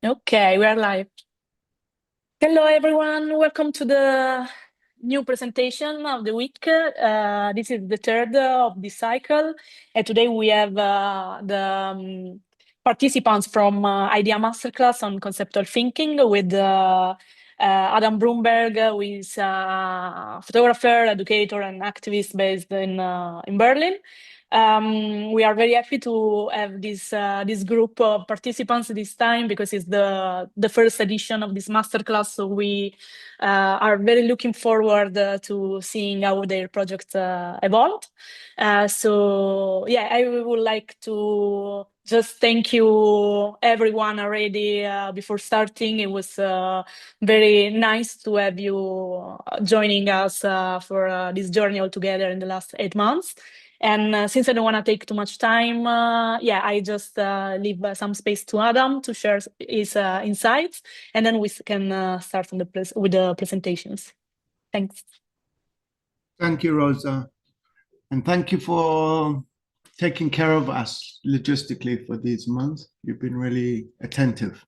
Okay, we are live. Hello, everyone. Welcome to the new presentation of the week. This is the third of this cycle. And today we have the participants from Idea Masterclass on Conceptual Thinking with Adam Broomberg, who is a photographer, educator, and activist based in Berlin. We are very happy to have this group of participants this time because it's the first edition of this masterclass. So we are very looking forward to seeing how their project evolved. So yeah, I would like to just thank you everyone already before starting. It was very nice to have you joining us for this journey all together in the last 8 months. And since I don't want to take too much time, I just leave some space to Adam to share his insights, and then we can start with the presentations. Thanks. Thank you, Rosa. And thank you for taking care of us logistically for these months. You've been really attentive.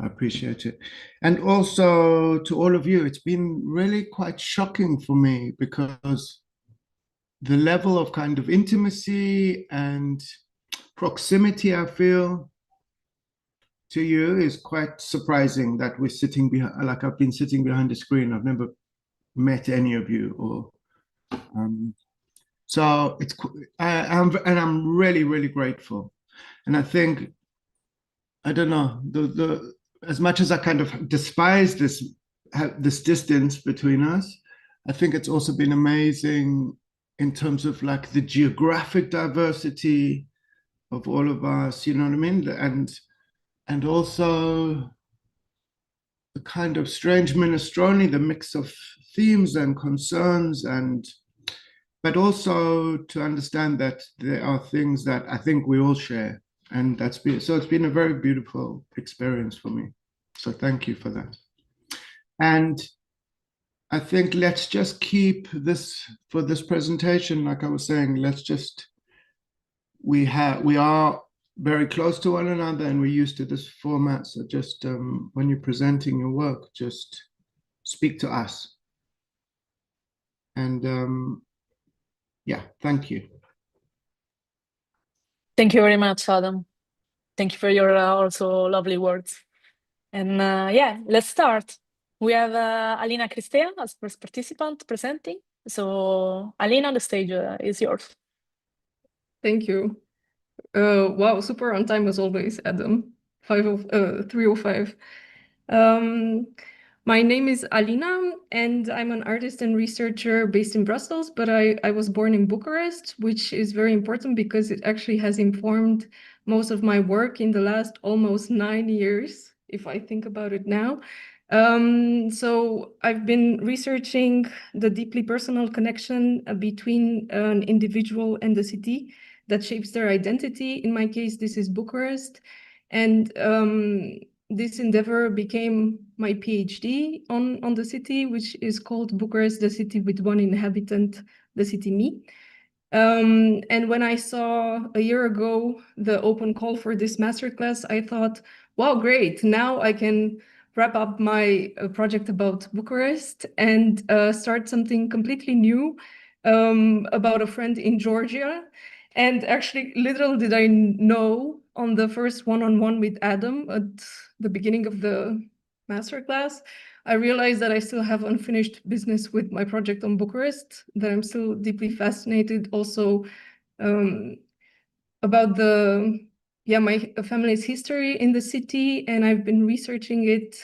I appreciate it. And also to all of you, it's been really quite shocking for me because the level of kind of intimacy and proximity I feel to you is quite surprising that we're sitting behind, like I've been sitting behind the screen. I've never met any of you, or so it's I'm really, really grateful. And I think, I don't know, the as much as I kind of despise this distance between us, I think it's also been amazing in terms of like the geographic diversity of all of us, you know what I mean? And also the kind of strange minestrone, the mix of themes and concerns, but also to understand that there are things that I think we all share. And it's been a very beautiful experience for me. So thank you for that. And I think let's just keep this for this presentation, like I was saying, we are very close to one another and we're used to this format. So just when you're presenting your work, just speak to us. And yeah, thank you. Thank you very much, Adam. Thank you for your also lovely words. And yeah, let's start. We have Alina Cristea as first participant presenting. So Alina, the stage is yours. Thank you. Wow, super on time as always, Adam. 3:05. My name is Alina, and I'm an artist and researcher based in Brussels, but I was born in Bucharest, which is very important because it actually has informed most of my work in the last almost 9 years, if I think about it now. So I've been researching the deeply personal connection between an individual and the city that shapes their identity. In my case, this is Bucharest. And this endeavor became my PhD on the city, which is called Bucharest, the city with one inhabitant, the city me. And when I saw a year ago the open call for this masterclass, I thought, wow, great. Now I can wrap up my project about Bucharest and start something completely new about a friend in Georgia. And actually, little did I know on the first one-on-one with Adam at the beginning of the masterclass, I realized that I still have unfinished business with my project on Bucharest, that I'm still deeply fascinated also about my family's history in the city. And I've been researching it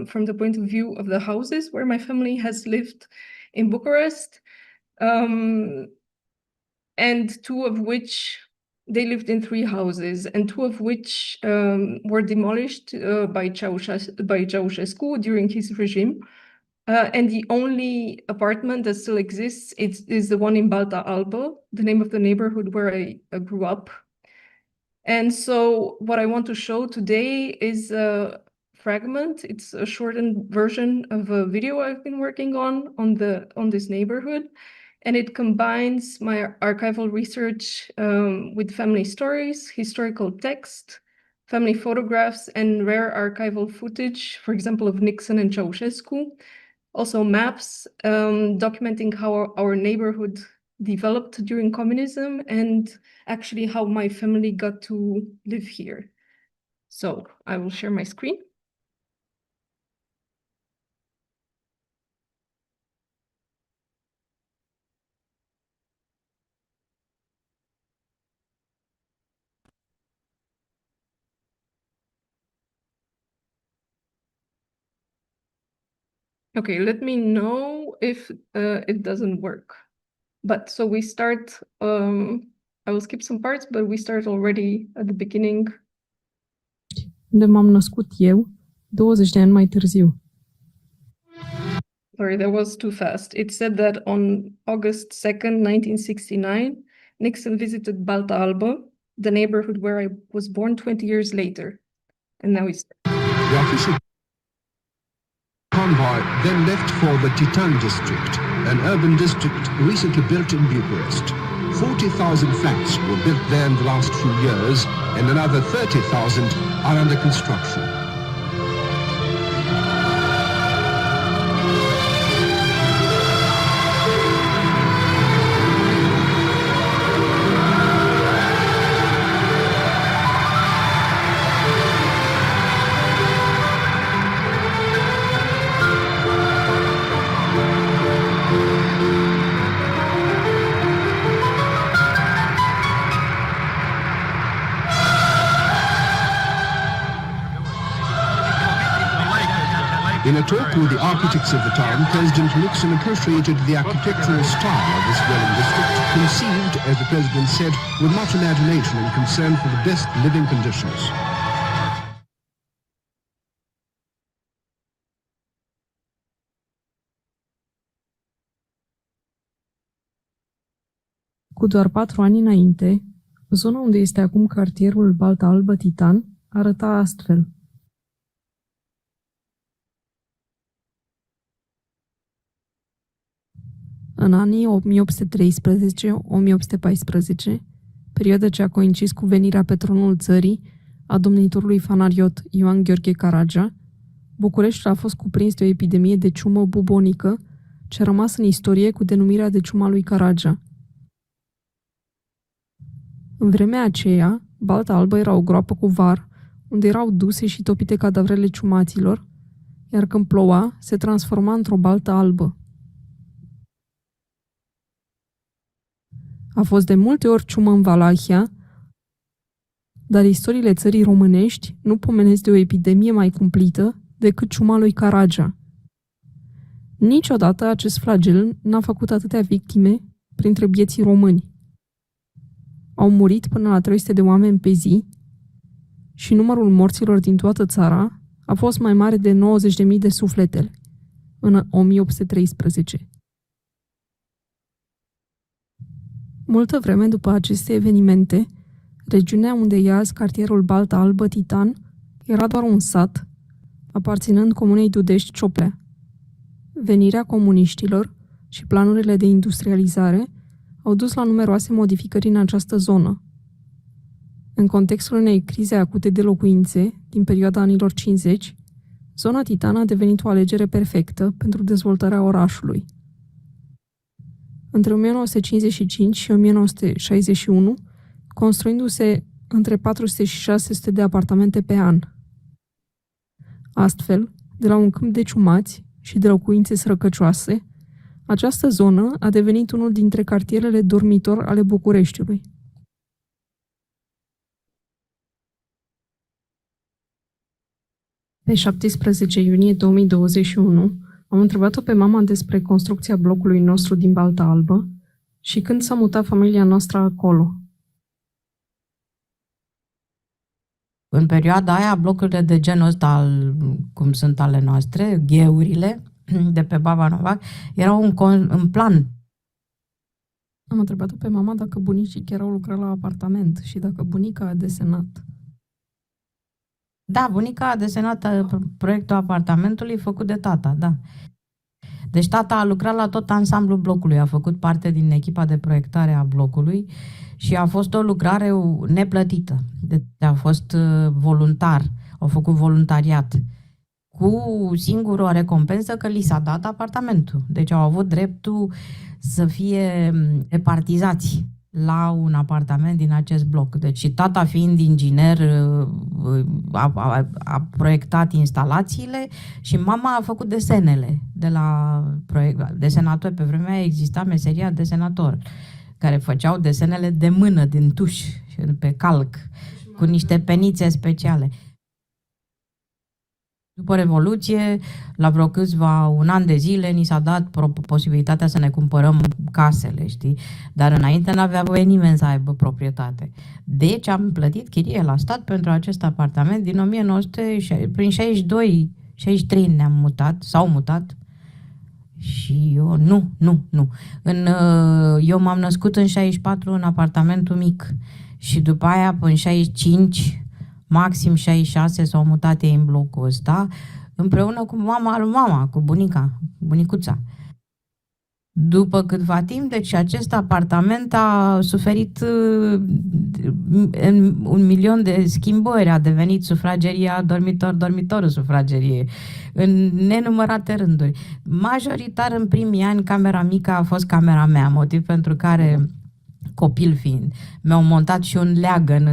from the point of view of the houses where my family has lived in Bucharest. And two of which they lived in 3 houses, and 2 of which were demolished by Ceausescu during his regime. And the only apartment that still exists is the one in Balta Albă, the name of the neighborhood where I grew up. And so what I want to show today is a fragment. It's a shortened version of a video I've been working on this neighborhood. And it combines my archival research with family stories, historical text, family photographs and rare archival footage, for example, of Nixon and Ceausescu. Also maps documenting how our neighborhood developed during communism and actually how my family got to live here. So I will share my screen. Okay, let me know if it doesn't work. But so we start, I will skip some parts, but we start already at the beginning. Unde m-am născut eu, 20 de ani mai târziu. Sorry, that was too fast. It said that on August 2nd, 1969, Nixon visited Balta Albă, the neighborhood where I was born 20 years later. And now it's... The official convoy then left for the Titan district, an urban district recently built in Bucharest. 40,000 flats were built there in the last few years, and another 30,000 are under construction. In a talk with the architects of the time, President Nixon appreciated the architectural style of this dwelling district, conceived, as the President said, with much imagination and concern for the best living conditions. Cu doar 4 ani înainte, zona unde este acum cartierul Balta Albă Titan arăta astfel. În anii 1813-1814, perioada ce a coincis cu venirea pe tronul țării a domnitorului fanariot Ioan Gheorghe Caragea, Bucureștiul a fost cuprins de o epidemie de ciumă bubonică ce a rămas în istorie cu denumirea de ciuma lui Caragea. În vremea aceea, Balta Albă era o groapă cu var, unde erau duse și topite cadavrele ciumaților, iar când ploua, se transforma într-o baltă albă. A fost de multe ori ciumă în Valahia, dar istoriile țării românești nu pomenesc de o epidemie mai cumplită decât ciuma lui Caragea. Niciodată acest flagel n-a făcut atâtea victime printre bieții români. Au murit până la 300 de oameni pe zi și numărul morților din toată țara a fost mai mare de 90.000 de suflete în 1813. Multă vreme după aceste evenimente, regiunea unde e azi cartierul Balta Albă Titan era doar un sat, aparținând comunei Dudești-Cioplea. Venirea comuniștilor și planurile de industrializare au dus la numeroase modificări în această zonă. În contextul unei crize acute de locuințe din perioada anilor 50, zona Titan a devenit o alegere perfectă pentru dezvoltarea orașului. Între 1955 și 1961, construindu-se între 400 și 600 de apartamente pe an. Astfel, de la un câmp de ciumați și de locuințe sărăcăcioase, această zonă a devenit unul dintre cartierele dormitor ale Bucureștiului. Pe 17 iunie 2021, am întrebat-o pe mama despre construcția blocului nostru din Balta Albă și când s-a mutat familia noastră acolo. În perioada aia, blocurile de genul ăsta, cum sunt ale noastre, gheurile de pe Babanova, erau în plan. Am întrebat-o pe mama dacă bunicii chiar au lucrat la apartament și dacă bunica a desenat. Da, bunica a desenat proiectul apartamentului făcut de tata, da. Deci tata a lucrat la tot ansamblul blocului, a făcut parte din echipa de proiectare a blocului și a fost o lucrare neplătită. Deci a fost voluntar, au făcut voluntariat, cu singură o recompensă că li s-a dat apartamentul. Deci au avut dreptul să fie repartizați la un apartament din acest bloc. Deci și tata fiind inginer a proiectat instalațiile și mama a făcut desenele de la desenator. Pe vremea exista meseria desenator, care făceau desenele de mână, din tuș, pe calc, cu niște penițe speciale. După Revoluție, la vreo un an de zile, ni s-a dat posibilitatea să ne cumpărăm casele, știi? Dar înainte n-avea voie nimeni să aibă proprietate. Deci am plătit chirie la stat pentru acest apartament din 1960, prin 62, 63 s-au mutat. Și eu, nu. Eu m-am născut în 64 în apartamentul mic și după aia până în 65, maxim 66 s-au mutat ei în blocul ăsta, împreună cu mama, cu bunicuța. După câtva timp, deci acest apartament a suferit 1.000.000 de schimbări, a devenit sufrageria dormitorul sufragerie, în nenumărate rânduri. Majoritar, în primii ani, camera mică a fost camera mea, motiv pentru care, copil fiind, mi-au montat și un leagăn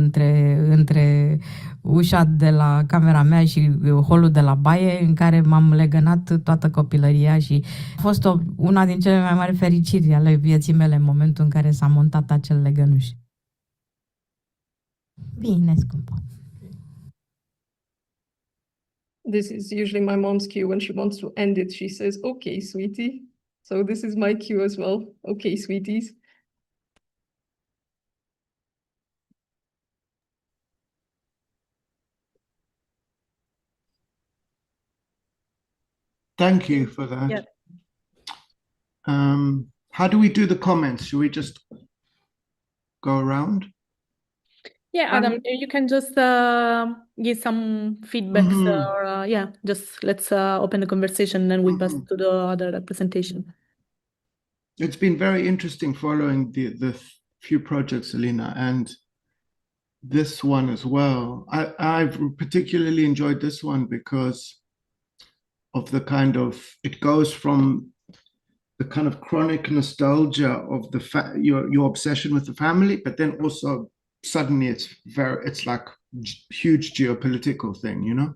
între ușa de la camera mea și holul de la baie, în care m-am legănat toată copilăria și a fost una din cele mai mari fericiri ale vieții mele în momentul în care s-a montat acel legănuș. Bine, scumpă. This is usually my mom's cue. When she wants to end it, she says, "Okay, sweetie." So this is my cue as well. Okay, sweeties. Thank you for that. Yeah. How do we do the comments? Should we just go around? Yeah, Adam, you can just give some feedbacks or just let's open the conversation and then we pass to the other presentation. It's been very interesting following the few projects, Alina, and this one as well. I've particularly enjoyed this one because of the kind of, it goes from the kind of chronic nostalgia of your obsession with the family, but then also suddenly it's like huge geopolitical thing, you know?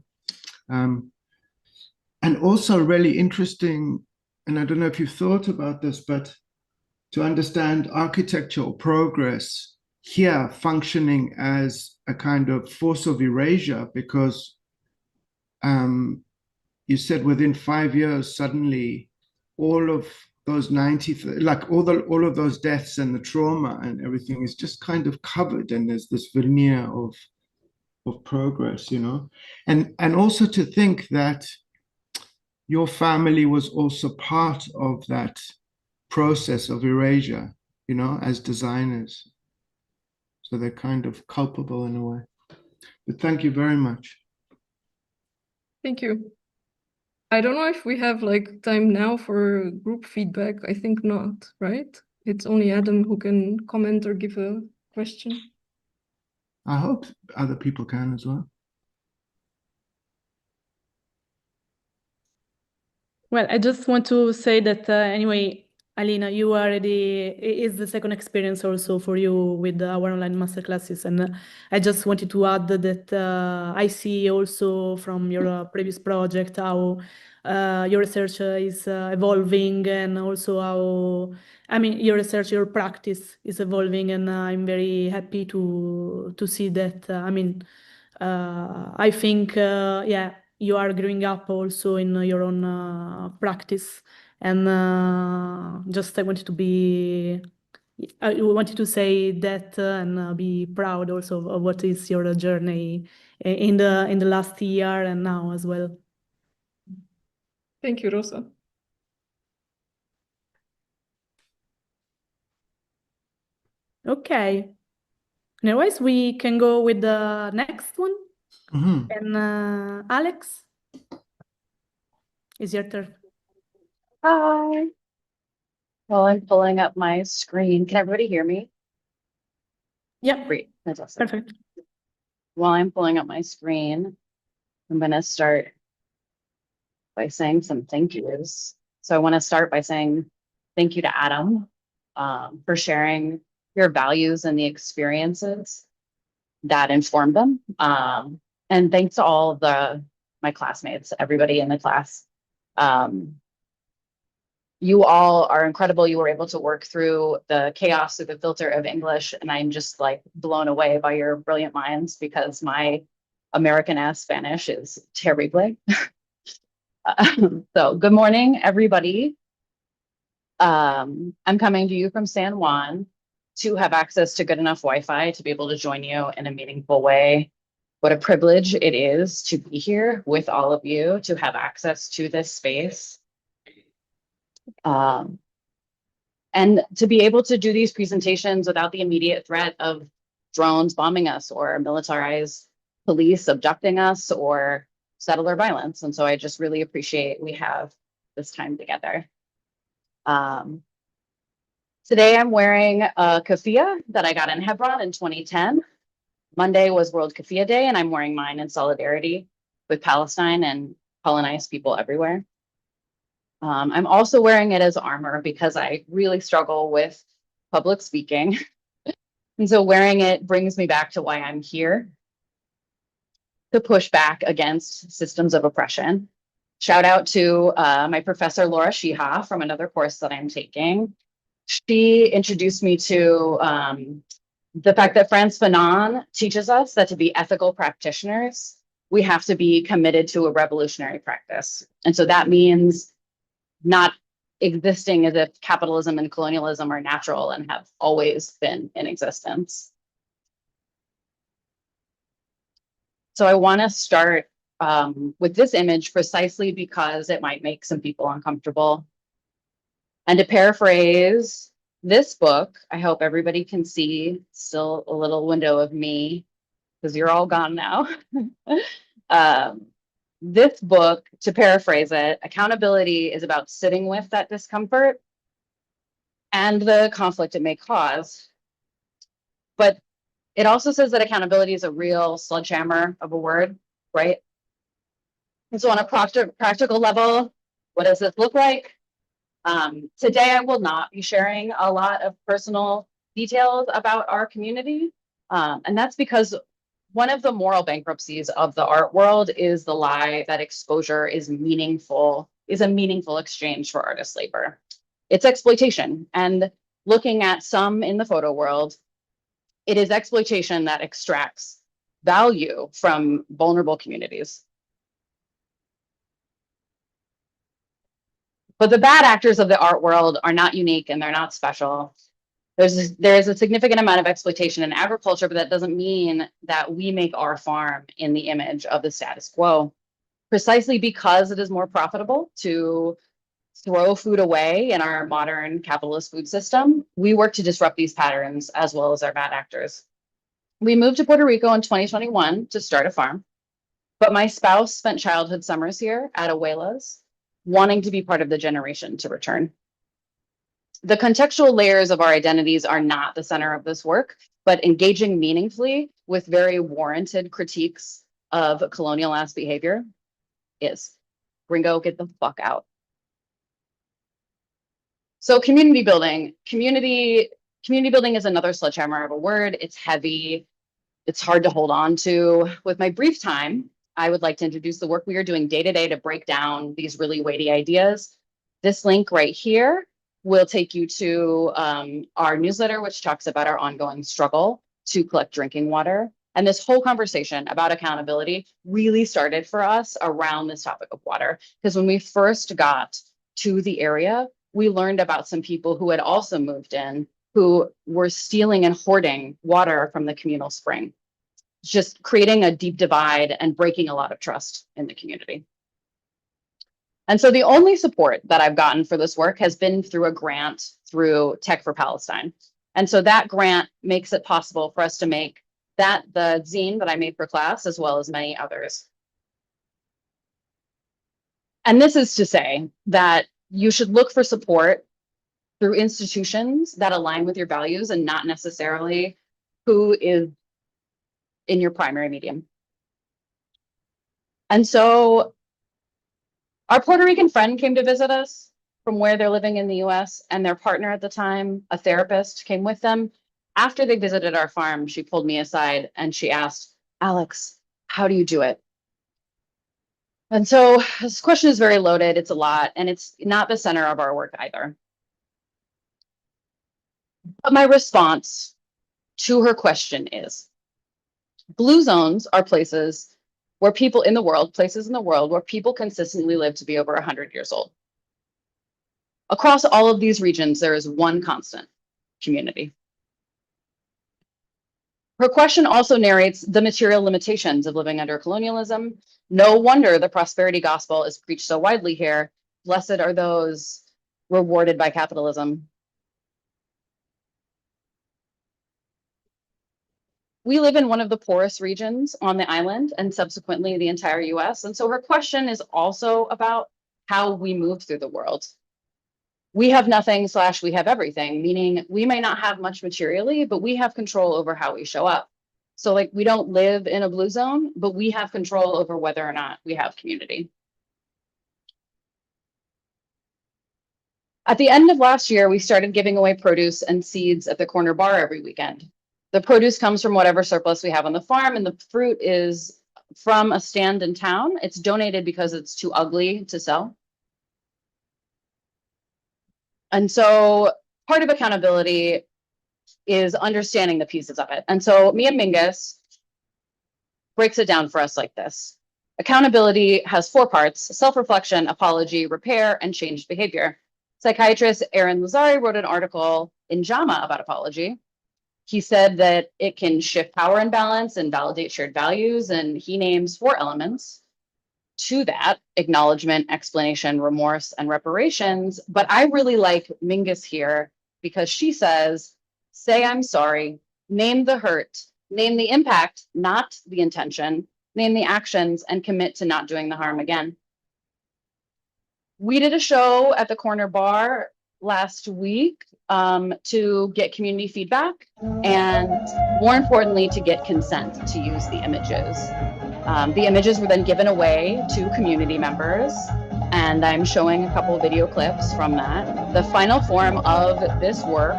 And also really interesting, and I don't know if you've thought about this, but to understand architectural progress here functioning as a kind of force of erasure, because you said within 5 years, suddenly all of those 90, like all of those deaths and the trauma and everything is just kind of covered, and there's this veneer of progress, you know? And also to think that your family was also part of that process of erasure, you know, as designers. So they're kind of culpable in a way. But thank you very much. Thank you. I don't know if we have like time now for group feedback. I think not, right? It's only Adam who can comment or give a question. I hope other people can as well. Well, I just want to say that anyway, Alina, you already, it is the second experience also for you with our online masterclasses. And I just wanted to add that I see also from your previous project how your research is evolving, and also how, I mean, your research, your practice is evolving, and I'm very happy to see that. I mean, I think, yeah, you are growing up also in your own practice. And just I wanted to say that and be proud also of what is your journey in the last year and now as well. Thank you, Rosa. Okay. Otherwise, we can go with the next one. And Alex, it's your turn. Hi. Well, I'm pulling up my screen. Can everybody hear me? Yeah, Great. That's awesome. perfect. While I'm pulling up my screen, I'm going to start by saying some thank yous. So I want to start by saying thank you to Adam for sharing your values and the experiences that informed them. And thanks to all of my classmates, everybody in the class. You all are incredible. You were able to work through the chaos through the filter of English. And I'm just like blown away by your brilliant minds because my American ass Spanish is terrible. So good morning, everybody. I'm coming to you from San Juan to have access to good enough Wi-Fi to be able to join you in a meaningful way. What a privilege it is to be here with all of you, to have access to this space. And to be able to do these presentations without the immediate threat of drones bombing us or militarized police abducting us or settler violence. And so I just really appreciate we have this time together. Today I'm wearing a keffiyeh that I got in Hebron in 2010. Monday was World Keffiyeh Day, and I'm wearing mine in solidarity with Palestine and colonized people everywhere. I'm also wearing it as armor because I really struggle with public speaking. And so wearing it brings me back to why I'm here, to push back against systems of oppression. Shout out to my professor, Laura Shiha, from another course that I'm taking. She introduced me to the fact that Frantz Fanon teaches us that to be ethical practitioners, we have to be committed to a revolutionary practice. And so that means not existing as if capitalism and colonialism are natural and have always been in existence. So I want to start with this image precisely because it might make some people uncomfortable. And to paraphrase this book, I hope everybody can see still a little window of me because you're all gone now. This book, to paraphrase it, accountability is about sitting with that discomfort and the conflict it may cause. But it also says that accountability is a real sledgehammer of a word, right? And so on a practical level, what does this look like? Today, I will not be sharing a lot of personal details about our community. And that's because one of the moral bankruptcies of the art world is the lie that exposure is a meaningful exchange for artist labor. It's exploitation. And looking at some in the photo world, it is exploitation that extracts value from vulnerable communities. But the bad actors of the art world are not unique and they're not special. There is a significant amount of exploitation in agriculture, but that doesn't mean that we make our farm in the image of the status quo. Precisely because it is more profitable to throw food away in our modern capitalist food system, we work to disrupt these patterns as well as our bad actors. We moved to Puerto Rico in 2021 to start a farm, but my spouse spent childhood summers here at Abuela's, wanting to be part of the generation to return. The contextual layers of our identities are not the center of this work, but engaging meaningfully with very warranted critiques of colonial ass behavior is. Gringo, get the fuck out. So community building. Community building is another sledgehammer of a word. It's heavy. It's hard to hold on to. With my brief time, I would like to introduce the work we are doing day to day to break down these really weighty ideas. This link right here will take you to our newsletter, which talks about our ongoing struggle to collect drinking water. And this whole conversation about accountability really started for us around this topic of water. Because when we first got to the area, we learned about some people who had also moved in who were stealing and hoarding water from the communal spring, just creating a deep divide and breaking a lot of trust in the community. And so the only support that I've gotten for this work has been through a grant through Tech for Palestine. And so that grant makes it possible for us to make that the zine that I made for class, as well as many others. And this is to say that you should look for support through institutions that align with your values and not necessarily who is in your primary medium. And so our Puerto Rican friend came to visit us from where they're living in the US, and their partner at the time, a therapist, came with them. After they visited our farm, she pulled me aside and she asked, Alex, how do you do it? And so this question is very loaded. It's a lot, and it's not the center of our work either. But my response to her question is, blue zones are places where people in the world, places in the world where people consistently live to be over 100 years old. Across all of these regions, there is one constant: community. Her question also narrates the material limitations of living under colonialism. No wonder the prosperity gospel is preached so widely here. Blessed are those rewarded by capitalism. We live in one of the poorest regions on the island and subsequently the entire US. And so her question is also about how we move through the world. We have nothing / we have everything, meaning we may not have much materially, but we have control over how we show up. So like, we don't live in a blue zone, but we have control over whether or not we have community. At the end of last year, we started giving away produce and seeds at the corner bar every weekend. The produce comes from whatever surplus we have on the farm, and the fruit is from a stand in town. It's donated because it's too ugly to sell. And so part of accountability is understanding the pieces of it. And so Mia Mingus breaks it down for us like this. Accountability has 4 parts: self-reflection, apology, repair, and changed behavior. Psychiatrist Aaron Lazari wrote an article in JAMA about apology. He said that it can shift power imbalance and validate shared values, and he names 4 elements to that: acknowledgement, explanation, remorse, and reparations. But I really like Mingus here because she says, say I'm sorry, name the hurt, name the impact, not the intention, name the actions, and commit to not doing the harm again. We did a show at the corner bar last week to get community feedback, and more importantly, to get consent to use the images. The images were then given away to community members, and I'm showing a couple of video clips from that. The final form of this work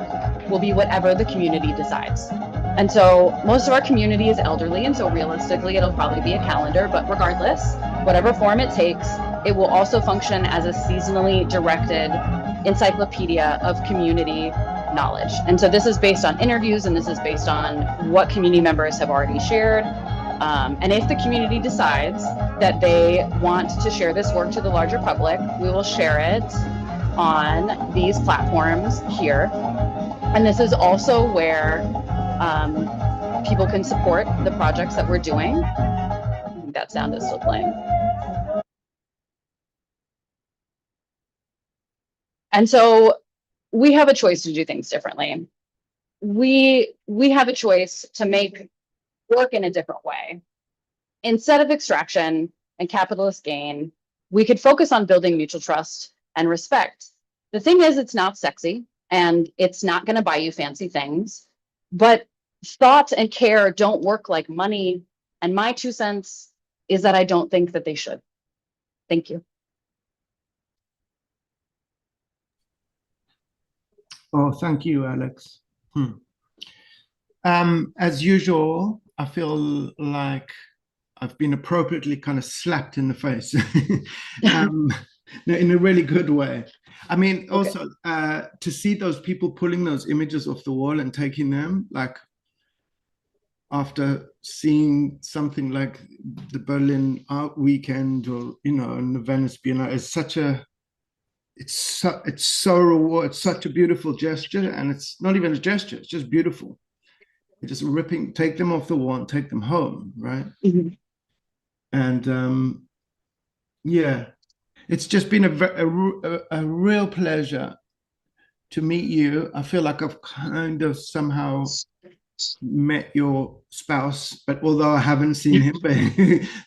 will be whatever the community decides. And so most of our community is elderly, and so realistically, it'll probably be a calendar, but regardless, whatever form it takes, it will also function as a seasonally directed encyclopedia of community knowledge. And so this is based on interviews, and this is based on what community members have already shared. And if the community decides that they want to share this work to the larger public, we will share it on these platforms here. And this is also where people can support the projects that we're doing. I think that sound is still playing. And so we have a choice to do things differently. We have a choice to make work in a different way. Instead of extraction and capitalist gain, we could focus on building mutual trust and respect. The thing is, it's not sexy and it's not going to buy you fancy things, but thought and care don't work like money. And my 2 cents is that I don't think that they should. Thank you. Oh, thank you, Alex. As usual, I feel like I've been appropriately kind of slapped in the face in a really good way. I mean, also to see those people pulling those images off the wall and taking them, like after seeing something like the Berlin Art Weekend or, you know, and the Venice Biennale, is such a, it's such a beautiful gesture. And it's not even a gesture, it's just beautiful. You're just ripping, take them off the wall and take them home, right? Mm-hmm. And yeah, it's just been a real pleasure to meet you. I feel like I've kind of somehow met your spouse, but although I haven't seen him, but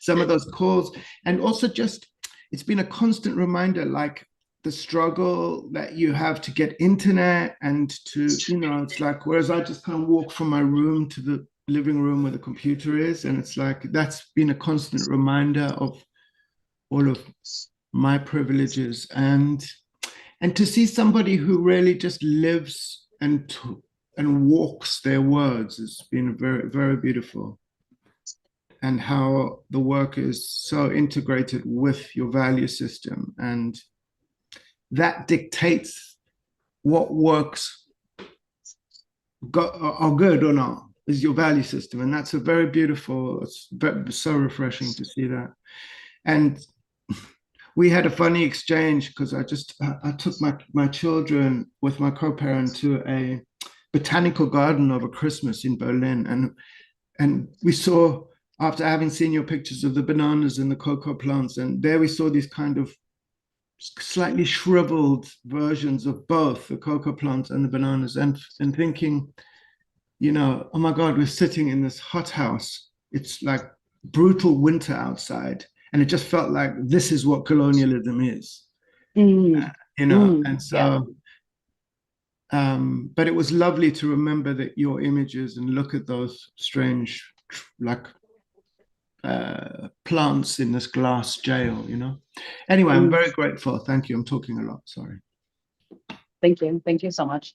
some of those calls, and also just, it's been a constant reminder, like the struggle that you have to get internet and to, you know, it's like, whereas I just kind of walk from my room to the living room where the computer is, and it's like, that's been a constant reminder of all of my privileges, and to see somebody who really just lives and walks their words has been very, very beautiful. And how the work is so integrated with your value system, and that dictates what works are good or not, is your value system. And that's a very beautiful, it's so refreshing to see that. And we had a funny exchange because I took my children with my co-parent to a botanical garden over Christmas in Berlin, and we saw, after having seen your pictures of the bananas and the cocoa plants, and there we saw these kind of slightly shriveled versions of both the cocoa plants and the bananas, and thinking, you know, oh my God, we're sitting in this hothouse. It's like brutal winter outside. And it just felt like this is what colonialism is, you know, and so, yeah. But it was lovely to remember that your images and look at those strange, like, plants in this glass jail, you know. Anyway, I'm very grateful. Thank you. I'm talking a lot. Sorry. Thank you. Thank you so much.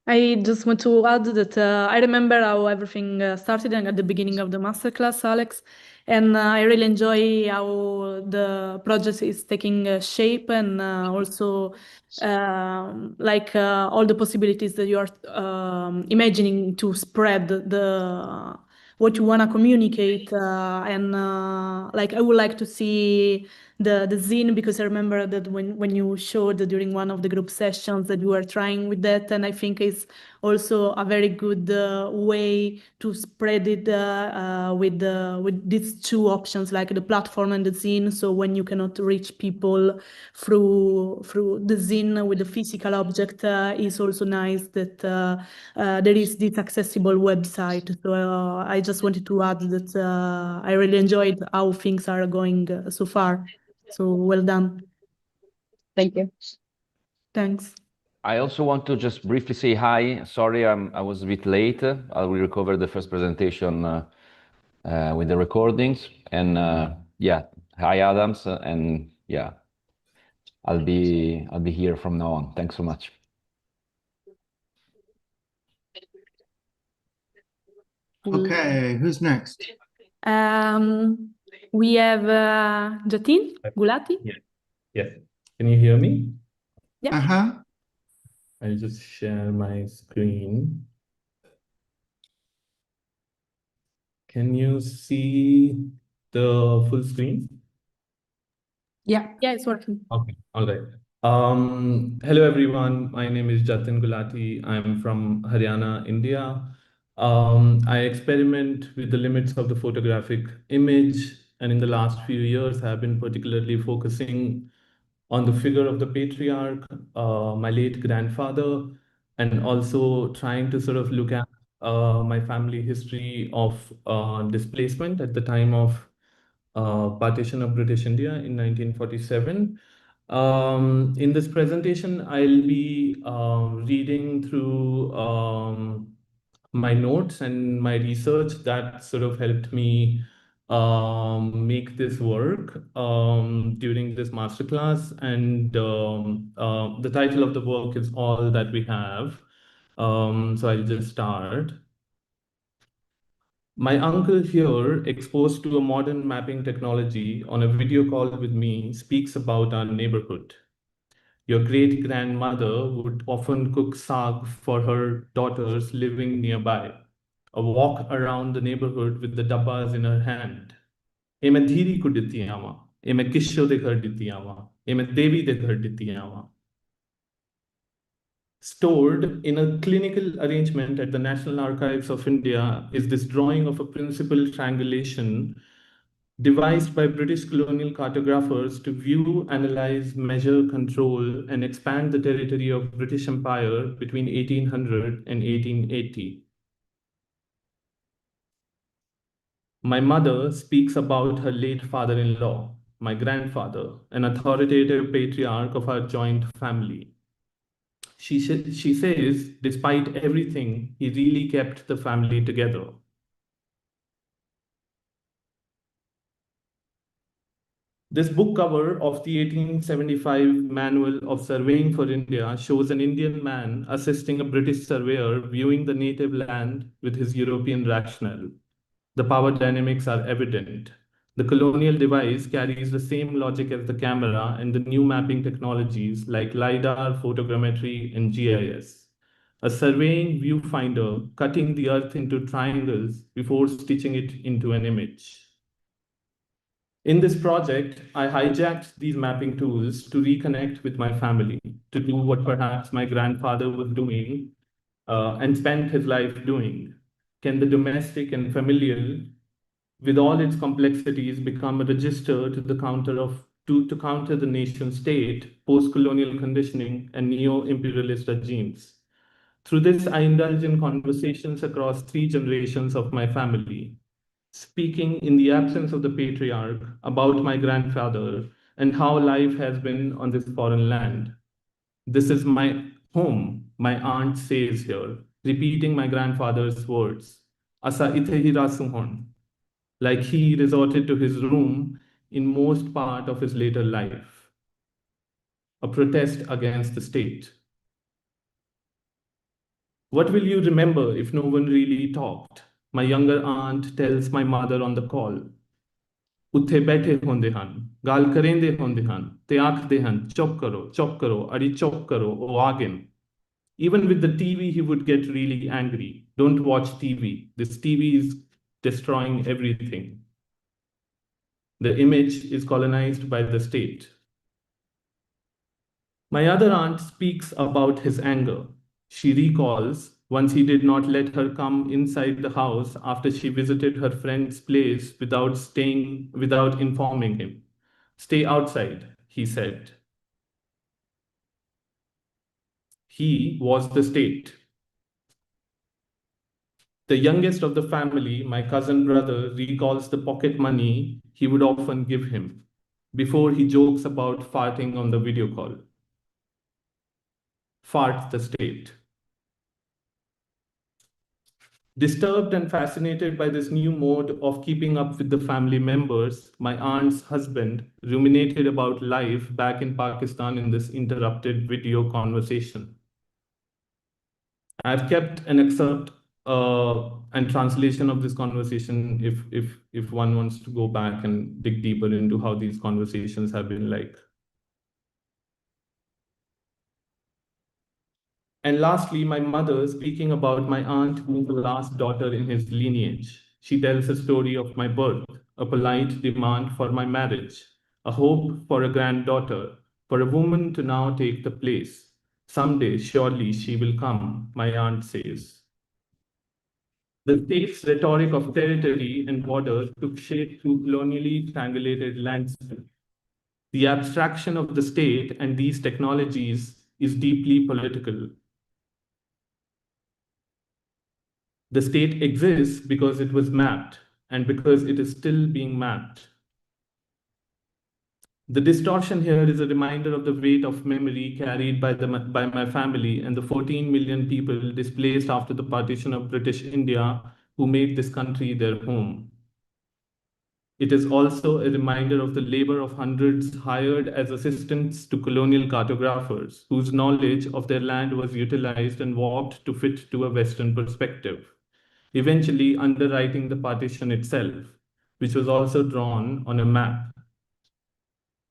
I just want to add that I remember how everything started at the beginning of the masterclass, Alex, and I really enjoy how the project is taking shape, and also like all the possibilities that you are imagining to spread the what you want to communicate, and like I would like to see the zine, because I remember that when you showed during one of the group sessions that you were trying with that, and I think it's also a very good way to spread it with these two options, like the platform and the zine. So when you cannot reach people through the zine with the physical object, it's also nice that there is this accessible website. So I just wanted to add that I really enjoyed how things are going so far. So well done. Thank you. Thanks. I also want to just briefly say hi. Sorry, I was a bit late. I will recover the first presentation with the recordings. And yeah, hi Adams, and yeah, I'll be here from now on. Thanks so much. Okay, who's next? We have Jatin, Gulati. Yeah. Yes. Can you hear me? Yeah. I'll just share my screen. Can you see the full screen? Yeah, it's working. Okay, all right. Hello everyone. My name is Jatin Gulati. I'm from Haryana, India. I experiment with the limits of the photographic image, and in the last few years, I've been particularly focusing on the figure of the patriarch, my late grandfather, and also trying to sort of look at my family history of displacement at the time of partition of British India in 1947. In this presentation, I'll be reading through my notes and my research that sort of helped me make this work during this masterclass. And the title of the work is All That We Have. So I'll just start. My uncle here, exposed to a modern mapping technology on a video call with me, speaks about our neighborhood. Your great-grandmother would often cook saag for her daughters living nearby, a walk around the neighborhood with the dabbas in her hand. Eme dhiri ko ditti awa, eme kisho de ghar ditti awa, eme devi de ghar ditti awa. Stored in a clinical arrangement at the National Archives of India is this drawing of a principal triangulation devised by British colonial cartographers to view, analyze, measure, control, and expand the territory of British Empire between 1800 and 1880. My mother speaks about her late father-in-law, my grandfather, an authoritative patriarch of our joint family. She says, despite everything, he really kept the family together. This book cover of the 1875 Manual of Surveying for India shows an Indian man assisting a British surveyor viewing the native land with his European rationale. The power dynamics are evident. The colonial device carries the same logic as the camera and the new mapping technologies like LiDAR, photogrammetry, and GIS. A surveying viewfinder cutting the earth into triangles before stitching it into an image. In this project, I hijacked these mapping tools to reconnect with my family, to do what perhaps my grandfather was doing and spent his life doing. Can the domestic and familial, with all its complexities, become a register to counter the nation state, post-colonial conditioning, and neo-imperialist regimes? Through this, I indulge in conversations across 3 generations of my family, speaking in the absence of the patriarch about my grandfather and how life has been on this foreign land. This is my home, my aunt says here, repeating my grandfather's words. Asa ite hi rasuhon, like he resorted to his room in most part of his later life. A protest against the state. What will you remember if no one really talked? My younger aunt tells my mother on the call. Uthe baithe honde han, gal karende honde han, te akhde han, chop karo, adi chop karo, o agin. Even with the TV, he would get really angry. Don't watch TV. This TV is destroying everything. The image is colonized by the state. My other aunt speaks about his anger. She recalls once he did not let her come inside the house after she visited her friend's place without informing him. Stay outside, he said. He was the state. The youngest of the family, my cousin brother, recalls the pocket money he would often give him before he jokes about farting on the video call. Fart the state. Disturbed and fascinated by this new mode of keeping up with the family members, my aunt's husband ruminated about life back in Pakistan in this interrupted video conversation. I've kept an excerpt and translation of this conversation if one wants to go back and dig deeper into how these conversations have been like. And lastly, my mother speaking about my aunt being the last daughter in his lineage. She tells a story of my birth, a polite demand for my marriage, a hope for a granddaughter, for a woman to now take the place. Someday, surely she will come, my aunt says. The state's rhetoric of territory and border took shape through colonially triangulated landscape. The abstraction of the state and these technologies is deeply political. The state exists because it was mapped and because it is still being mapped. The distortion here is a reminder of the weight of memory carried by my family and the 14 million people displaced after the partition of British India who made this country their home. It is also a reminder of the labor of hundreds hired as assistants to colonial cartographers whose knowledge of their land was utilized and warped to fit to a Western perspective, eventually underwriting the partition itself, which was also drawn on a map.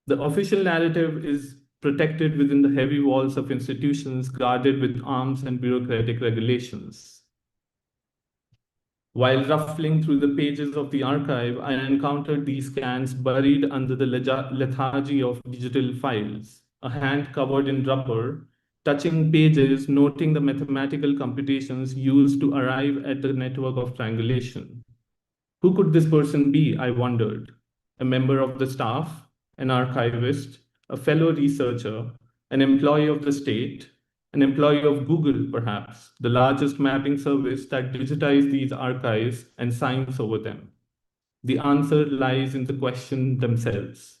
The official narrative is protected within the heavy walls of institutions guarded with arms and bureaucratic regulations. While ruffling through the pages of the archive, I encountered these scans buried under the lethargy of digital files, a hand covered in rubber, touching pages, noting the mathematical computations used to arrive at the network of triangulation. Who could this person be, I wondered? A member of the staff, an archivist, a fellow researcher, an employee of the state, an employee of Google, perhaps, the largest mapping service that digitized these archives and signs over them. The answer lies in the question themselves.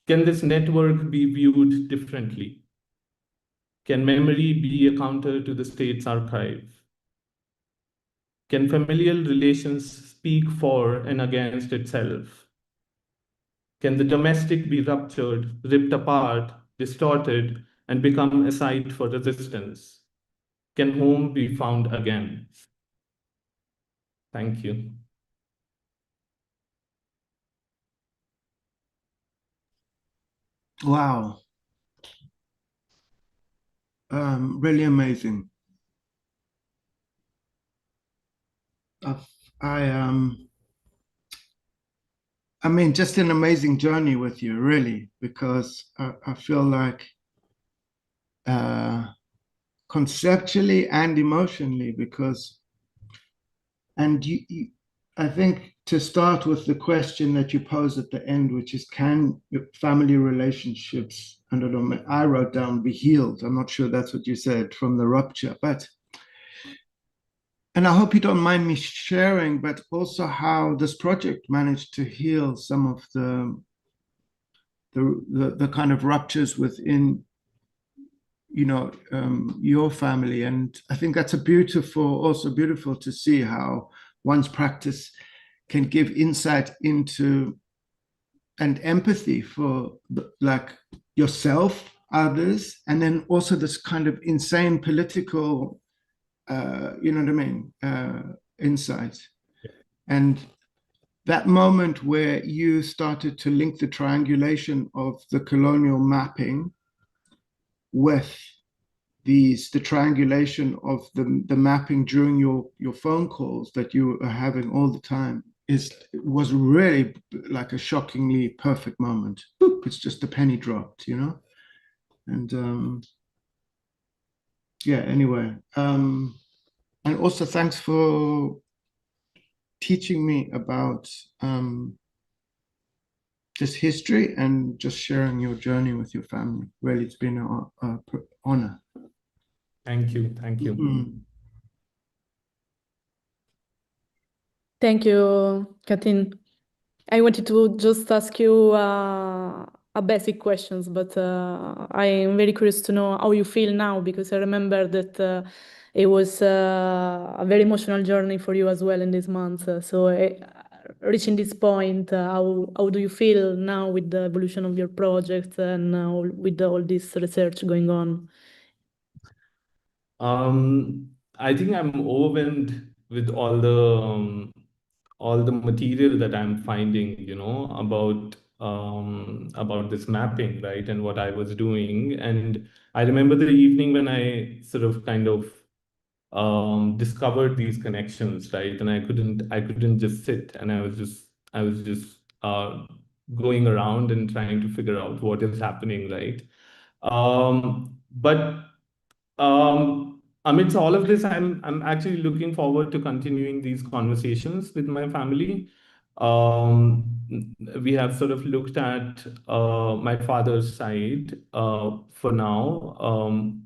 Can this network be viewed differently? Can memory be a counter to the state's archive? Can familial relations speak for and against itself? Can the domestic be ruptured, ripped apart, distorted, and become a site for resistance? Can home be found again? Thank you. Wow. Really amazing. I mean, just an amazing journey with you, really, because I feel like conceptually and emotionally, because, and I think to start with the question that you pose at the end, which is, can family relationships, and I wrote down, be healed? I'm not sure that's what you said, from the rupture, but, and I hope you don't mind me sharing, but also how this project managed to heal some of the kind of ruptures within, your family. And I think that's also beautiful to see how one's practice can give insight into and empathy for like yourself, others, and then also this kind of insane political, insight. And that moment where you started to link the triangulation of the colonial mapping with the triangulation of the mapping during your phone calls that you are having all the time was really like a shockingly perfect moment. Boop, it's just a penny dropped, And yeah, anyway. And also thanks for teaching me about just history and just sharing your journey with your family. Really, it's been an honor. Thank you. Thank you. Mm. Thank you, Jatin. I wanted to just ask you a basic questions, but I am very curious to know how you feel now, because I remember that it was a very emotional journey for you as well in this month. Reaching this point, how do you feel now with the evolution of your project and with all this research going on? I think I'm overwhelmed with all the material that I'm finding, about this mapping, right, and what I was doing. And I remember the evening when I sort of kind of discovered these connections, right, and I couldn't just sit, and I was just going around and trying to figure out what is happening, right. But amidst all of this, I'm actually looking forward to continuing these conversations with my family. We have sort of looked at my father's side for now,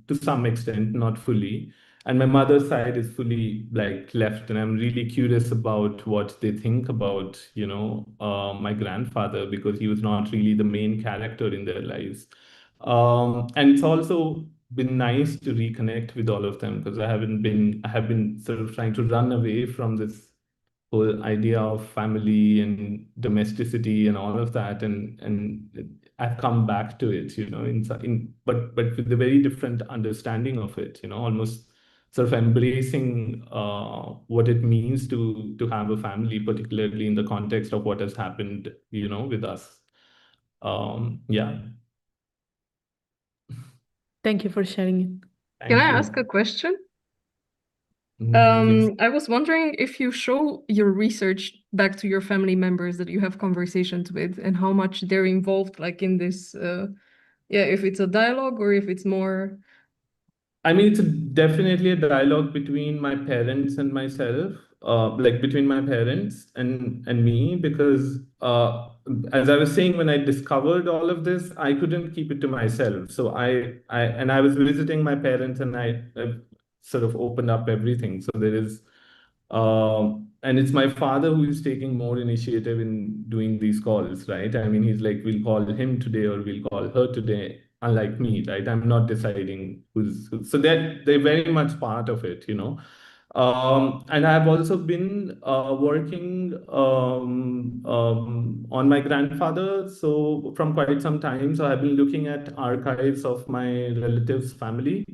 to some extent, not fully. And my mother's side is fully like left, and I'm really curious about what they think about, my grandfather, because he was not really the main character in their lives. And it's also been nice to reconnect with all of them, because I have been sort of trying to run away from this whole idea of family and domesticity and all of that, and I've come back to it, but with a very different understanding of it, almost sort of embracing what it means to have a family, particularly in the context of what has happened, with us. Yeah. Thank you for sharing it. Can I Thank you. ask a question? Yes. I was wondering if you show your research back to your family members that you have conversations with, and how much they're involved, like in this, if it's a dialogue or if it's more. I mean, it's definitely a dialogue between my parents and myself, like between my parents and me, because as I was saying, when I discovered all of this, I couldn't keep it to myself. So I was visiting my parents, and I sort of opened up everything. So there is and it's my father who is taking more initiative in doing these calls, right? I mean, he's like, we'll call him today or we'll call her today, unlike me, right? I'm not deciding so they're very much part of it, you know. And I've also been working on my grandfather, so from quite some time. So I've been looking at archives of my relatives' family,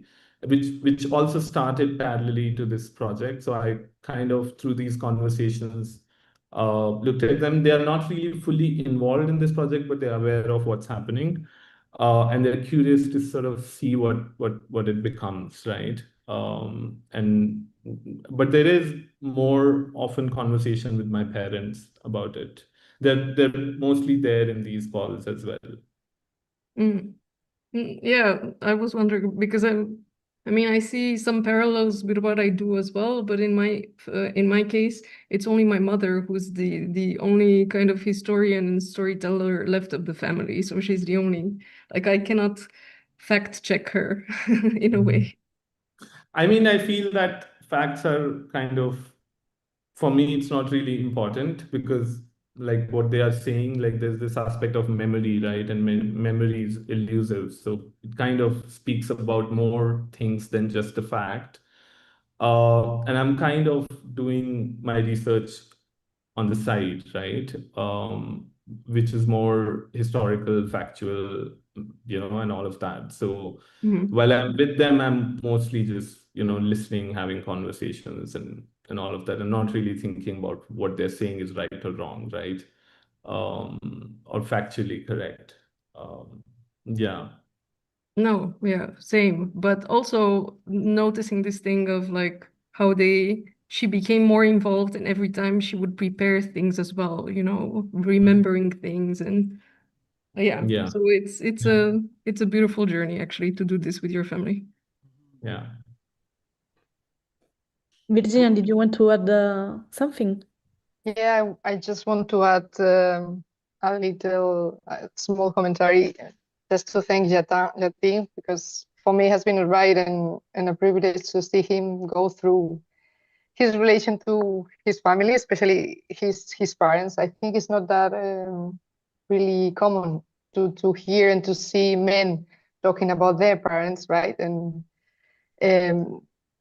which also started parallelly to this project. So I kind of, through these conversations, looked at them. They are not really fully involved in this project, but they're aware of what's happening, and they're curious to sort of see what it becomes, right? But there is more often conversation with my parents about it. They're mostly there in these calls as well. Mm. Yeah, I was wondering because I mean, I see some parallels with what I do as well, but in my case, it's only my mother who's the only kind of historian and storyteller left of the family. So she's the only, like, I cannot fact check her in a way. I mean, I feel that facts are kind of, for me, it's not really important because like what they are saying, like there's this aspect of memory, right? And memory is elusive. So it kind of speaks about more things than just a fact. And I'm kind of doing my research on the side, right? Which is more historical, factual, you know, and all of that. So while I'm with them, I'm mostly just, you know, listening, having conversations and all of that, and not really thinking about what they're saying is right or wrong, right? Or factually correct. Yeah. No, yeah, same. But also noticing this thing of like how she became more involved, and every time she would prepare things as well, you know, remembering things, and yeah. Yeah. So it's a beautiful journey actually to do this with your family. Yeah. Virginia, did you want to add something? Yeah, I just want to add a little small commentary just to thank Jatin, because for me it has been a ride and a privilege to see him go through his relation to his family, especially his parents. I think it's not that really common to hear and to see men talking about their parents, right? And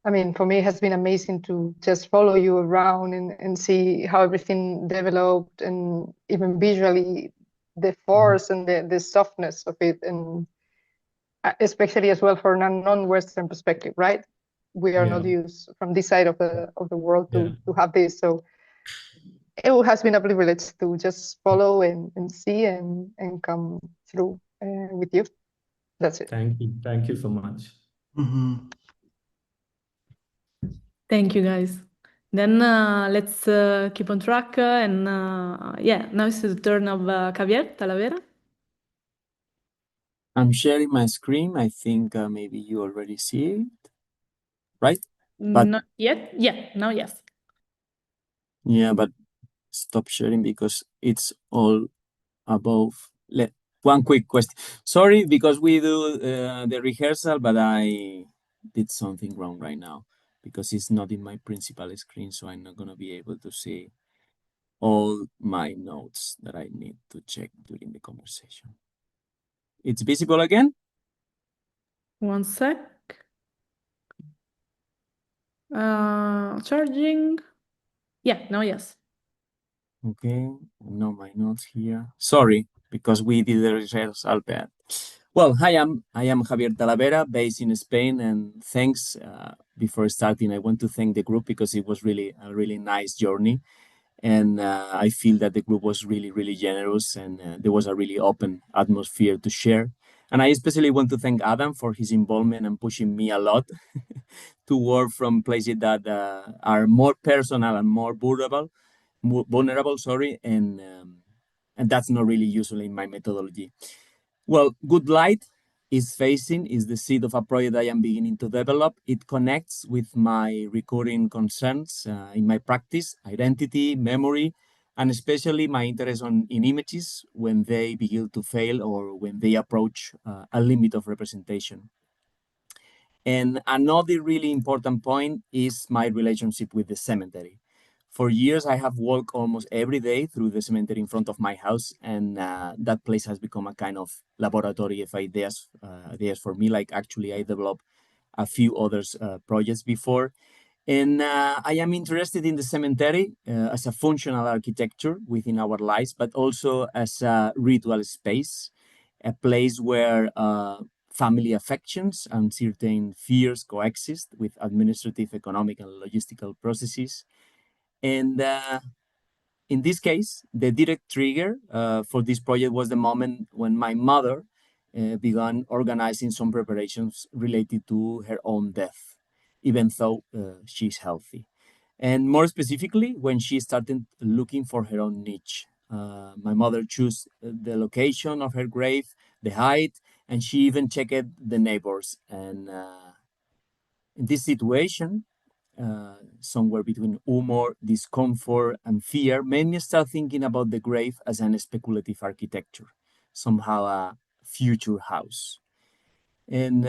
I mean, for me, it has been amazing to just follow you around and see how everything developed, and even visually the force and the softness of it, and especially as well for a non-Western perspective, right? We are not used from this side of the world to have this. So it has been a privilege to just follow and see and come through with you. That's it. Thank you. Thank you so much. Thank you, guys. Then let's keep on track. And yeah, now it's the turn of Javier, Talavera. I'm sharing my screen. I think maybe you already see it, right? But not yet. Yeah, now yes. Yeah, but stop sharing because it's all above. One quick question. Sorry, because we do the rehearsal, but I did something wrong right now because it's not in my principal screen, so I'm not going to be able to see all my notes that I need to check during the conversation. It's visible again? One sec. Charging. Yeah, now yes. Okay, no, my notes here. Sorry, because we did the rehearsal bad. Well, hi, I am Javier Talavera, based in Spain, and thanks. Before starting, I want to thank the group because it was really a really nice journey, and I feel that the group was really generous, and there was a really open atmosphere to share. And I especially want to thank Adam for his involvement and pushing me a lot to work from places that are more personal and more vulnerable, sorry, and that's not really usually in my methodology. Well, good light is the seed of a project I am beginning to develop. It connects with my recurring concerns in my practice, identity, memory, and especially my interest in images when they begin to fail or when they approach a limit of representation. And another really important point is my relationship with the cemetery. For years, I have walked almost every day through the cemetery in front of my house, and that place has become a kind of laboratory of ideas for me. Like actually, I developed a few others projects before. And I am interested in the cemetery as a functional architecture within our lives, but also as a ritual space, a place where family affections and certain fears coexist with administrative, economic, and logistical processes. And in this case, the direct trigger for this project was the moment when my mother began organizing some preparations related to her own death, even though she's healthy. And more specifically, when she started looking for her own niche. My mother chose the location of her grave, the height, and she even checked the neighbors. And in this situation, somewhere between humor, discomfort, and fear, made me start thinking about the grave as an speculative architecture, somehow a future house. And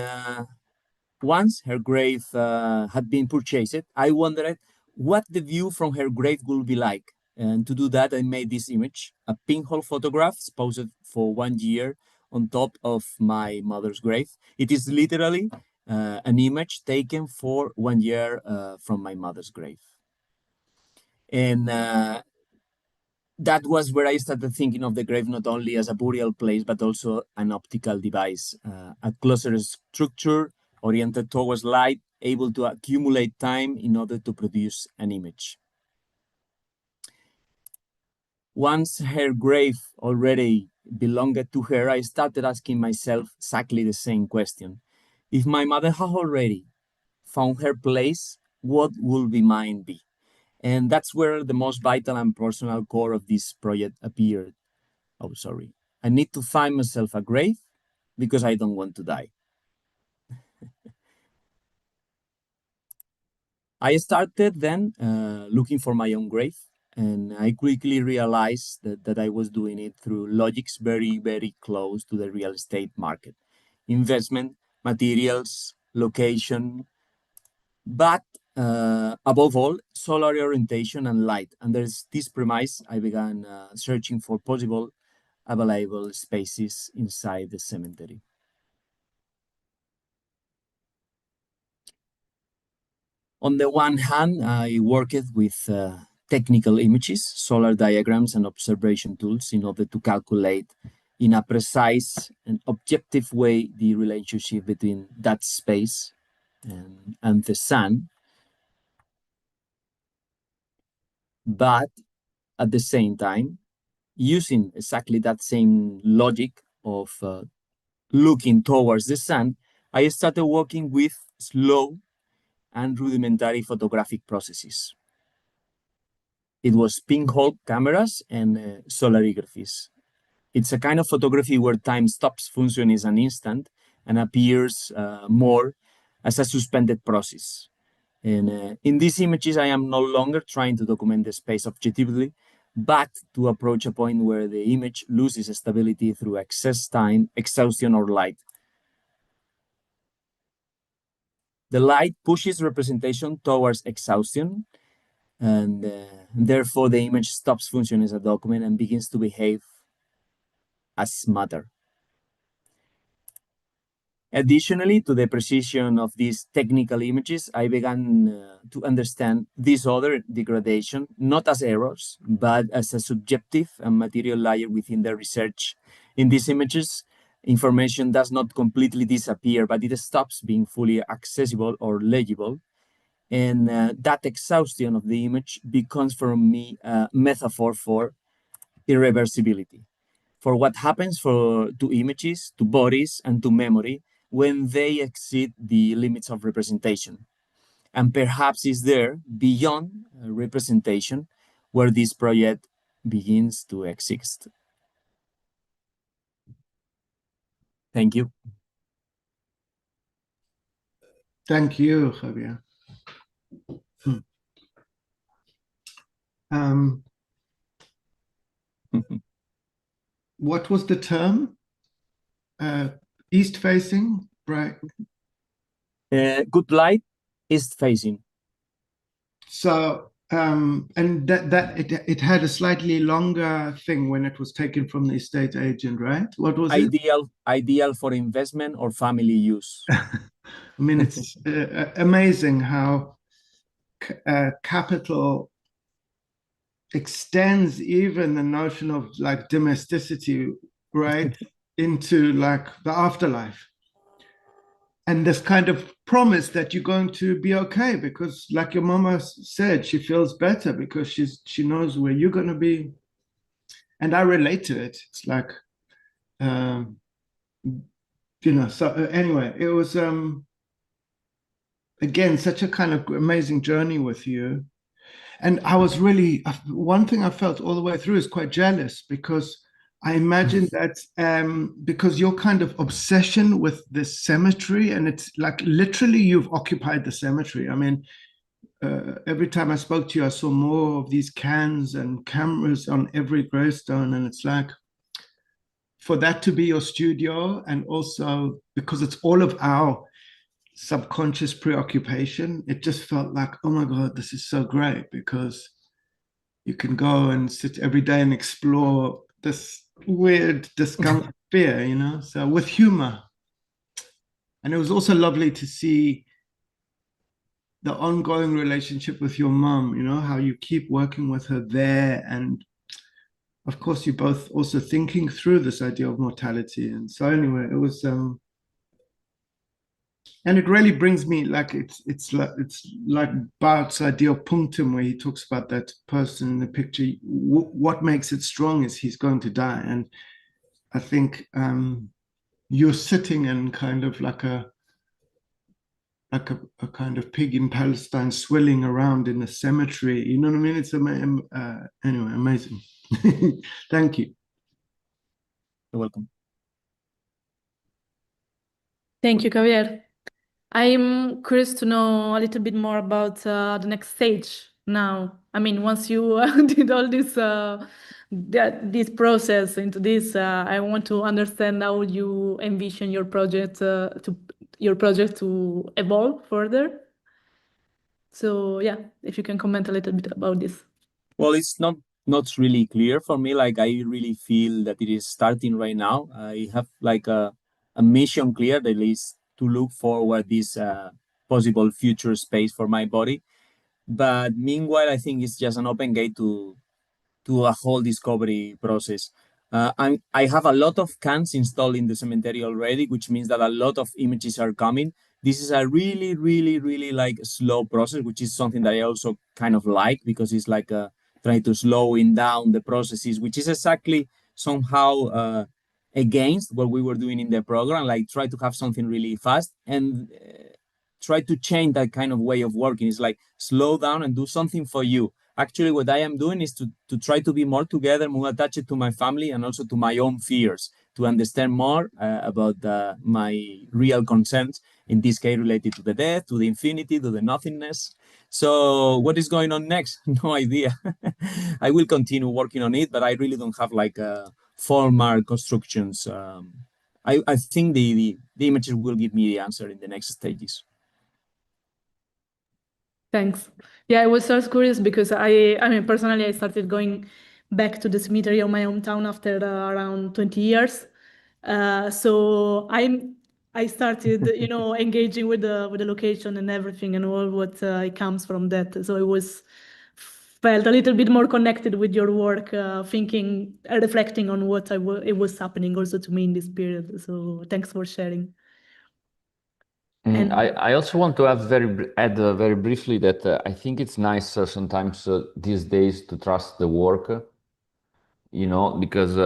once her grave had been purchased, I wondered what the view from her grave would be like. And to do that, I made this image, a pinhole photograph posed for 1 year on top of my mother's grave. It is literally an image taken for 1 year from my mother's grave. And that was where I started thinking of the grave not only as a burial place, but also an optical device, a closer structure oriented towards light, able to accumulate time in order to produce an image. Once her grave already belonged to her, I started asking myself exactly the same question. If my mother had already found her place, what would be mine be? And that's where the most vital and personal core of this project appeared. Oh, sorry. I need to find myself a grave because I don't want to die. I started then looking for my own grave, and I quickly realized that I was doing it through logics very, very close to the real estate market. Investment, materials, location, but above all, solar orientation and light. And there's this premise, I began searching for possible available spaces inside the cemetery. On the one hand, I worked with technical images, solar diagrams, and observation tools in order to calculate in a precise and objective way the relationship between that space and the sun. But at the same time, using exactly that same logic of looking towards the sun, I started working with slow and rudimentary photographic processes. It was pinhole cameras and solarographies. It's a kind of photography where time stops functioning as an instant and appears more as a suspended process. And in these images, I am no longer trying to document the space objectively, but to approach a point where the image loses stability through excess time, exhaustion, or light. The light pushes representation towards exhaustion, and therefore the image stops functioning as a document and begins to behave as matter. Additionally to the precision of these technical images, I began to understand this other degradation, not as errors, but as a subjective and material layer within the research. In these images, information does not completely disappear, but it stops being fully accessible or legible. And that exhaustion of the image becomes for me a metaphor for irreversibility, for what happens to images, to bodies, and to memory when they exceed the limits of representation. And perhaps is there, beyond representation, where this project begins to exist. Thank you. Thank you, Javier. What was the term? East facing, right? Good light, east facing. So and that it had a slightly longer thing when it was taken from the estate agent, right? What was it? Ideal for investment or family use. I mean, it's amazing how capital extends even the notion of like domesticity, right, into like the afterlife. And this kind of promise that you're going to be okay because, like your mama said, she feels better because she knows where you're going to be. And I relate to it. It's like, you know, so anyway, it was, again, such a kind of amazing journey with you. And I was really, one thing I felt all the way through is quite jealous because I imagine that because your kind of obsession with this cemetery, and it's like literally you've occupied the cemetery. I mean, every time I spoke to you, I saw more of these cans and cameras on every gravestone. And it's like, for that to be your studio, and also because it's all of our subconscious preoccupation, it just felt like, oh my God, this is so great because you can go and sit every day and explore this weird discomfort, fear, you know, so with humor. And it was also lovely to see the ongoing relationship with your mom, you know, how you keep working with her there. And of course, you're both also thinking through this idea of mortality. And so anyway, it was, and it really brings me like it's like Barthes' idea of punctum, where he talks about that person in the picture. What makes it strong is he's going to die, and I think you're sitting in kind of like a kind of pig in Palestine, swilling around in a cemetery. You know what I mean? It's anyway, amazing. Thank you. You're welcome. Thank you, Javier. I'm curious to know a little bit more about the next stage now. I mean, once you did all this this process into this, I want to understand how you envision your project to evolve further. So yeah, if you can comment a little bit about this. Well, it's not really clear for me. Like I really feel that it is starting right now. I have like a mission clear that is to look forward this possible future space for my body. But meanwhile, I think it's just an open gate to a whole discovery process. I have a lot of cans installed in the cemetery already, which means that a lot of images are coming. This is a really, really, really like slow process, which is something that I also kind of like because it's like trying to slowing down the processes, which is exactly somehow against what we were doing in the program, like try to have something really fast and try to change that kind of way of working. It's like slow down and do something for you. Actually, what I am doing is to try to be more together, more attached to my family and also to my own fears, to understand more about my real concerns, in this case related to the death, to the infinity, to the nothingness. So what is going on next? No idea. I will continue working on it, but I really don't have like formal constructions. I think the images will give me the answer in the next stages. Thanks. Yeah, I was just curious because I mean, personally, I started going back to the cemetery of my hometown after around 20 years. So I started, you know, engaging with the location and everything and all what comes from that. So it felt a little bit more connected with your work, thinking, reflecting on what it was happening also to me in this period. So thanks for sharing. And I also want to add very briefly that I think it's nice sometimes these days to trust the work, you know, because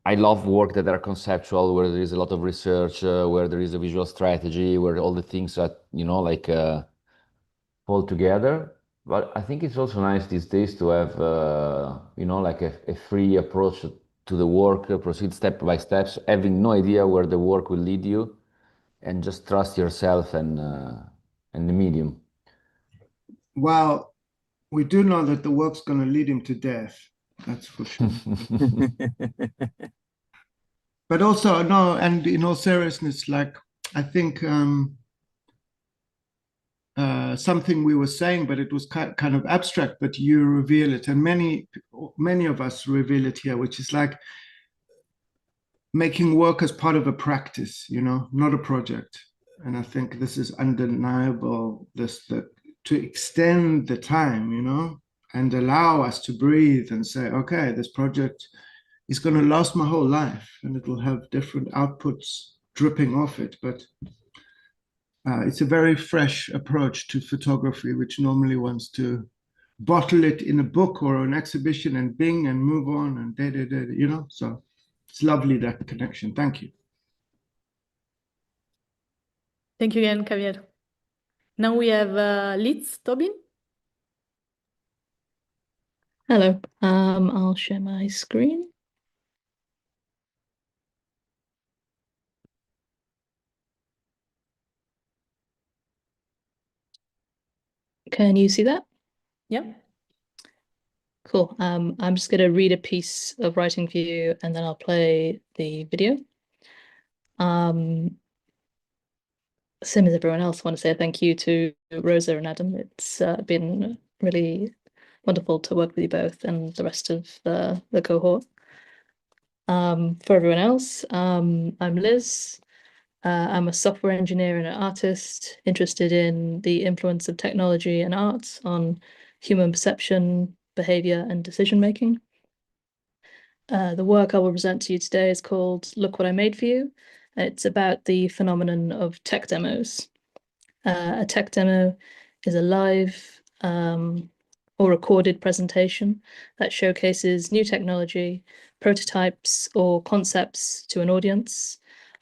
I love work that are conceptual, where there is a lot of research, where there is a visual strategy, where all the things that, you know, like fall together. But I think it's also nice these days to have, you know, like a free approach to the work, proceed step by step, having no idea where the work will lead you, and just trust yourself and the medium. Well, we do know that the work's going to lead him to death. That's for sure. But also, no, and in all seriousness, like, I think something we were saying, but it was kind of abstract, but you reveal it. And many of us reveal it here, which is like making work as part of a practice, you know, not a project. And I think this is undeniable, to extend the time, you know, and allow us to breathe and say, okay, this project is going to last my whole life and it will have different outputs dripping off it. But it's a very fresh approach to photography, which normally wants to bottle it in a book or an exhibition and bing and move on and you know, so it's lovely, that connection. Thank you. Thank you again, Javier. Now we have Litt, Tobin. Hello, I'll share my screen. Can you see that? Yeah. Cool. I'm just going to read a piece of writing for you and then I'll play the video. Same as everyone else, I want to say thank you to Rosa and Adam. It's been really wonderful to work with you both and the rest of the cohort. For everyone else, I'm Liz. I'm a software engineer and an artist interested in the influence of technology and art on human perception, behavior, and decision-making. The work I will present to you today is called Look What I Made For You. It's about the phenomenon of tech demos. A tech demo is a live or recorded presentation that showcases new technology, prototypes, or concepts to an audience,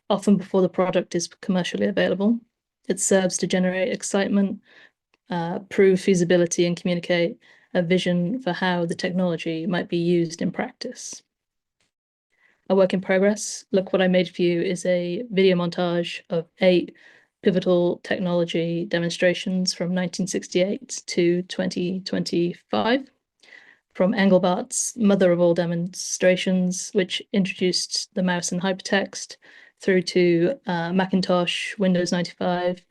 often before the product is commercially available. It serves to generate excitement, prove feasibility, and communicate a vision for how the technology might be used in practice. A work in progress, Look What I Made For You is a video montage of 8 pivotal technology demonstrations from 1968 to 2025. From Engelbart's mother of all demonstrations, which introduced the mouse and hypertext, through to Macintosh, Windows 95,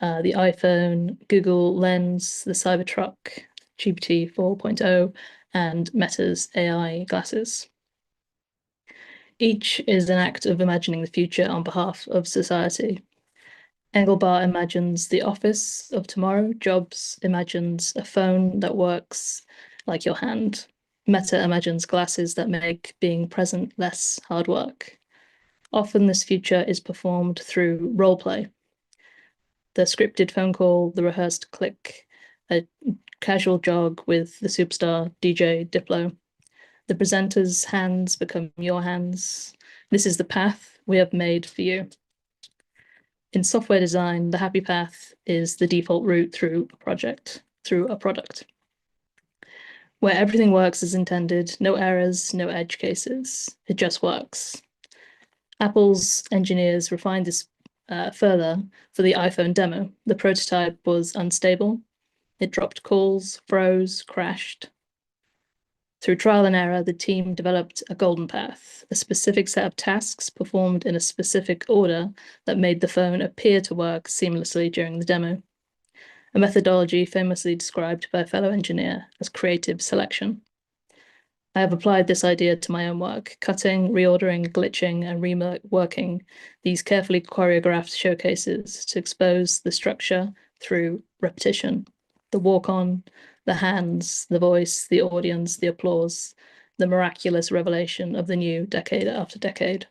the iPhone, Google Lens, the Cybertruck, GPT 4.0, and Meta's AI glasses. Each is an act of imagining the future on behalf of society. Engelbart imagines the office of tomorrow. Jobs imagines a phone that works like your hand. Meta imagines glasses that make being present less hard work. Often this future is performed through role play. The scripted phone call, the rehearsed click, a casual jog with the superstar DJ Diplo. The presenter's hands become your hands. This is the path we have made for you. In software design, the happy path is the default route through a product, where everything works as intended, no errors, no edge cases. It just works. Apple's engineers refined this further for the iPhone demo. The prototype was unstable. It dropped calls, froze, crashed. Through trial and error, the team developed a golden path, a specific set of tasks performed in a specific order that made the phone appear to work seamlessly during the demo. A methodology famously described by a fellow engineer as creative selection. I have applied this idea to my own work, cutting, reordering, glitching, and reworking these carefully choreographed showcases to expose the structure through repetition, the walk-on, the hands, the voice, the audience, the applause, the miraculous revelation of the new decade after decade.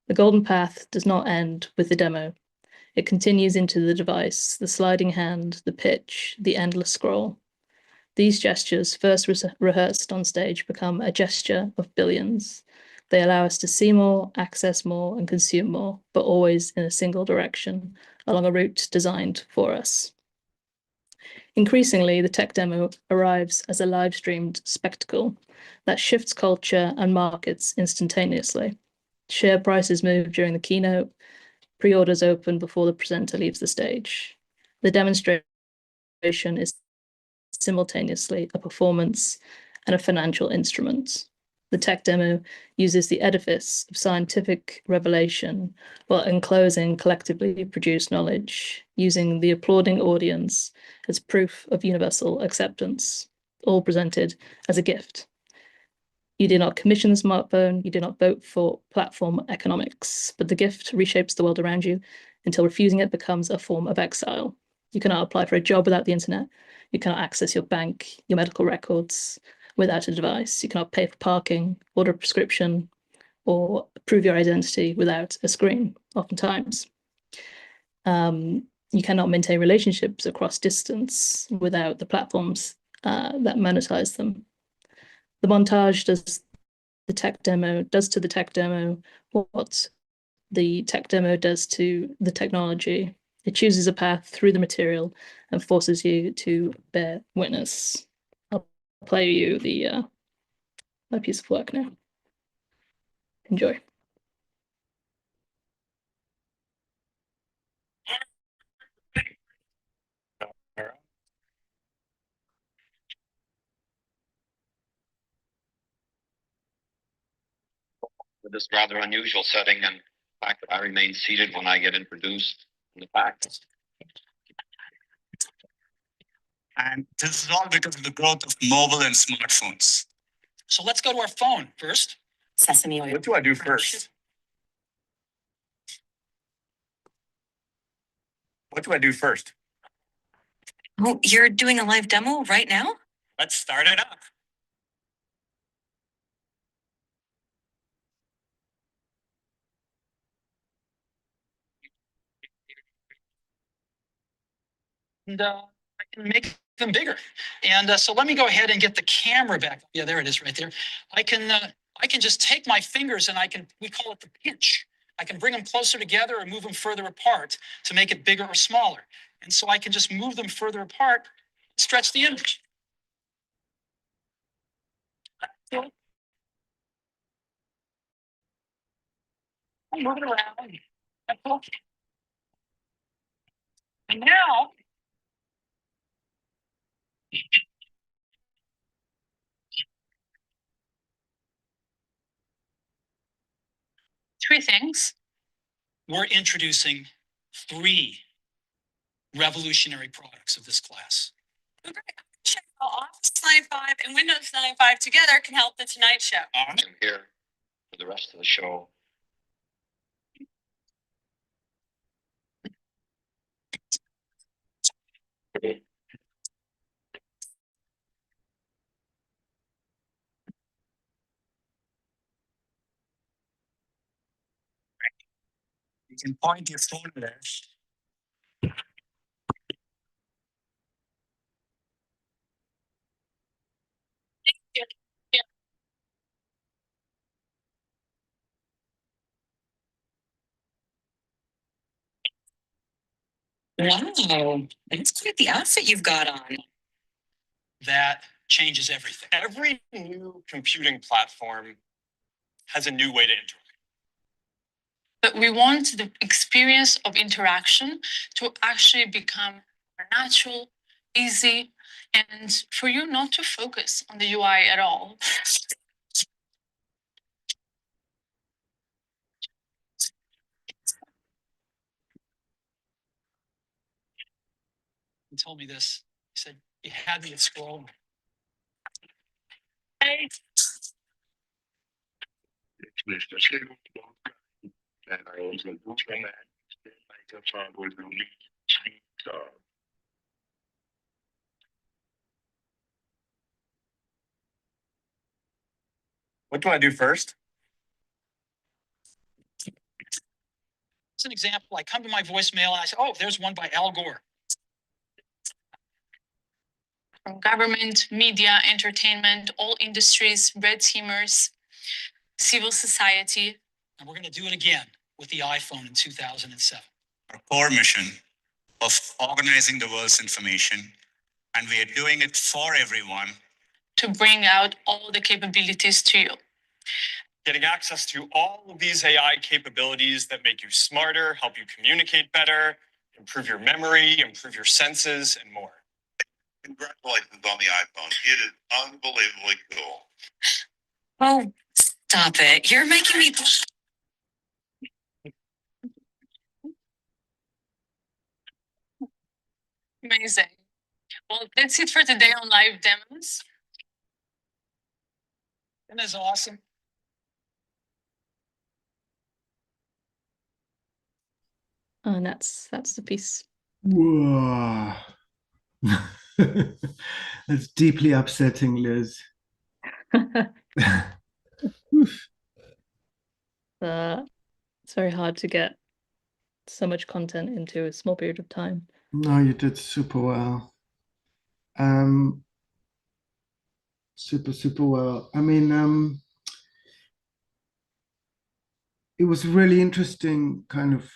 The golden path does not end with the demo. It continues into the device, the sliding hand, the pitch, the endless scroll. These gestures, first rehearsed on stage, become a gesture of billions. They allow us to see more, access more, and consume more, but always in a single direction, along a route designed for us. Increasingly, the tech demo arrives as a live-streamed spectacle that shifts culture and markets instantaneously. Share prices move during the keynote. Pre-orders open before the presenter leaves the stage. The demonstration is simultaneously a performance and a financial instrument. The tech demo uses the edifice of scientific revelation while enclosing collectively produced knowledge, using the applauding audience as proof of universal acceptance, all presented as a gift. You do not commission the smartphone, you do not vote for platform economics, but the gift reshapes the world around you until refusing it becomes a form of exile. You cannot apply for a job without the internet. You cannot access your bank, your medical records without a device. You cannot pay for parking, order a prescription, or prove your identity without a screen, oftentimes. You cannot maintain relationships across distance without the platforms that monetize them. The montage does to the tech demo what the tech demo does to the technology. It chooses a path through the material and forces you to bear witness. I'll play you the my piece of work now. Enjoy. With this rather unusual setting and the fact that I remain seated when I get introduced in the back. And this is all because of the growth of mobile and smartphones. So let's go to our phone first. Sesame oil. What do I do first? What do I do first? Oh, you're doing a live demo right now? Let's start it up. And I can make them bigger. And so let me go ahead and get the camera back. Yeah, there it is right there. I can just take my fingers and we call it the pinch. I can bring them closer together or move them further apart to make it bigger or smaller. And so I can just move them further apart, stretch the image. I move it around. And now, three things. We're introducing 3 revolutionary products of this class. Okay. How Office 95 and Windows 95 together can help the Tonight Show. I'm here for the rest of the show. You can point your phone there. Wow, that's quite the outfit you've got on. That changes everything. Every new computing platform has a new way to interact. But we want the experience of interaction to actually become natural, easy, and for you not to focus on the UI at all. He told me this. He said, you had me at scrolling. Hey. What do I do first? As an example, I come to my voicemail and I say, oh, there's one by Al Gore. From government, media, entertainment, all industries, red teamers, civil society. And we're going to do it again with the iPhone in 2007. Our core mission of organizing the world's information, and we are doing it for everyone. To bring out all the capabilities to you. Getting access to all of these AI capabilities that make you smarter, help you communicate better, improve your memory, improve your senses, and more. Congratulations on the iPhone. It is unbelievably cool. Well, Stop it. You're making me. Amazing. Well, that's it for today on live demos. And that's awesome. And that's the piece. Whoa. That's deeply upsetting, Liz. It's very hard to get so much content into a small period of time. No, you did super well. Super well. I mean, it was really interesting kind of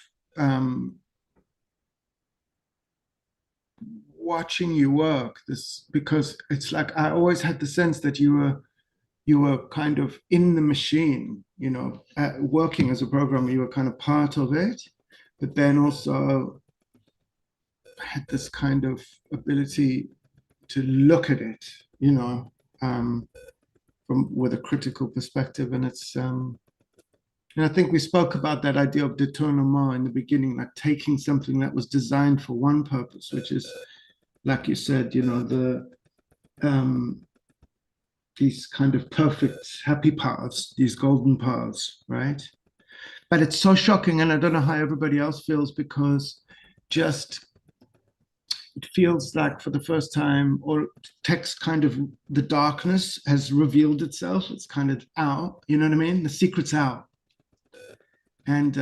watching you work this, because it's like I always had the sense that you were kind of in the machine, you know, working as a programmer, you were kind of part of it, but then also had this kind of ability to look at it, you know, with a critical perspective. And it's and I think we spoke about that idea of détournement in the beginning, like taking something that was designed for one purpose, which is, like you said, you know, these kind of perfect happy paths, these golden paths, right? But it's so shocking, and I don't know how everybody else feels, because just it feels like for the first time, or text kind of, the darkness has revealed itself. It's kind of out, you know what I mean? The secret's out. And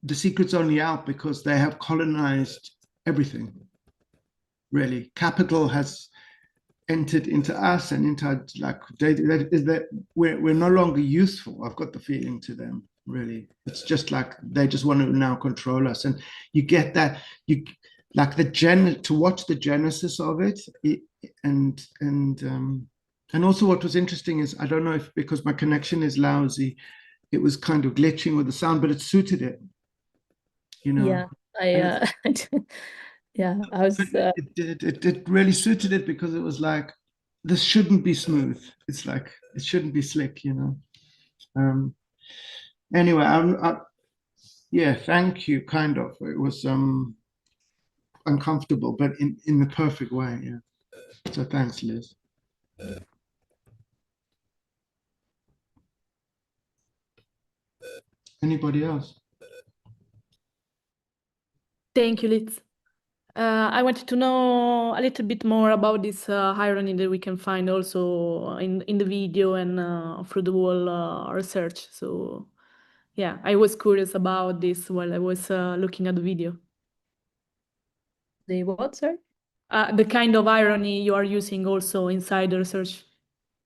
the secret's only out because they have colonized everything, really. Capital has entered into us and into, like, we're no longer useful. I've got the feeling to them, really. It's just like they just want to now control us. And you get that, you like to watch the genesis of it, and also what was interesting is, I don't know if because my connection is lousy, it was kind of glitching with the sound, but it suited it, you know. Yeah, yeah, I was. It really suited it, because it was like, this shouldn't be smooth. It's like, it shouldn't be slick, you know. Anyway, yeah, thank you. Kind of, it was uncomfortable, but in the perfect way. Yeah. So thanks, Liz. Anybody else? Thank you, Litt. I wanted to know a little bit more about this irony that we can find also in the video and through the whole research. So yeah, I was curious about this while I was looking at the video. The what, sorry? The kind of irony you are using also inside the research.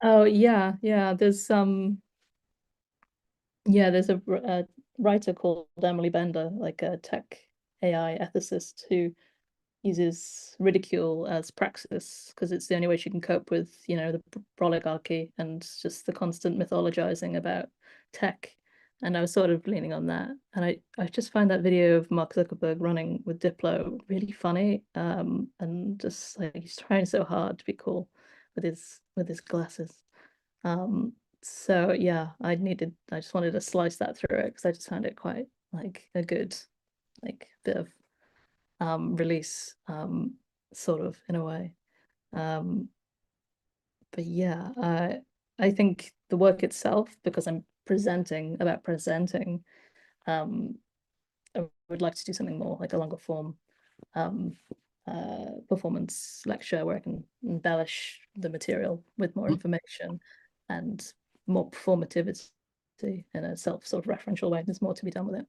Oh yeah, there's there's a writer called Emily Bender, like a tech AI ethicist, who uses ridicule as praxis because it's the only way she can cope with, you know, the oligarchy and just the constant mythologizing about tech. And I was sort of leaning on that. And I just find that video of Mark Zuckerberg running with Diplo really funny. And just like he's trying so hard to be cool with his glasses. So yeah, I just wanted to slice that through it because I just found it quite like a good like bit of release, sort of, in a way. But yeah, I think the work itself, because I'm presenting, I would like to do something more like a longer form performance lecture where I can embellish the material with more information and more performativity in a sort of referential way. There's more to be done with it.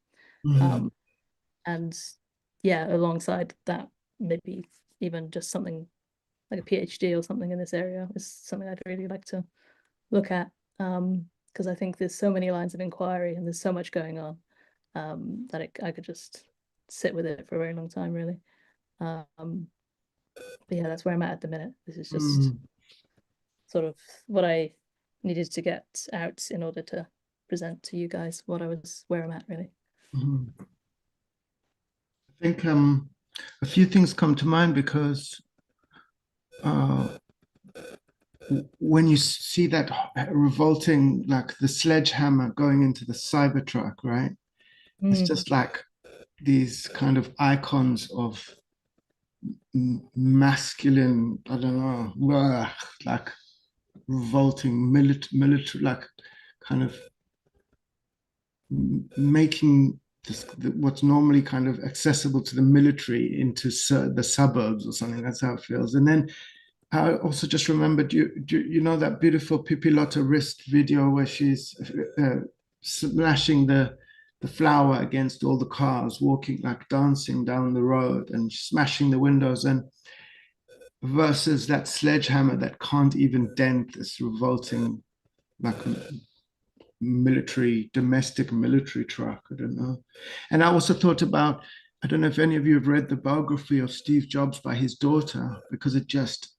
And yeah, alongside that, maybe even just something like a PhD or something in this area is something I'd really like to look at, because I think there's so many lines of inquiry and there's so much going on that I could just sit with it for a very long time, really. But yeah, that's where I'm at the minute. This is just sort of what I needed to get out in order to present to you guys where I'm at, really. I think a few things come to mind, because when you see that revolting, like the sledgehammer going into the Cybertruck, right? It's just like these kind of icons of masculine, I don't know, like revolting military, like kind of making this, what's normally kind of accessible to the military into the suburbs or something. That's how it feels. And then I also just remembered, you know that beautiful Pippi Lotta wrist video where she's smashing the flower against all the cars, walking, like dancing down the road and smashing the windows, and versus that sledgehammer that can't even dent this revolting, like domestic military truck. I don't know. And I also thought about, I don't know if any of you have read the biography of Steve Jobs by his daughter, because it just,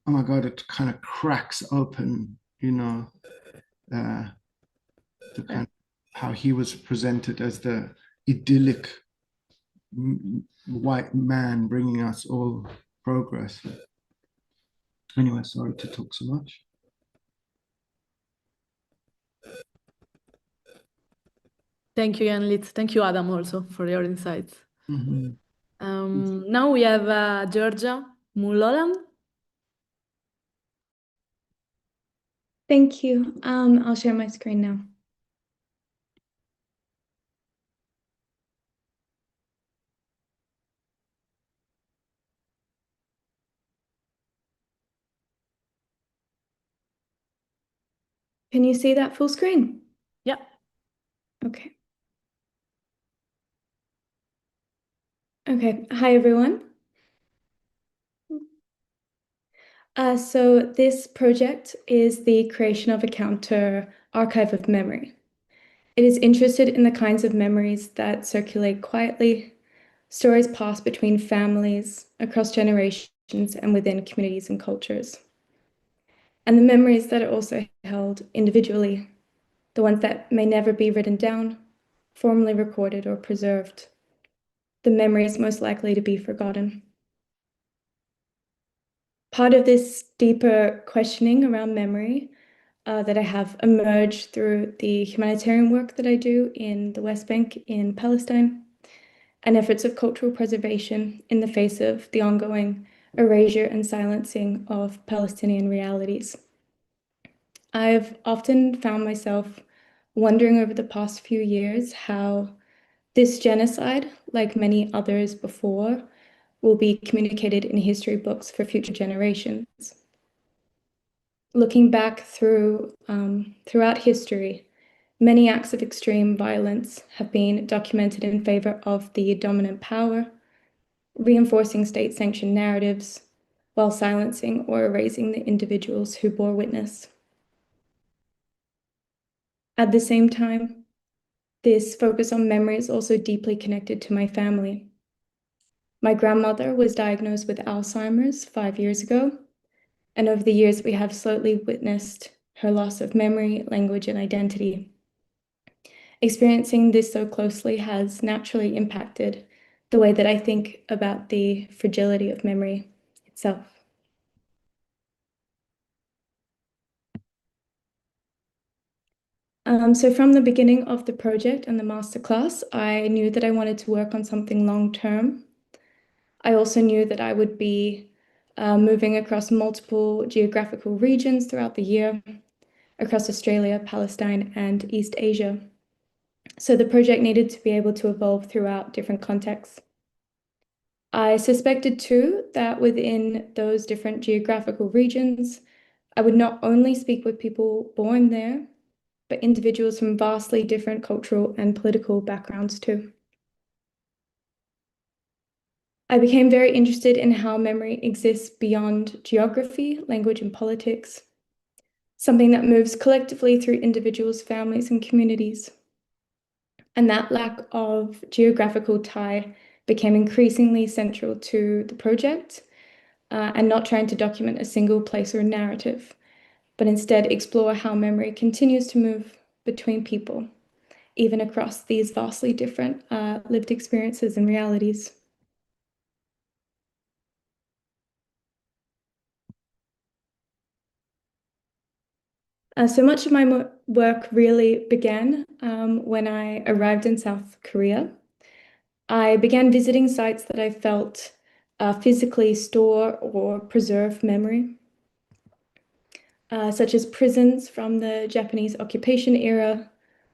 oh my God, it kind of cracks open, you know, the kind of how he was presented as the idyllic white man bringing us all progress. Anyway, sorry to talk so much. Thank you, Litt. Thank you, Adam, also for your insights. Now we have Georgia Mulholland. Thank you. I'll share my screen now. Can you see that full screen? Yeah. Okay. Okay. Hi, everyone. So this project is the creation of a counter archive of memory. It is interested in the kinds of memories that circulate quietly, stories passed between families, across generations, and within communities and cultures. And the memories that are also held individually, the ones that may never be written down, formally recorded or preserved, the memories most likely to be forgotten. Part of this deeper questioning around memory that I have emerged through the humanitarian work that I do in the West Bank in Palestine, and efforts of cultural preservation in the face of the ongoing erasure and silencing of Palestinian realities. I've often found myself wondering over the past few years how this genocide, like many others before, will be communicated in history books for future generations. Looking back throughout history, many acts of extreme violence have been documented in favor of the dominant power, reinforcing state-sanctioned narratives while silencing or erasing the individuals who bore witness. At the same time, this focus on memory is also deeply connected to my family. My grandmother was diagnosed with Alzheimer's 5 years ago, and over the years we have slowly witnessed her loss of memory, language, and identity. Experiencing this so closely has naturally impacted the way that I think about the fragility of memory itself. So from the beginning of the project and the masterclass, I knew that I wanted to work on something long-term. I also knew that I would be moving across multiple geographical regions throughout the year, across Australia, Palestine, and East Asia. So the project needed to be able to evolve throughout different contexts. I suspected too that within those different geographical regions, I would not only speak with people born there, but individuals from vastly different cultural and political backgrounds too. I became very interested in how memory exists beyond geography, language, and politics, something that moves collectively through individuals, families, and communities. And that lack of geographical tie became increasingly central to the project, and not trying to document a single place or narrative, but instead explore how memory continues to move between people, even across these vastly different lived experiences and realities. So much of my work really began when I arrived in South Korea. I began visiting sites that I felt physically store or preserve memory, such as prisons from the Japanese occupation era,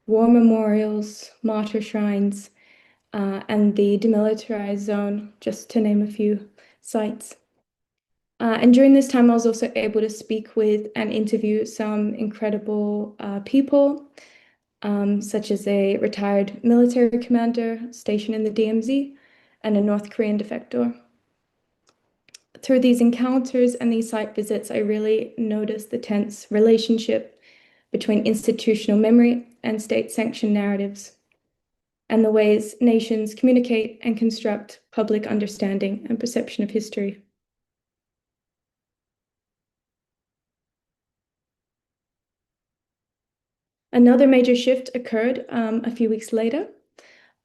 war memorials, martyr shrines, and the demilitarized zone, just to name a few sites. And during this time, I was also able to speak with and interview some incredible people, such as a retired military commander stationed in the DMZ and a North Korean defector. Through these encounters and these site visits, I really noticed the tense relationship between institutional memory and state-sanctioned narratives, and the ways nations communicate and construct public understanding and perception of history. Another major shift occurred a few weeks later.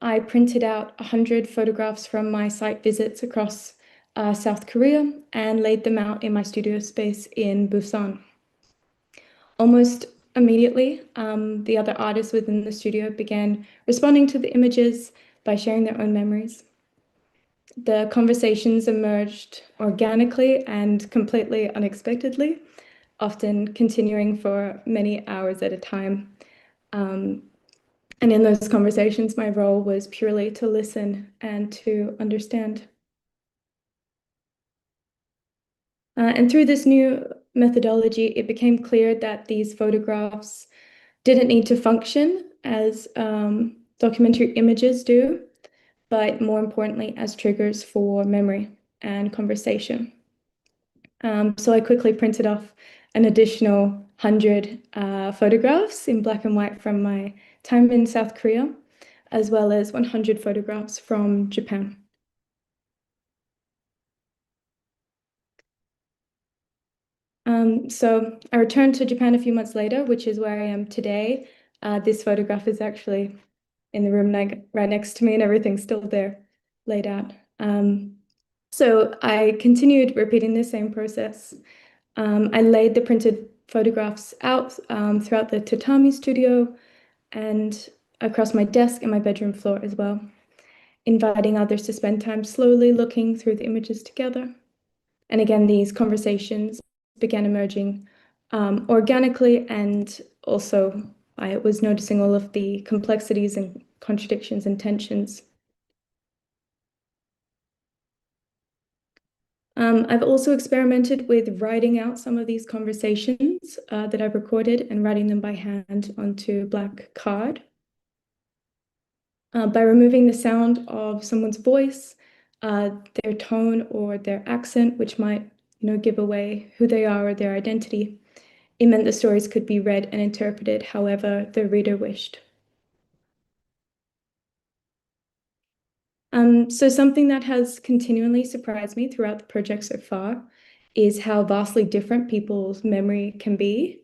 I printed out 100 photographs from my site visits across South Korea and laid them out in my studio space in Busan. Almost immediately, the other artists within the studio began responding to the images by sharing their own memories. The conversations emerged organically and completely unexpectedly, often continuing for many hours at a time. And in those conversations, my role was purely to listen and to understand. And through this new methodology, it became clear that these photographs didn't need to function as documentary images do, but more importantly, as triggers for memory and conversation. So I quickly printed off an additional 100 photographs in black and white from my time in South Korea, as well as 100 photographs from Japan. So I returned to Japan a few months later, which is where I am today. This photograph is actually in the room right next to me, and everything's still there laid out. So I continued repeating the same process. I laid the printed photographs out throughout the tatami studio and across my desk and my bedroom floor as well, inviting others to spend time slowly looking through the images together. And again, these conversations began emerging organically, and also I was noticing all of the complexities and contradictions and tensions. I've also experimented with writing out some of these conversations that I've recorded and writing them by hand onto black card. By removing the sound of someone's voice, their tone or their accent, which might give away who they are or their identity, it meant the stories could be read and interpreted however the reader wished. So something that has continually surprised me throughout the project so far is how vastly different people's memory can be.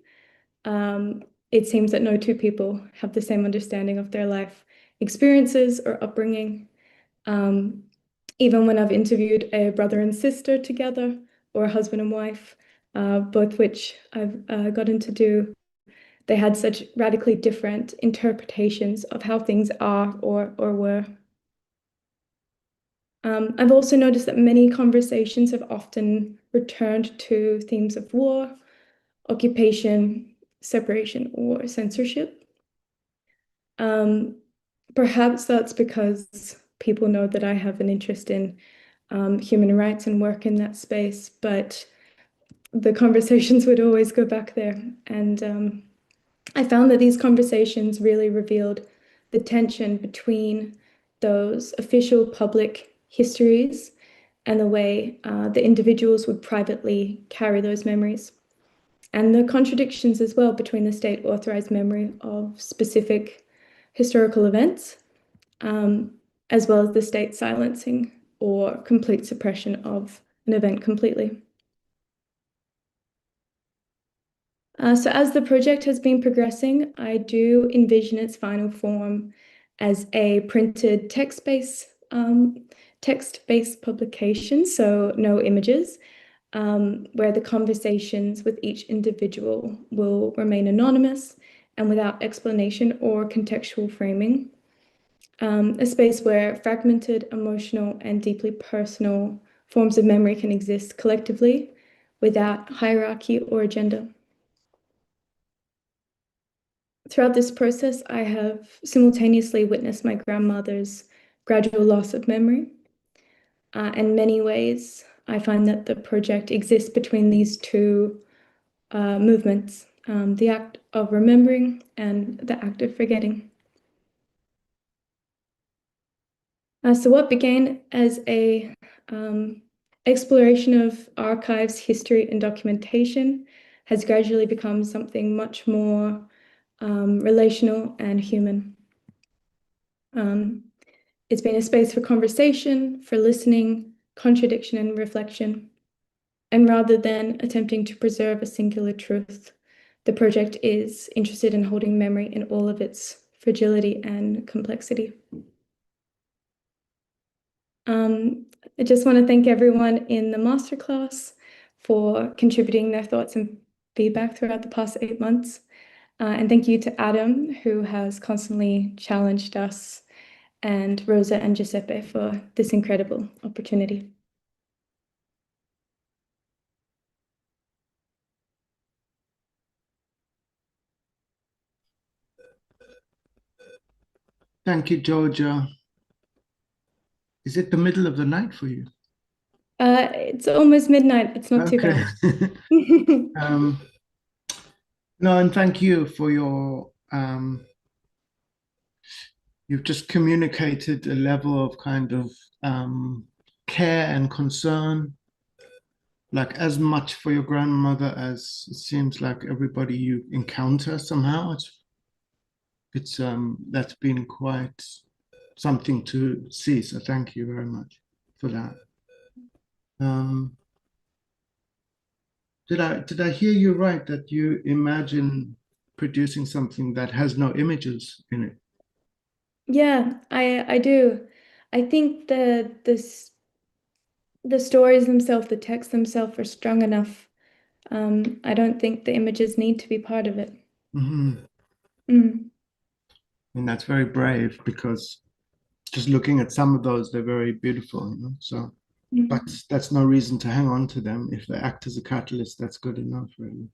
It seems that no two people have the same understanding of their life experiences or upbringing. Even when I've interviewed a brother and sister together, or a husband and wife, both which I've gotten to do, they had such radically different interpretations of how things are or were. I've also noticed that many conversations have often returned to themes of war, occupation, separation, or censorship. Perhaps that's because people know that I have an interest in human rights and work in that space, but the conversations would always go back there. And I found that these conversations really revealed the tension between those official public histories and the way the individuals would privately carry those memories, and the contradictions as well between the state authorized memory of specific historical events, as well as the state silencing or complete suppression of an event completely. So as the project has been progressing, I do envision its final form as a printed text-based publication, so no images, where the conversations with each individual will remain anonymous and without explanation or contextual framing. A space where fragmented, emotional, and deeply personal forms of memory can exist collectively without hierarchy or agenda. Throughout this process, I have simultaneously witnessed my grandmother's gradual loss of memory. In many ways, I find that the project exists between these two movements, the act of remembering and the act of forgetting. So what began as a exploration of archives, history, and documentation has gradually become something much more relational and human. It's been a space for conversation, for listening, contradiction, and reflection. And rather than attempting to preserve a singular truth, the project is interested in holding memory in all of its fragility and complexity. I just want to thank everyone in the masterclass for contributing their thoughts and feedback throughout the past 8 months. And thank you to Adam, who has constantly challenged us, and Rosa and Giuseppe for this incredible opportunity. Thank you, Georgia. Is it the middle of the night for you? It's almost midnight. It's not too bad. No, and thank you for your, you've just communicated a level of kind of care and concern, like as much for your grandmother as it seems like everybody you encounter somehow. It's that's been quite something to see. So thank you very much for that. Did I hear you right that you imagine producing something that has no images in it? Yeah, I do. I think the stories themselves, the texts themselves are strong enough. I don't think the images need to be part of it. And that's very brave, because just looking at some of those, they're very beautiful, you know. So, but that's no reason to hang on to them. If they act as a catalyst, that's good enough, really.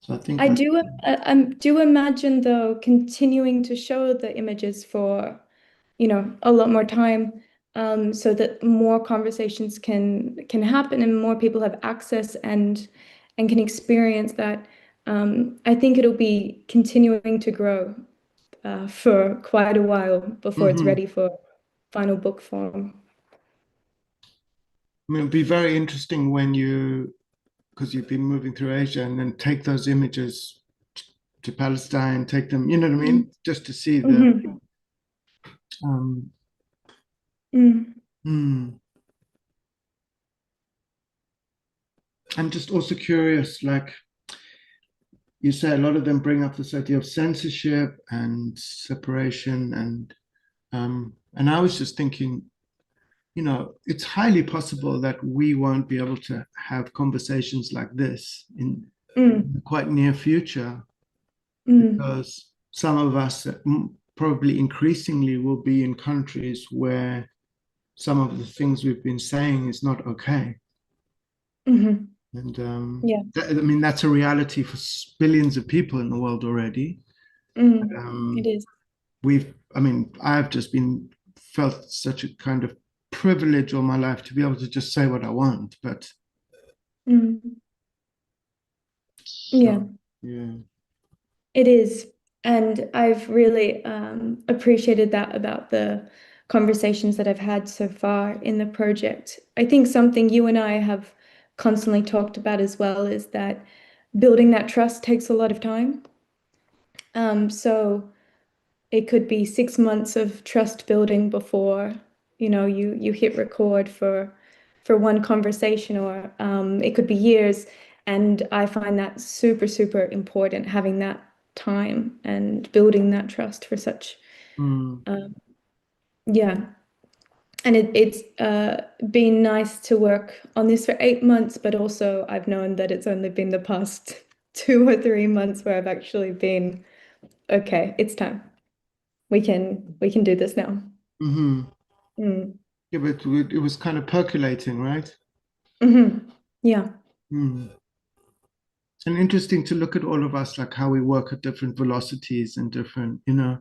So I think I do imagine, though, continuing to show the images for, a lot more time, so that more conversations can happen and more people have access and can experience that. I think it'll be continuing to grow for quite a while before it's ready for final book form. I mean, it'll be very interesting when because you've been moving through Asia, and then take those images to Palestine, take them, you know what I mean? Just to see the, I'm just also curious, like you say, a lot of them bring up this idea of censorship and separation, and I was just thinking, it's highly possible that we won't be able to have conversations like this in the quite near future, because some of us probably increasingly will be in countries where some of the things we've been saying is not okay. And I mean, that's a reality for billions of people in the world already. It is. I've just felt such a kind of privilege all my life to be able to just say what I want, but yeah, yeah, it is. And I've really appreciated that about the conversations that I've had so far in the project. I think something you and I have constantly talked about as well is that building that trust takes a lot of time. So it could be 6 months of trust building before, you hit record for one conversation, or it could be years. And I find that super, super important, having that time and building that trust for such, yeah. and it's been nice to work on this for 8 months, but also I've known that it's only been the past 2 or 3 months where I've actually been, okay, it's time. We can do this now. Mm-hmm. Mm. Yeah, but it was kind of percolating, right? Mm-hmm. Yeah. Mm. And interesting to look at all of us, like how we work at different velocities and different, you know,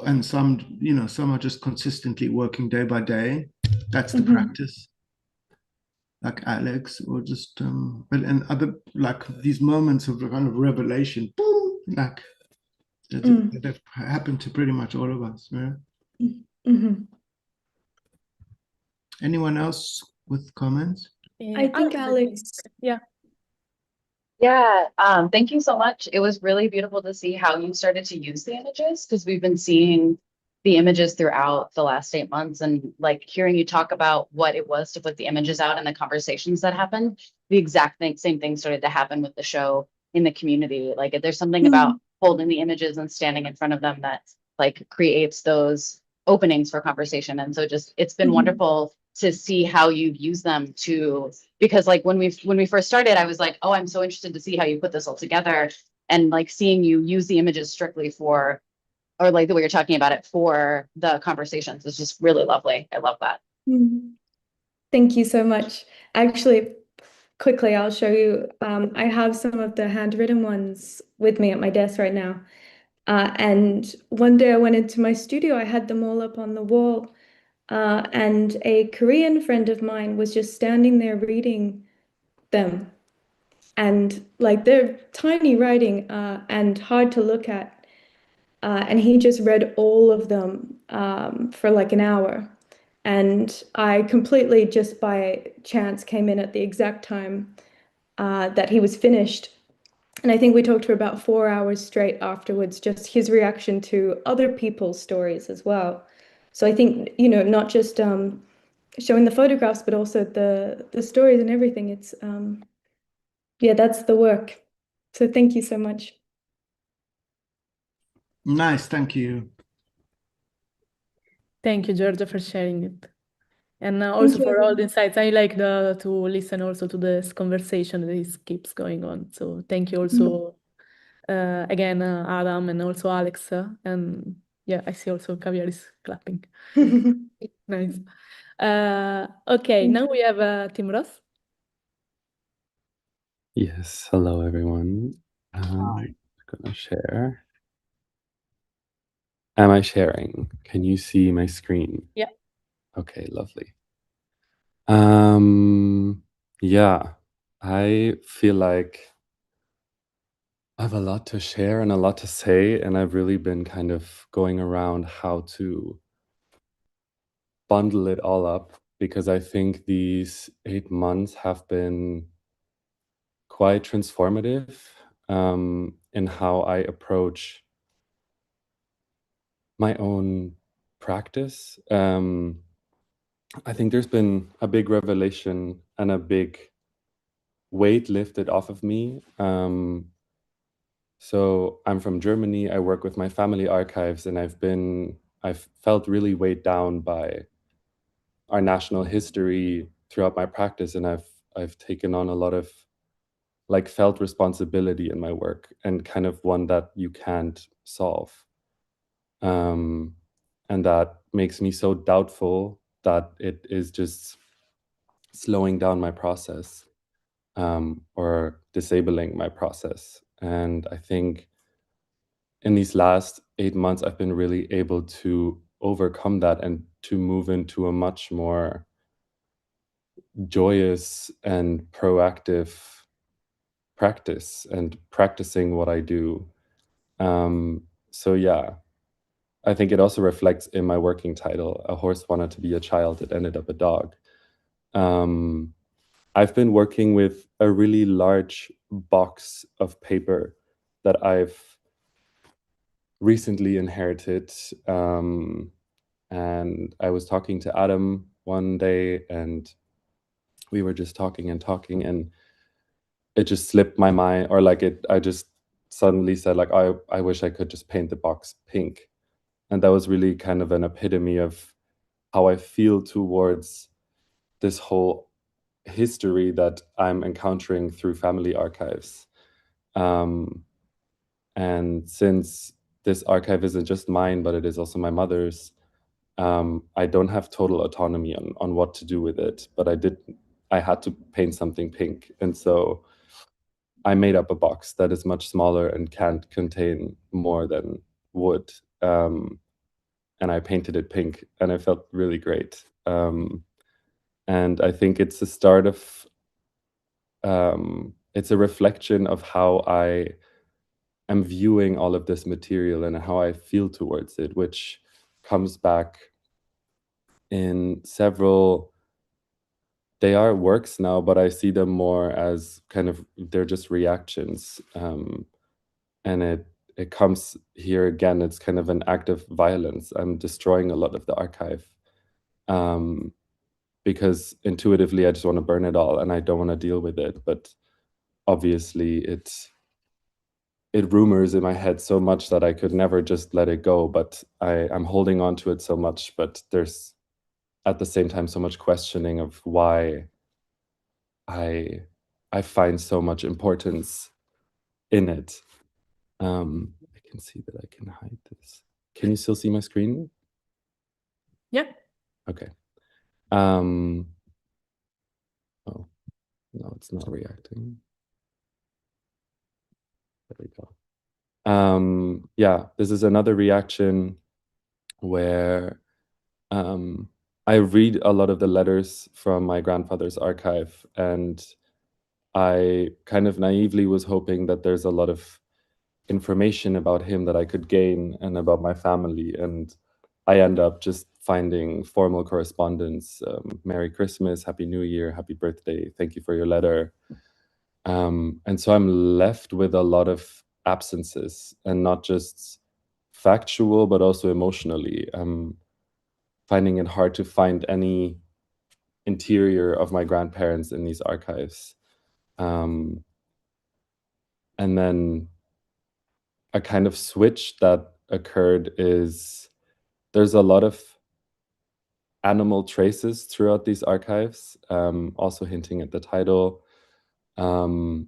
and some, you know, some are just consistently working day by day. That's the practice, like Alex, or just, but and other, like these moments of kind of revelation, boom, like that have happened to pretty much all of us, right? Anyone else with comments? I think Alex, yeah. Yeah, thank you so much. It was really beautiful to see how you started to use the images, because we've been seeing the images throughout the last 8 months, and like hearing you talk about what it was to put the images out and the conversations that happened. The exact same thing started to happen with the show in the community. Like there's something about holding the images and standing in front of them that like creates those openings for conversation. And so just it's been wonderful to see how you've used them to, because like when we first started, I was like, oh, I'm so interested to see how you put this all together, and like seeing you use the images strictly for, or like the way you're talking about it for the conversations is just really lovely. I love that. Thank you so much. Actually, quickly, I'll show you. I have some of the handwritten ones with me at my desk right now. And one day I went into my studio, I had them all up on the wall. And a Korean friend of mine was just standing there reading them. And like they're tiny writing and hard to look at. And he just read all of them for like an hour. And I completely just by chance came in at the exact time that he was finished. And I think we talked for about 4 hours straight afterwards, just his reaction to other people's stories as well. So I think, you know, not just showing the photographs, but also the stories and everything. It's, yeah, that's the work. So thank you so much. Nice, thank you. Thank you, Georgia, for sharing it. And also for all the insights. I like to listen also to this conversation that keeps going on. So thank you also again, Adam, and also Alex. And yeah, I see also Javier is clapping. Nice. Okay, now we have Tim Ross. Yes, hello everyone. I'm gonna share. Am I sharing? Can you see my screen? Yeah. Okay, lovely. Yeah, I feel like I have a lot to share and a lot to say, and I've really been kind of going around how to bundle it all up, because I think these 8 months have been quite transformative in how I approach my own practice. I think there's been a big revelation and a big weight lifted off of me. So I'm from Germany. I work with my family archives, and I've felt really weighed down by our national history throughout my practice, and I've taken on a lot of like felt responsibility in my work, and kind of one that you can't solve. And that makes me so doubtful that it is just slowing down my process or disabling my process. And I think in these last 8 months, I've been really able to overcome that and to move into a much more joyous and proactive practice and practicing what I do. So yeah, I think it also reflects in my working title. A horse wanted to be a child, it ended up a dog. I've been working with a really large box of paper that I've recently inherited. And I was talking to Adam one day, and we were just talking, and it just slipped my mind, or like I just suddenly said, like, I wish I could just paint the box pink. And that was really kind of an epitome of how I feel towards this whole history that I'm encountering through family archives. And since this archive isn't just mine, but it is also my mother's, I don't have total autonomy on what to do with it, but I had to paint something pink. And so I made up a box that is much smaller and can't contain more than wood. And I painted it pink, and I felt really great. And I think it's the start of, it's a reflection of how I am viewing all of this material and how I feel towards it, which comes back in several, they are works now, but I see them more as kind of, they're just reactions. And it comes here again, it's kind of an act of violence. I'm destroying a lot of the archive. Because intuitively I just want to burn it all and I don't want to deal with it. But obviously it rumors in my head so much that I could never just let it go. But I'm holding on to it so much, but there's at the same time so much questioning of why I find so much importance in it. I can see that I can hide this. Can you still see my screen? Yeah. Okay. Oh, no, it's not reacting. There we go. Yeah, this is another reaction where I read a lot of the letters from my grandfather's archive, and I kind of naively was hoping that there's a lot of information about him that I could gain and about my family. And I end up just finding formal correspondence. Merry Christmas, Happy New Year, Happy Birthday, thank you for your letter. And so I'm left with a lot of absences, and not just factual, but also emotionally. I'm finding it hard to find any interior of my grandparents in these archives. And then a kind of switch that occurred is there's a lot of animal traces throughout these archives, also hinting at the title. And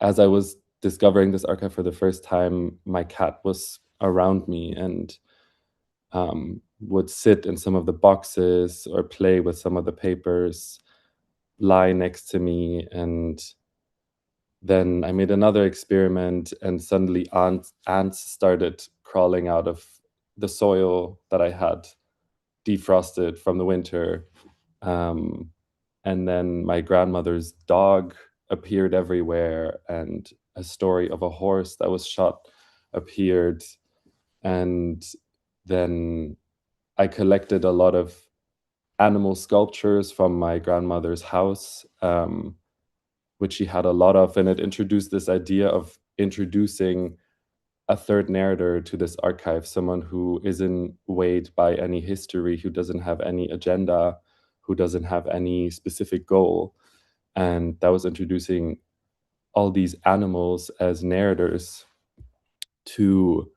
as I was discovering this archive for the first time, my cat was around me and would sit in some of the boxes or play with some of the papers, lie next to me. And then I made another experiment, and suddenly ants started crawling out of the soil that I had defrosted from the winter. And then my grandmother's dog appeared everywhere, and a story of a horse that was shot appeared. And then I collected a lot of animal sculptures from my grandmother's house, which she had a lot of, and it introduced this idea of introducing a third narrator to this archive, someone who isn't weighed by any history, who doesn't have any agenda, who doesn't have any specific goal. And that was introducing all these animals as narrators to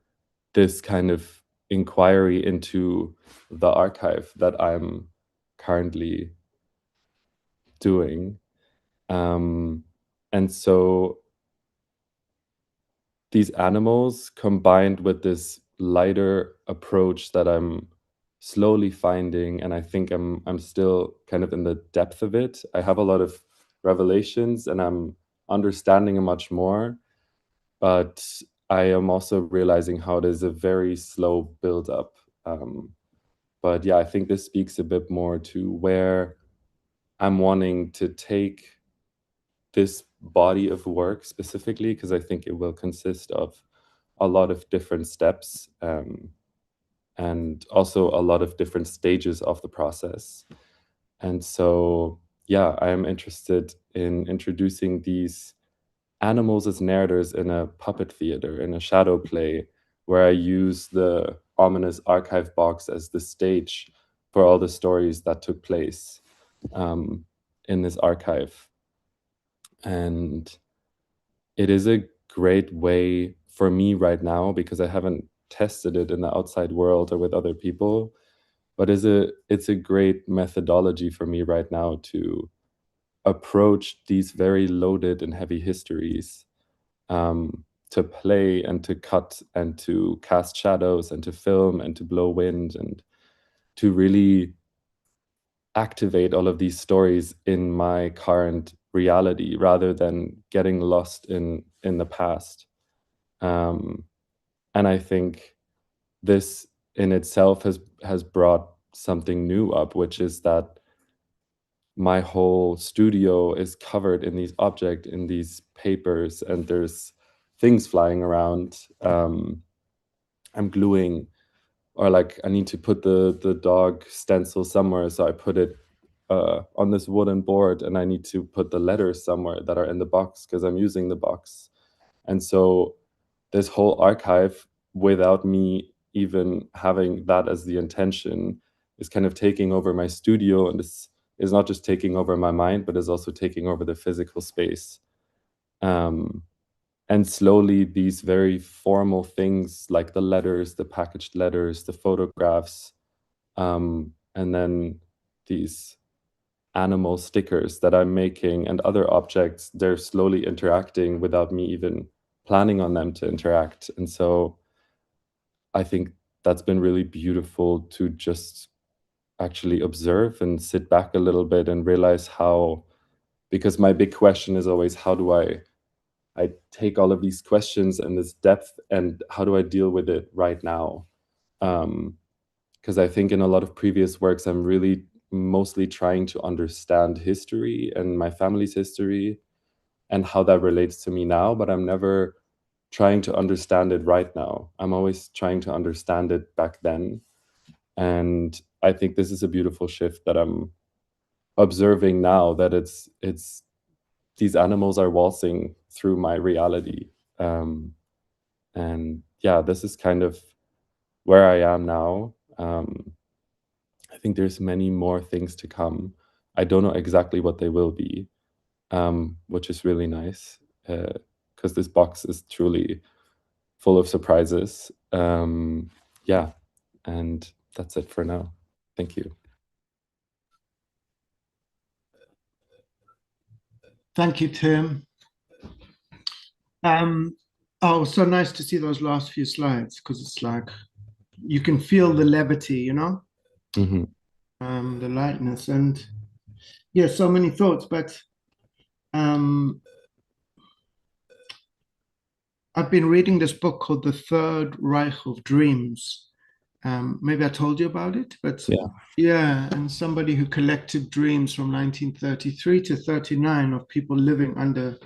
this kind of inquiry into the archive that I'm currently doing. And so these animals, combined with this lighter approach that I'm slowly finding, and I think I'm still kind of in the depth of it. I have a lot of revelations and I'm understanding much more, but I am also realizing how it is a very slow build-up. But yeah, I think this speaks a bit more to where I'm wanting to take this body of work specifically, because I think it will consist of a lot of different steps, and also a lot of different stages of the process. And so, yeah, I am interested in introducing these animals as narrators in a puppet theater, in a shadow play, where I use the ominous archive box as the stage for all the stories that took place in this archive. And it is a great way for me right now, because I haven't tested it in the outside world or with other people, but it's a great methodology for me right now to approach these very loaded and heavy histories, to play and to cut and to cast shadows and to film and to blow wind and to really activate all of these stories in my current reality rather than getting lost in the past. And I think this in itself has brought something new up, which is that my whole studio is covered in these objects, in these papers, and there's things flying around. I'm gluing, or like I need to put the dog stencil somewhere, so I put it on this wooden board, and I need to put the letters somewhere that are in the box because I'm using the box. And so this whole archive, without me even having that as the intention, is kind of taking over my studio, and this is not just taking over my mind, but is also taking over the physical space. And slowly these very formal things like the letters, the packaged letters, the photographs, and then these animal stickers that I'm making and other objects, they're slowly interacting without me even planning on them to interact. And so I think that's been really beautiful to just actually observe and sit back a little bit and realize how, because my big question is always, how do I take all of these questions and this depth, and how do I deal with it right now? Because I think in a lot of previous works, I'm really mostly trying to understand history and my family's history and how that relates to me now, but I'm never trying to understand it right now. I'm always trying to understand it back then. And I think this is a beautiful shift that I'm observing now, that it's these animals are waltzing through my reality. And yeah, this is kind of where I am now. I think there's many more things to come. I don't know exactly what they will be, which is really nice, because this box is truly full of surprises. Yeah, and that's it for now. Thank you. Thank you, Tim. Oh, so nice to see those last few slides, because it's like you can feel the levity, you know, the lightness, and yeah, so many thoughts. But I've been reading this book called The Third Reich of Dreams. Maybe I told you about it, but yeah, and somebody who collected dreams from 1933 to 39 of people living under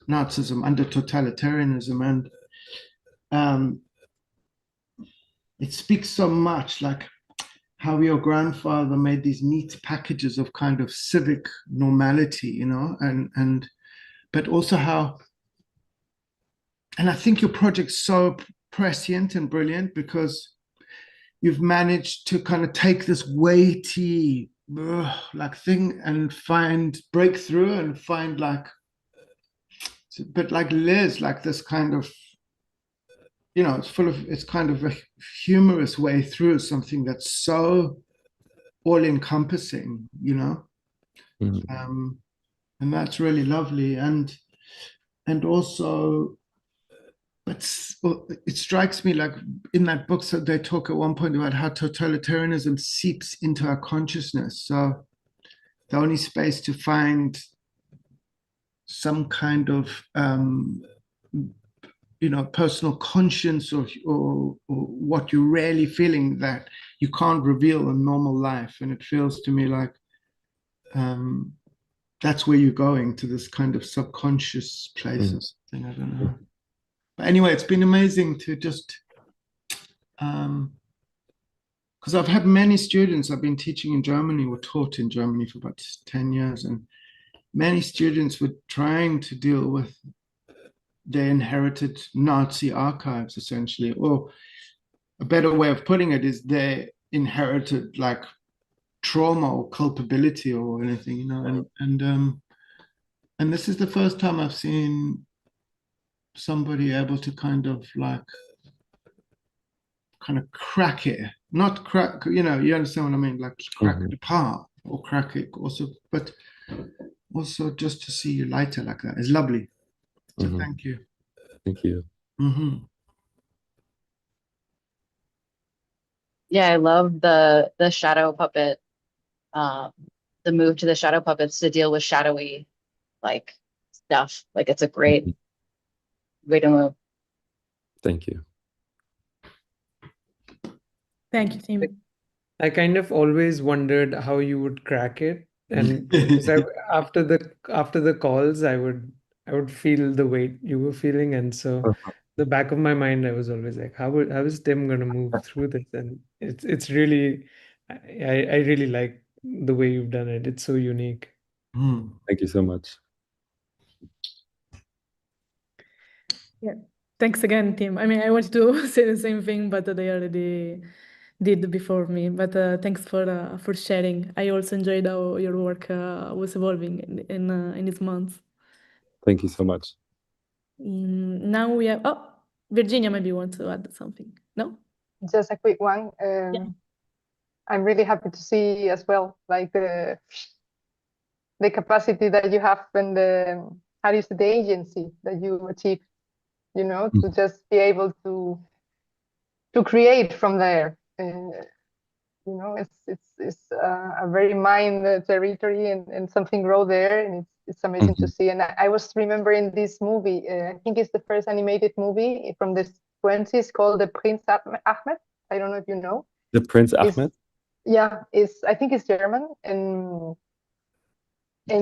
Nazism, under totalitarianism, and it speaks so much like how your grandfather made these neat packages of kind of civic normality, you know, and but also how, and I think your project's so prescient and brilliant because you've managed to kind of take this weighty like thing and find breakthrough and find like, but like Liz, like this kind of, you know, it's kind of a humorous way through something that's so all-encompassing, you know. And that's really lovely. And also, it strikes me like in that book, so they talk at one point about how totalitarianism seeps into our consciousness. So the only space to find some kind of you know, personal conscience or what you're really feeling that you can't reveal in normal life. And it feels to me like that's where you're going, to this kind of subconscious place or something. I don't know. But anyway, it's been amazing to just, because I've had many students, I've been teaching in Germany or taught in Germany for about 10 years, and many students were trying to deal with their inherited Nazi archives, essentially, or a better way of putting it is they inherited like trauma or culpability or anything, you know, and this is the first time I've seen somebody able to kind of like kind of crack it, not crack, you understand what I mean, like crack it apart or crack it also, but also just to see you lighter like that is lovely. So thank you. Thank you. Yeah, I love the shadow puppet, the move to the shadow puppets to deal with shadowy like stuff. Like it's a great way to move. Thank you. Thank you, Tim. I kind of always wondered how you would crack it, and because after the calls, I would feel the weight you were feeling, and so the back of my mind, I was always like, how is Tim gonna move through this? And it's really, I really like the way you've done it. It's so unique. Thank you so much. Yeah. Thanks again, Tim. I mean, I wanted to say the same thing, but they already did before me. But thanks for sharing. I also enjoyed how your work was evolving in these months. Thank you so much. Now we have Virginia. Maybe you want to add something? No. Just a quick one. I'm really happy to see as well, like the capacity that you have and the agency that you achieve. To just be able to create from there. It's a very mind territory and something grow there, and it's amazing to see. And I was remembering this movie. I think it's the first animated movie from the 20s called The Prince Ahmed. I don't know if you know. The Prince Ahmed? Yeah, I think it's German, and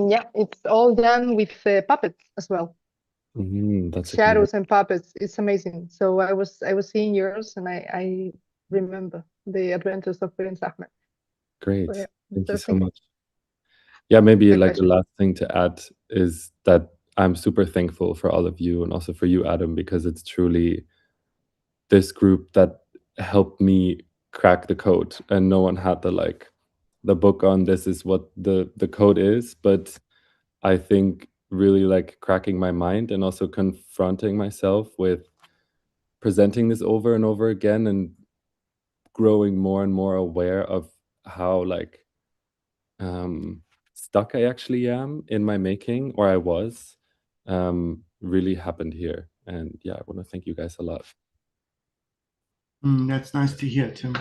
yeah, it's all done with puppets as well. That's Shadows and puppets. It's amazing. So I was seeing yours, and I remember the adventures of Prince Ahmed. Great. So, yeah, Thank you so much. Yeah, maybe like the last thing to add is that I'm super thankful for all of you and also for you, Adam, because it's truly this group that helped me crack the code, and no one had the book on this is what the code is, but I think really like cracking my mind and also confronting myself with presenting this over and over again and growing more and more aware of how stuck I actually am in my making, or I was, really happened here. And yeah, I want to thank you guys a lot. That's nice to hear, Tim.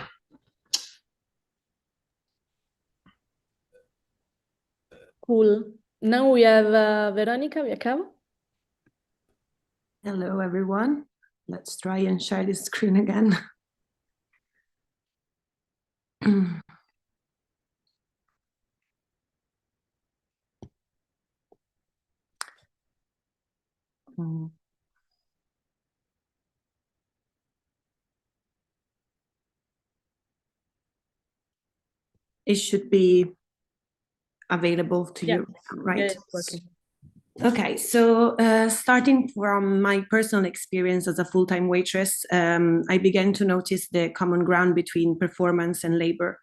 Cool. Now we have Veronica Viacava. Hello, everyone. Let's try and share this screen again. It should be available to you, right? Yeah, it's working. Okay, so starting from my personal experience as a full-time waitress, I began to notice the common ground between performance and labor.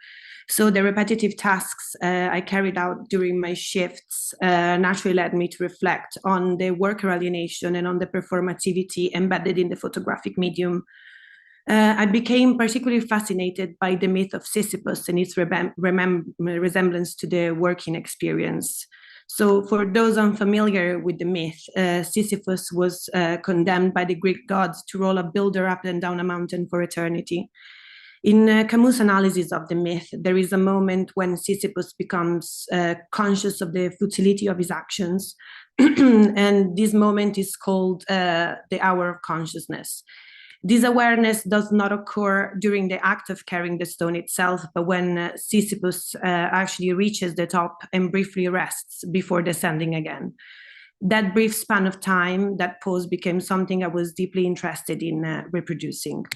So the repetitive tasks I carried out during my shifts naturally led me to reflect on the worker alienation and on the performativity embedded in the photographic medium. I became particularly fascinated by the myth of Sisyphus and its resemblance to the working experience. So for those unfamiliar with the myth, Sisyphus was condemned by the Greek gods to roll a builder up and down a mountain for eternity. In Camus' analysis of the myth, there is a moment when Sisyphus becomes conscious of the futility of his actions. And this moment is called the hour of consciousness. This awareness does not occur during the act of carrying the stone itself, but when Sisyphus actually reaches the top and briefly rests before descending again. That brief span of time, that pause, became something I was deeply interested in reproducing.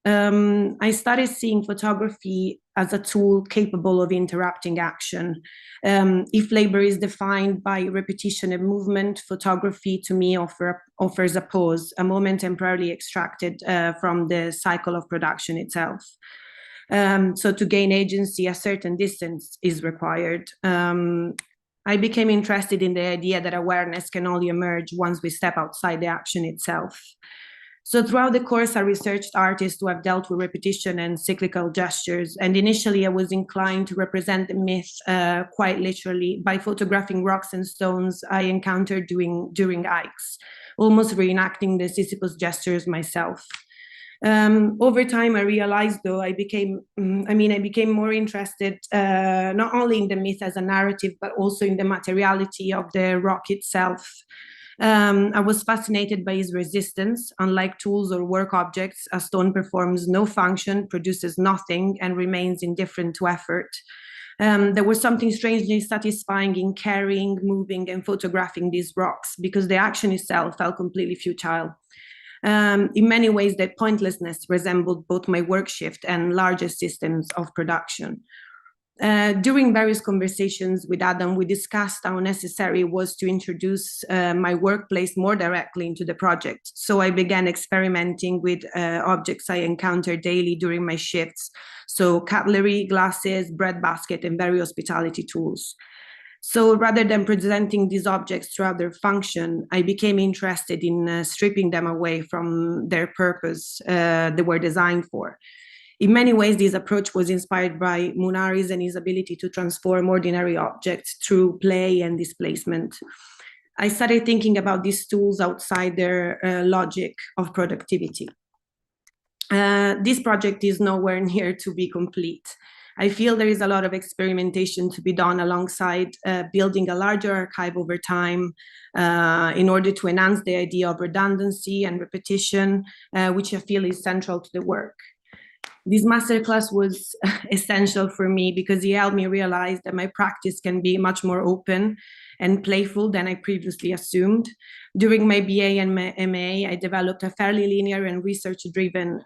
I started seeing photography as a tool capable of interrupting action. If labor is defined by repetition and movement, photography to me offers a pause, a moment temporarily extracted from the cycle of production itself. So to gain agency, a certain distance is required. I became interested in the idea that awareness can only emerge once we step outside the action itself. So throughout the course, I researched artists who have dealt with repetition and cyclical gestures. And initially, I was inclined to represent the myth quite literally by photographing rocks and stones I encountered during hikes, almost reenacting the Sisyphus gestures myself. Over time, I realized, though, I became more interested not only in the myth as a narrative, but also in the materiality of the rock itself. I was fascinated by its resistance. Unlike tools or work objects, a stone performs no function, produces nothing, and remains indifferent to effort. There was something strangely satisfying in carrying, moving, and photographing these rocks because the action itself felt completely futile. In many ways, that pointlessness resembled both my work shift and larger systems of production. During various conversations with Adam, we discussed how necessary it was to introduce my workplace more directly into the project. So I began experimenting with objects I encountered daily during my shifts. So cutlery, glasses, breadbasket, and various hospitality tools. So rather than presenting these objects throughout their function, I became interested in stripping them away from their purpose they were designed for. In many ways, this approach was inspired by Munari's and his ability to transform ordinary objects through play and displacement. I started thinking about these tools outside their logic of productivity. This project is nowhere near to be complete. I feel there is a lot of experimentation to be done alongside building a larger archive over time in order to enhance the idea of redundancy and repetition, which I feel is central to the work. This masterclass was essential for me because it helped me realize that my practice can be much more open and playful than I previously assumed. During my BA and my MA, I developed a fairly linear and research-driven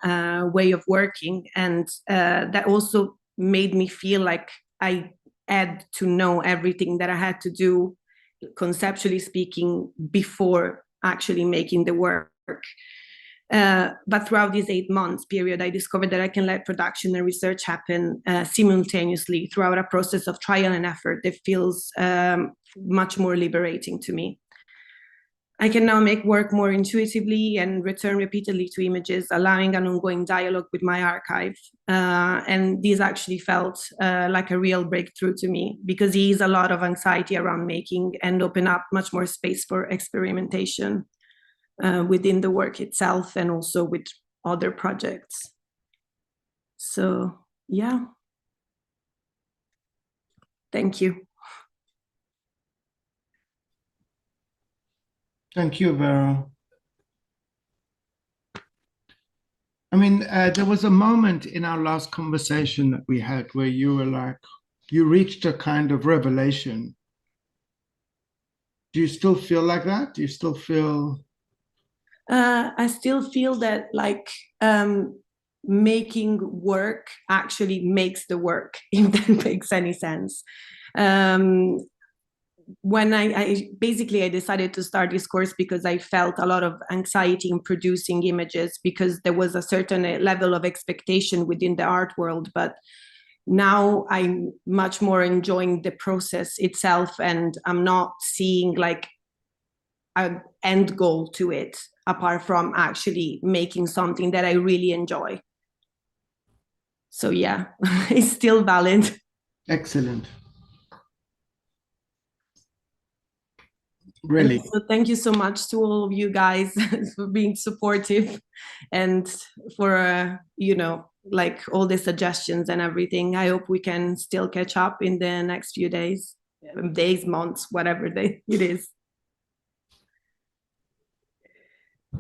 way of working, and that also made me feel like I had to know everything that I had to do, conceptually speaking, before actually making the work. But throughout this 8 months period, I discovered that I can let production and research happen simultaneously throughout a process of trial and effort that feels much more liberating to me. I can now make work more intuitively and return repeatedly to images, allowing an ongoing dialogue with my archive. And this actually felt like a real breakthrough to me because it eased a lot of anxiety around making and opened up much more space for experimentation within the work itself and also with other projects. So, yeah. Thank you. Thank you, Vera. I mean, there was a moment in our last conversation that we had where you were like, you reached a kind of revelation. Do you still feel like that? Do you still feel? I still feel that like making work actually makes the work, if that makes any sense. When I decided to start this course because I felt a lot of anxiety in producing images because there was a certain level of expectation within the art world. But now I'm much more enjoying the process itself, and I'm not seeing like an end goal to it apart from actually making something that I really enjoy. So yeah, it's still valid. Excellent. Really. So thank you so much to all of you guys for being supportive and for, like all the suggestions and everything. I hope we can still catch up in the next few days, months, whatever it is.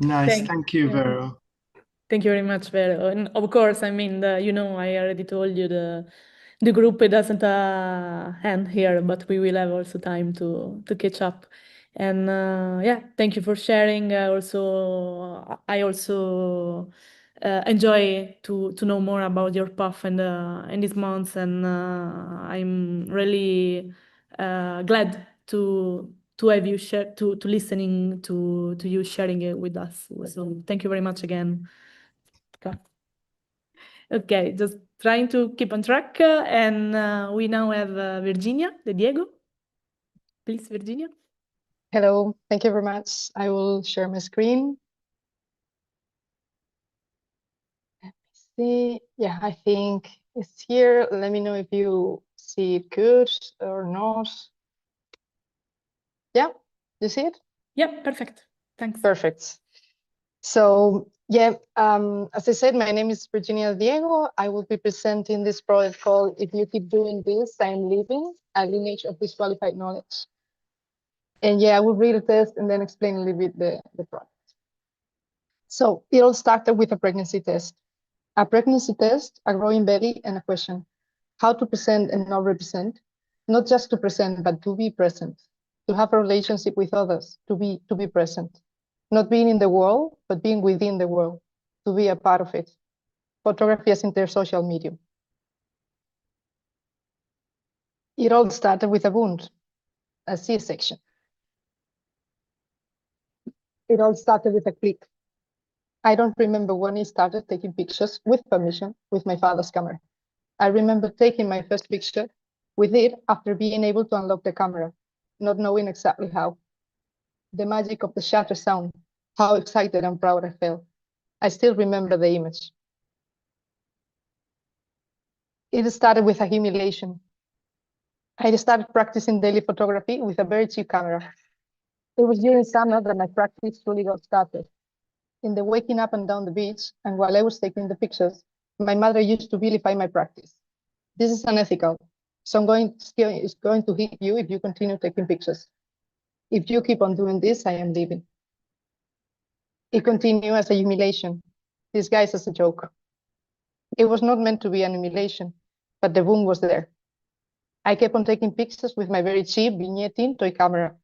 Nice. Thank you, Vera. Thank you very much, Vera. And of course, I mean, I already told you the group it doesn't end here, but we will have also time to catch up. And yeah, thank you for sharing. I also enjoy to know more about your path in these months, and I'm really glad to have you share to listening to you sharing it with us. So thank you very much again. Okay, just trying to keep on track, and we now have Virginia de Diego. Please, Virginia. Hello, thank you very much. I will share my screen. see. Yeah, I think it's here. Let me know if you see it good or not. Yeah, you see it? Yeah, perfect. Thanks. Perfect. So yeah, as I said, my name is Virginia Diego. I will be presenting this project called If You Keep Doing This, I'm Leaving, a lineage of disqualified knowledge. And yeah, I will read a test and then explain a little bit the project. So it all started with a pregnancy test. A pregnancy test, a growing belly, and a question. How to present and not represent. Not just to present, but to be present. To have a relationship with others, to be present. Not being in the world, but being within the world. To be a part of it. Photography as intersocial medium. It all started with a wound, a C-section. It all started with a click. I don't remember when I started taking pictures with permission with my father's camera. I remember taking my first picture with it after being able to unlock the camera, not knowing exactly how. The magic of the shutter sound, how excited and proud I felt. I still remember the image. It started with a humiliation. I started practicing daily photography with a very cheap camera. It was during summer that my practice truly got started. In the waking up and down the beach, and while I was taking the pictures, my mother used to vilify my practice. This is unethical. Some is going to hit you if you continue taking pictures. If you keep on doing this, I am leaving. It continued as a humiliation, disguised as a joke. It was not meant to be an humiliation, but the wound was there. I kept on taking pictures with my very cheap vignetting toy camera.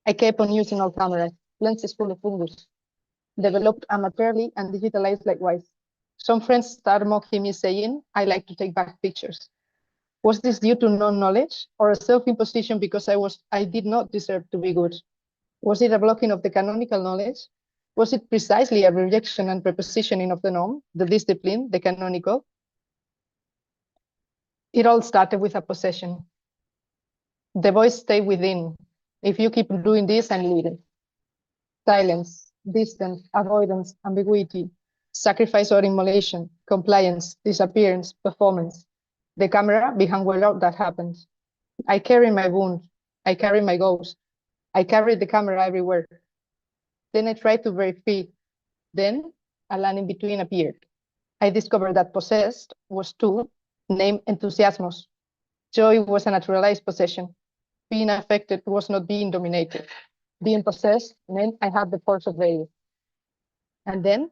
I kept on using all cameras, lenses full of fungus, developed amateurly and digitalized likewise. Some friends started mocking me saying, I like to take back pictures. Was this due to non-knowledge or a self-imposition because I did not deserve to be good? Was it a blocking of the canonical knowledge? Was it precisely a rejection and prepositioning of the norm, the discipline, the canonical? It all started with a possession. The voice stayed within. If you keep doing this, I'm leaving. Silence, distance, avoidance, ambiguity, sacrifice or immolation, compliance, disappearance, performance. The camera behind where that happened. I carry my wound. I carry my ghost. I carried the camera everywhere. Then I tried to break free. Then a line in between appeared. I discovered that possessed was tool named enthusiasmos. Joy was a naturalized possession. Being affected was not being dominated. Being possessed meant I had the force of value. And then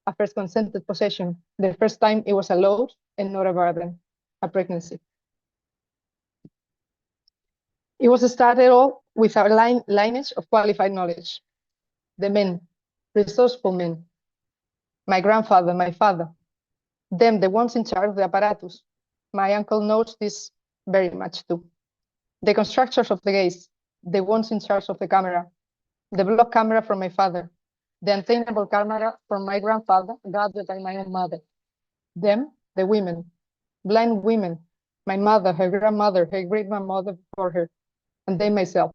a first consented possession. The first time it was a load and not a burden, a pregnancy. It was started all with a lineage of qualified knowledge. The men, resourceful men. My grandfather, my father. Them, the ones in charge of the apparatus. My uncle knows this very much too. The constructors of the gaze, the ones in charge of the camera. The block camera from my father. The untainable camera from my grandfather, gathered by my own mother. Them, the women, blind women. My mother, her grandmother, her great-grandmother before her. And then myself.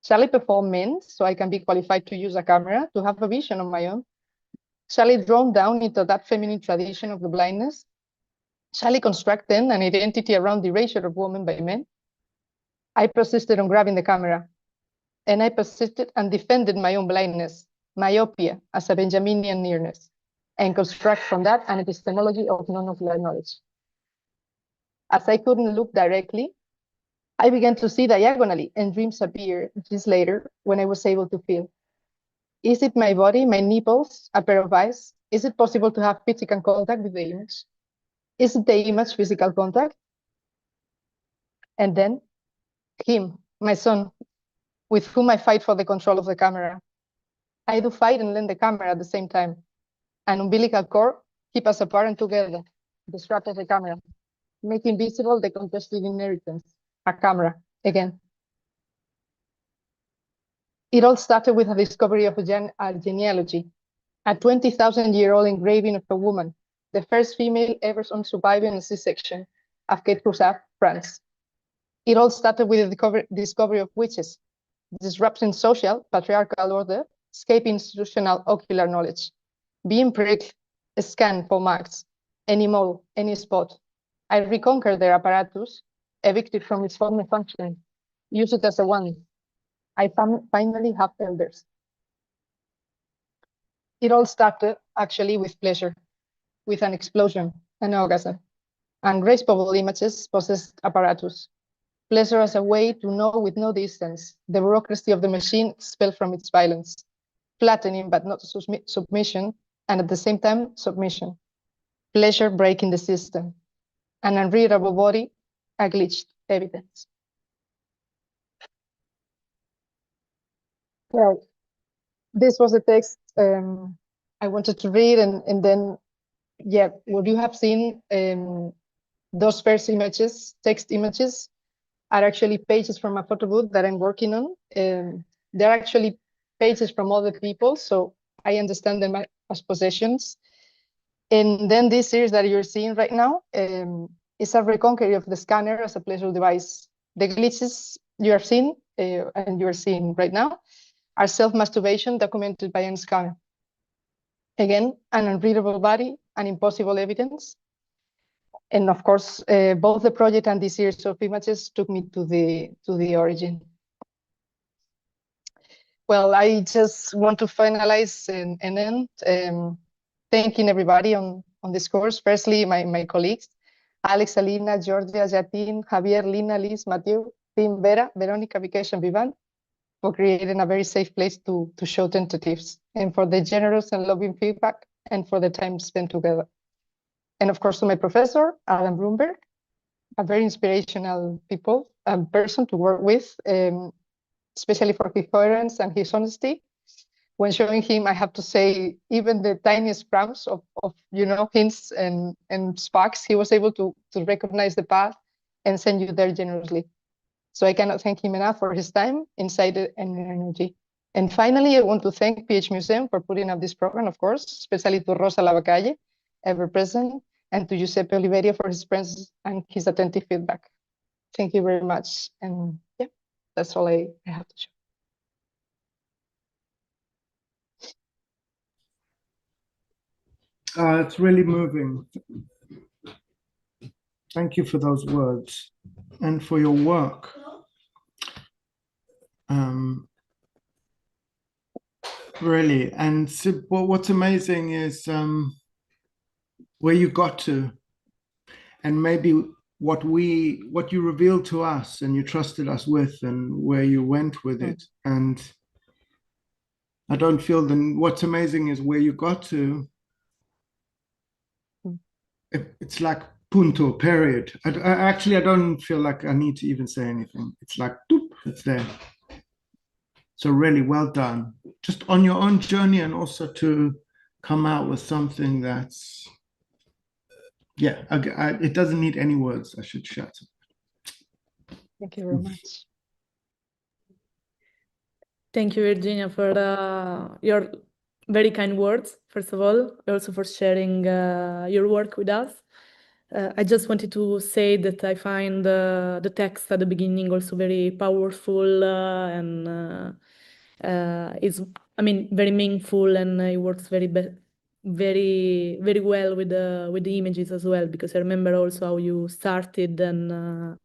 Shall I perform men so I can be qualified to use a camera, to have a vision of my own? Shall I draw down into that feminine tradition of the blindness? Shall I construct then an identity around the erasure of women by men? I persisted on grabbing the camera, and I persisted and defended my own blindness, myopia as a Benjaminian nearness, and construct from that an epistemology of non-nuclear knowledge. As I couldn't look directly, I began to see diagonally, and dreams appeared years later when I was able to feel. Is it my body, my nipples, a pair of eyes? Is it possible to have physical contact with the image? Is it the image physical contact? And then him, my son, with whom I fight for the control of the camera. I do fight and lend the camera at the same time. An umbilical cord keep us apart and together, the strap of the camera, making visible the contested inheritance, a camera, again. It all started with a discovery of a genealogy, a 20,000-year-old engraving of a woman, the first female ever on surviving a C-section of Quai Troussard, France. It all started with the discovery of witches, disrupting social, patriarchal order, escaping institutional ocular knowledge, being pricked, scanned for marks, any mole, any spot. I reconquer their apparatus, evicted from its former function, use it as a one. I finally have elders. It all started actually with pleasure, with an explosion, an orgasm, and graceful images possessed apparatus. Pleasure as a way to know with no distance, the bureaucracy of the machine expelled from its violence, flattening but not submission, and at the same time submission. Pleasure breaking the system, an unreadable body, a glitched evidence. Well, this was the text I wanted to read, and then, yeah, what you have seen, those first images, text images, are actually pages from a photo booth that I'm working on. They're actually pages from other people, so I understand them as possessions. And then this series that you're seeing right now is a reconquering of the scanner as a pleasure device. The glitches you are seeing, and you are seeing right now, are self-masturbation documented by a scanner. Again, an unreadable body, an impossible evidence. And of course, both the project and this series of images took me to the origin. Well, I just want to finalize and end thanking everybody on this course. Firstly, my colleagues, Alex, Alina, Georgia, Jatin, Javier, Lina, Liz, Matthieu, Team Vera, Veronica, Vikesh, and Vivaan, for creating a very safe place to show tentatives, and for the generous and loving feedback, and for the time spent together. And of course, to my professor, Adam Broomberg, a very inspirational person to work with, especially for his coherence and his honesty. When showing him, I have to say, even the tiniest crumbs of hints and sparks, he was able to recognize the path and send you there generously. So I cannot thank him enough for his time, insight, and energy. And finally, I want to thank PhMuseum for putting up this program, of course, especially to Rosa Lavacalle, ever present, and to Giuseppe Oliveria for his presence and his attentive feedback. Thank you very much. And yeah, that's all I have to show. It's really moving. Thank you for those words and for your work. Really, and what's amazing is where you got to, and maybe what you revealed to us and you trusted us with, and where you went with it. And I don't feel what's amazing is where you got to. It's like punto, period. I don't feel like I need to even say anything. It's like, doop, it's there. So really well done, just on your own journey, and also to come out with something that's, yeah, it doesn't need any words. I should shut up. Thank you very much. Thank you, Virginia, for your very kind words, first of all, also for sharing your work with us. I just wanted to say that I find the text at the beginning also very powerful and is, very meaningful, and it works very well with the images as well, because I remember also how you started, and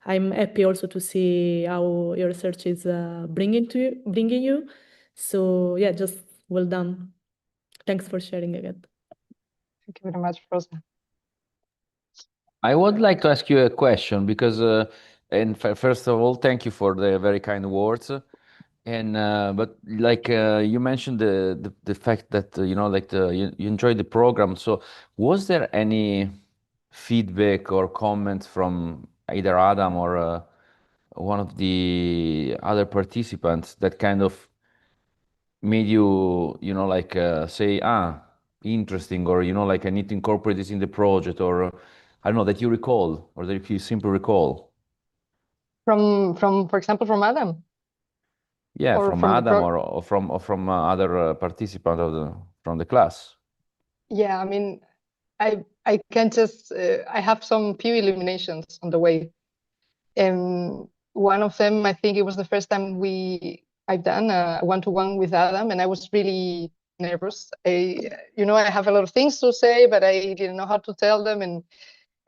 I'm happy also to see how your research is bringing you. So yeah, just well done. Thanks for sharing again. Thank you very much, Rosa. I would like to ask you a question because, and first of all, thank you for the very kind words. And but like you mentioned the fact that you enjoyed the program. So was there any feedback or comments from either Adam or one of the other participants that kind of made you say interesting, or I need to incorporate this in the project, or I don't know, that you recall, or that you simply recall? From for example, from Adam? Yeah, Or from from Adam or from other participants from the class. Yeah, I can just I have some few illuminations on the way. One of them, I think it was the first time I've done a one-to-one with Adam, and I was really nervous. I have a lot of things to say, but I didn't know how to tell them, and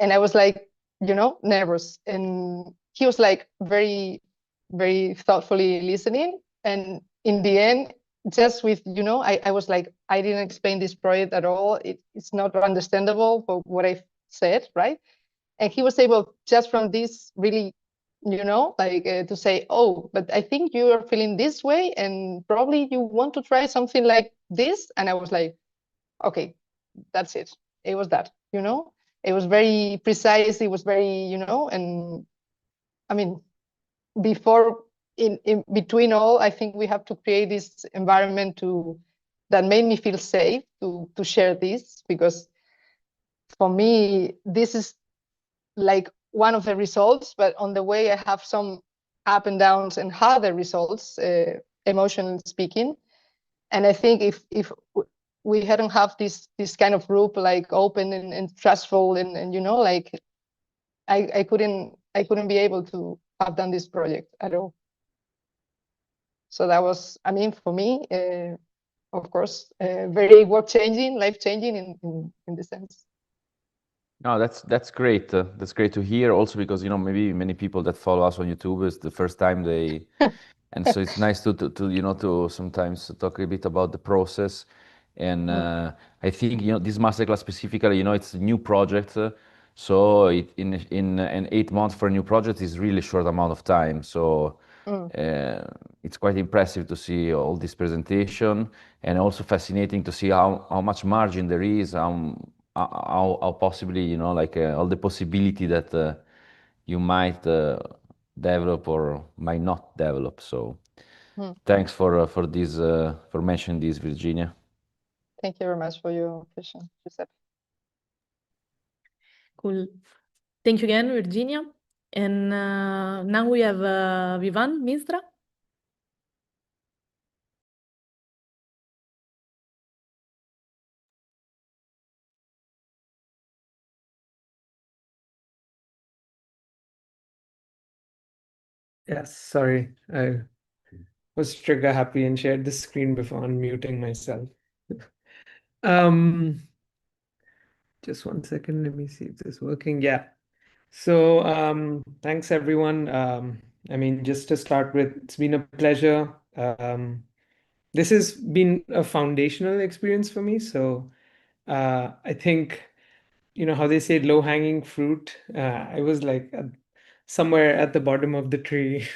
I was like, nervous. And he was like very, very thoughtfully listening. And in the end, just with, I was like, I didn't explain this project at all. It's not understandable for what I said, right? And he was able, just from this really, to say, oh, but I think you are feeling this way, and probably you want to try something like this. And I was like, okay, that's it. It was that, it was very precise. It was very, and I mean, before, in between all, I think we have to create this environment that made me feel safe to share this, because for me, this is like one of the results, but on the way I have some up and downs and harder results, emotionally speaking. And I think if we hadn't have this kind of group, like open and trustful, and like I couldn't be able to have done this project at all. So that was, I mean, for me, of course, very work-changing, life-changing in the sense. No, that's great. That's great to hear. Also because maybe many people that follow us on YouTube is the first time they, and so it's nice to sometimes talk a bit about the process. And I think this masterclass specifically, it's a new project, so in an 8 months for a new project is really short amount of time. So it's quite impressive to see all this presentation, and also fascinating to see how much margin there is. How possibly, all the possibility that you might develop or might not develop. So thanks for this, for mentioning this, Virginia. Thank you very much for your question, Giuseppe. Cool. Thank you again, Virginia. And now we have Vivaan, Misra. Yes, sorry. I was trigger happy and shared the screen before unmuting myself. Just 1 second. Let me see if this is working. Yeah. So thanks everyone. I mean, just to start with, it's been a pleasure. This has been a foundational experience for me. So I think, how they say low-hanging fruit. I was like somewhere at the bottom of the tree.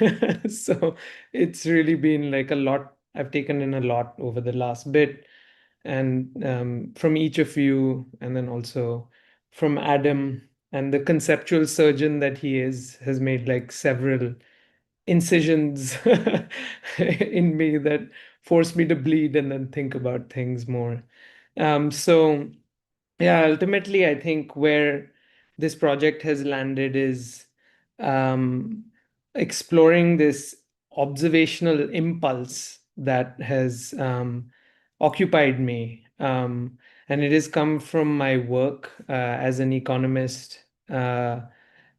So it's really been like a lot. I've taken in a lot over the last bit. And from each of you, and then also from Adam, and the conceptual surgeon that he is, has made like several incisions in me that force me to bleed and then think about things more. So yeah, ultimately, I think where this project has landed is exploring this observational impulse that has occupied me. And it has come from my work as an economist. And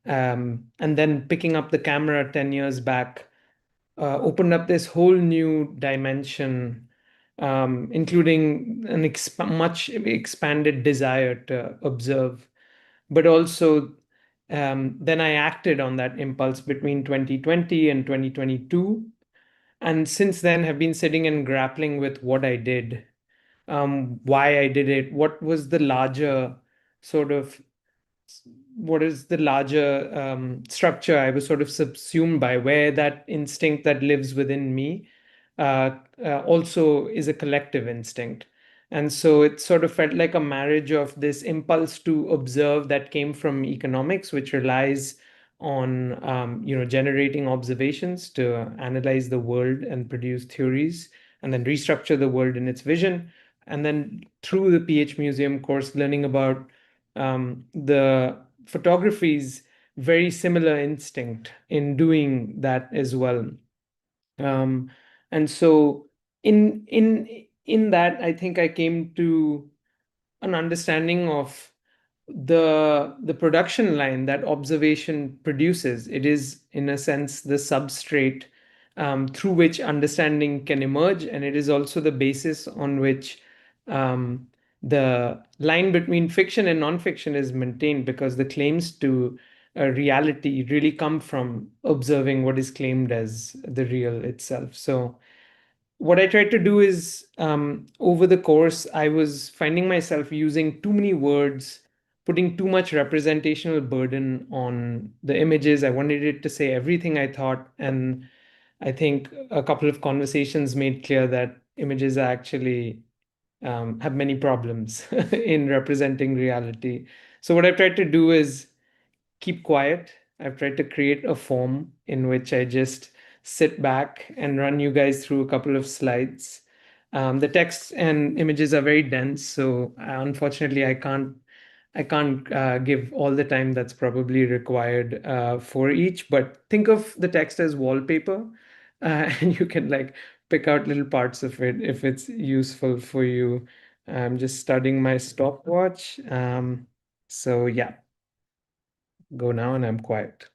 then picking up the camera 10 years back opened up this whole new dimension, including an much expanded desire to observe. But also, then I acted on that impulse between 2020 and 2022. And since then have been sitting and grappling with what I did, why I did it, what is the larger structure I was sort of subsumed by, where that instinct that lives within me also is a collective instinct. And so it sort of felt like a marriage of this impulse to observe that came from economics, which relies on generating observations to analyze the world and produce theories, and then restructure the world in its vision. And then through the PhMuseum course, learning about the photography's very similar instinct in doing that as well. And so in that, I think I came to an understanding of the production line that observation produces. It is, in a sense, the substrate through which understanding can emerge, and it is also the basis on which the line between fiction and non-fiction is maintained, because the claims to reality really come from observing what is claimed as the real itself. So what I tried to do is, over the course, I was finding myself using too many words, putting too much representational burden on the images. I wanted it to say everything I thought. And I think a couple of conversations made clear that images actually have many problems in representing reality. So what I've tried to do is keep quiet. I've tried to create a form in which I just sit back and run you guys through a couple of slides. The text and images are very dense, so unfortunately I can't give all the time that's probably required for each. But think of the text as wallpaper, and you can like pick out little parts of it if it's useful for you. I'm just studying my stopwatch. So yeah, go now and I'm quiet.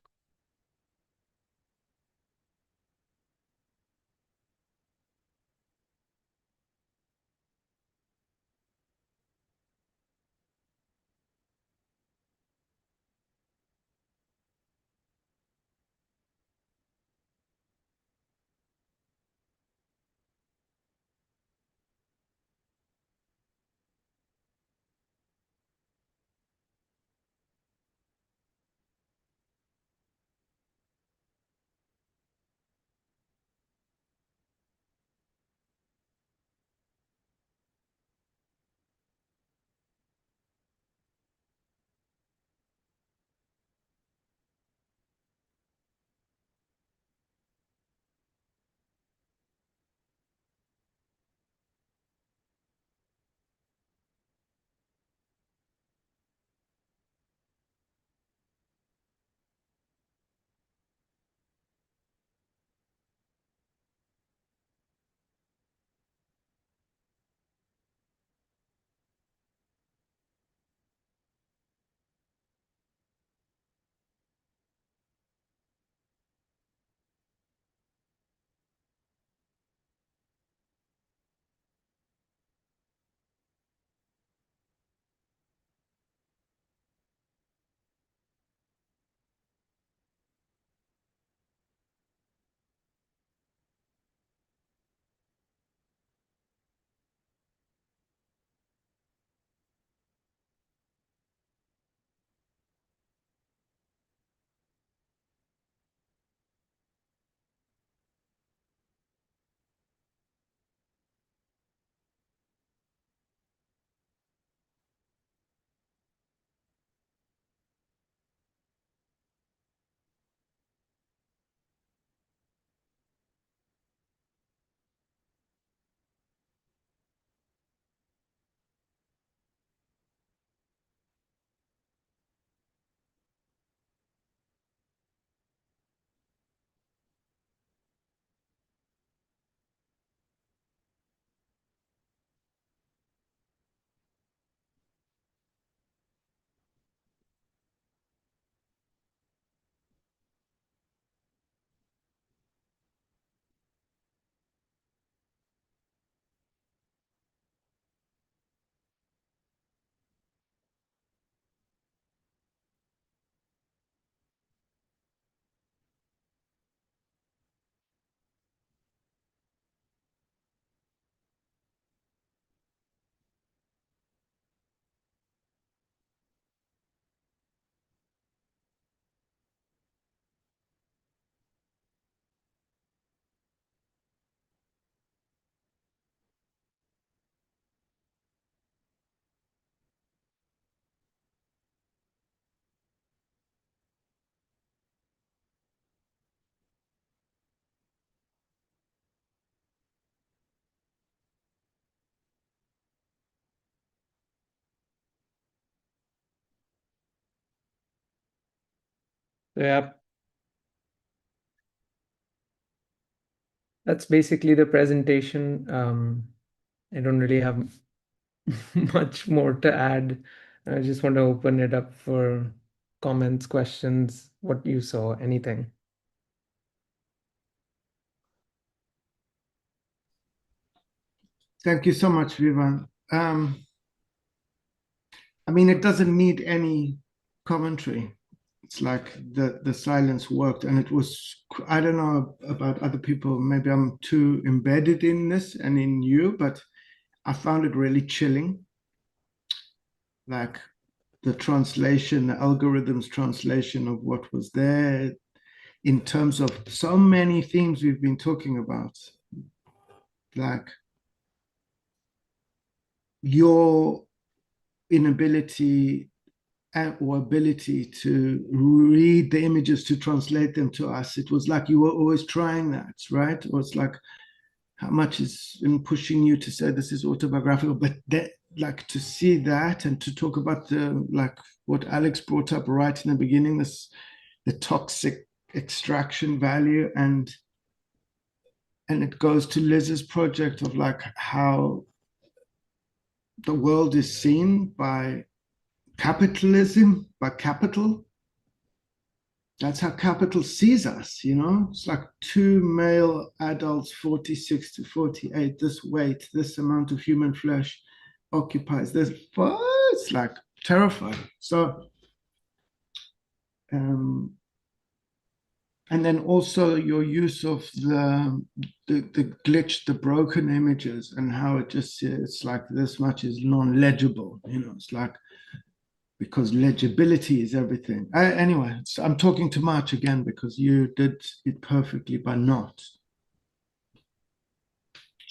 Yeah, that's basically the presentation. I don't really have much more to add. I just want to open it up for comments, questions, what you saw, anything. Thank you so much, Vivaan. I mean, it doesn't need any commentary. It's like the silence worked, and it was, I don't know about other people, maybe I'm too embedded in this and in you, but I found it really chilling. Like the translation, the algorithm's translation of what was there in terms of so many themes we've been talking about. Like your inability or ability to read the images, to translate them to us. It was like you were always trying that, right? Or it's like how much is in pushing you to say this is autobiographical, but that, like to see that and to talk about the, like what Alex brought up right in the beginning, this, the toxic extraction value, and it goes to Liz's project of like how the world is seen by capitalism, by capital. That's how capital sees us, you know? It's like two male adults, 46 to 48, this weight, this amount of human flesh occupies this. It's like terrifying. So, and then also your use of the glitch, the broken images, and how it just, it's like this much is non-legible, you know? It's like, because legibility is everything. Anyway, I'm talking too much again because you did it perfectly by not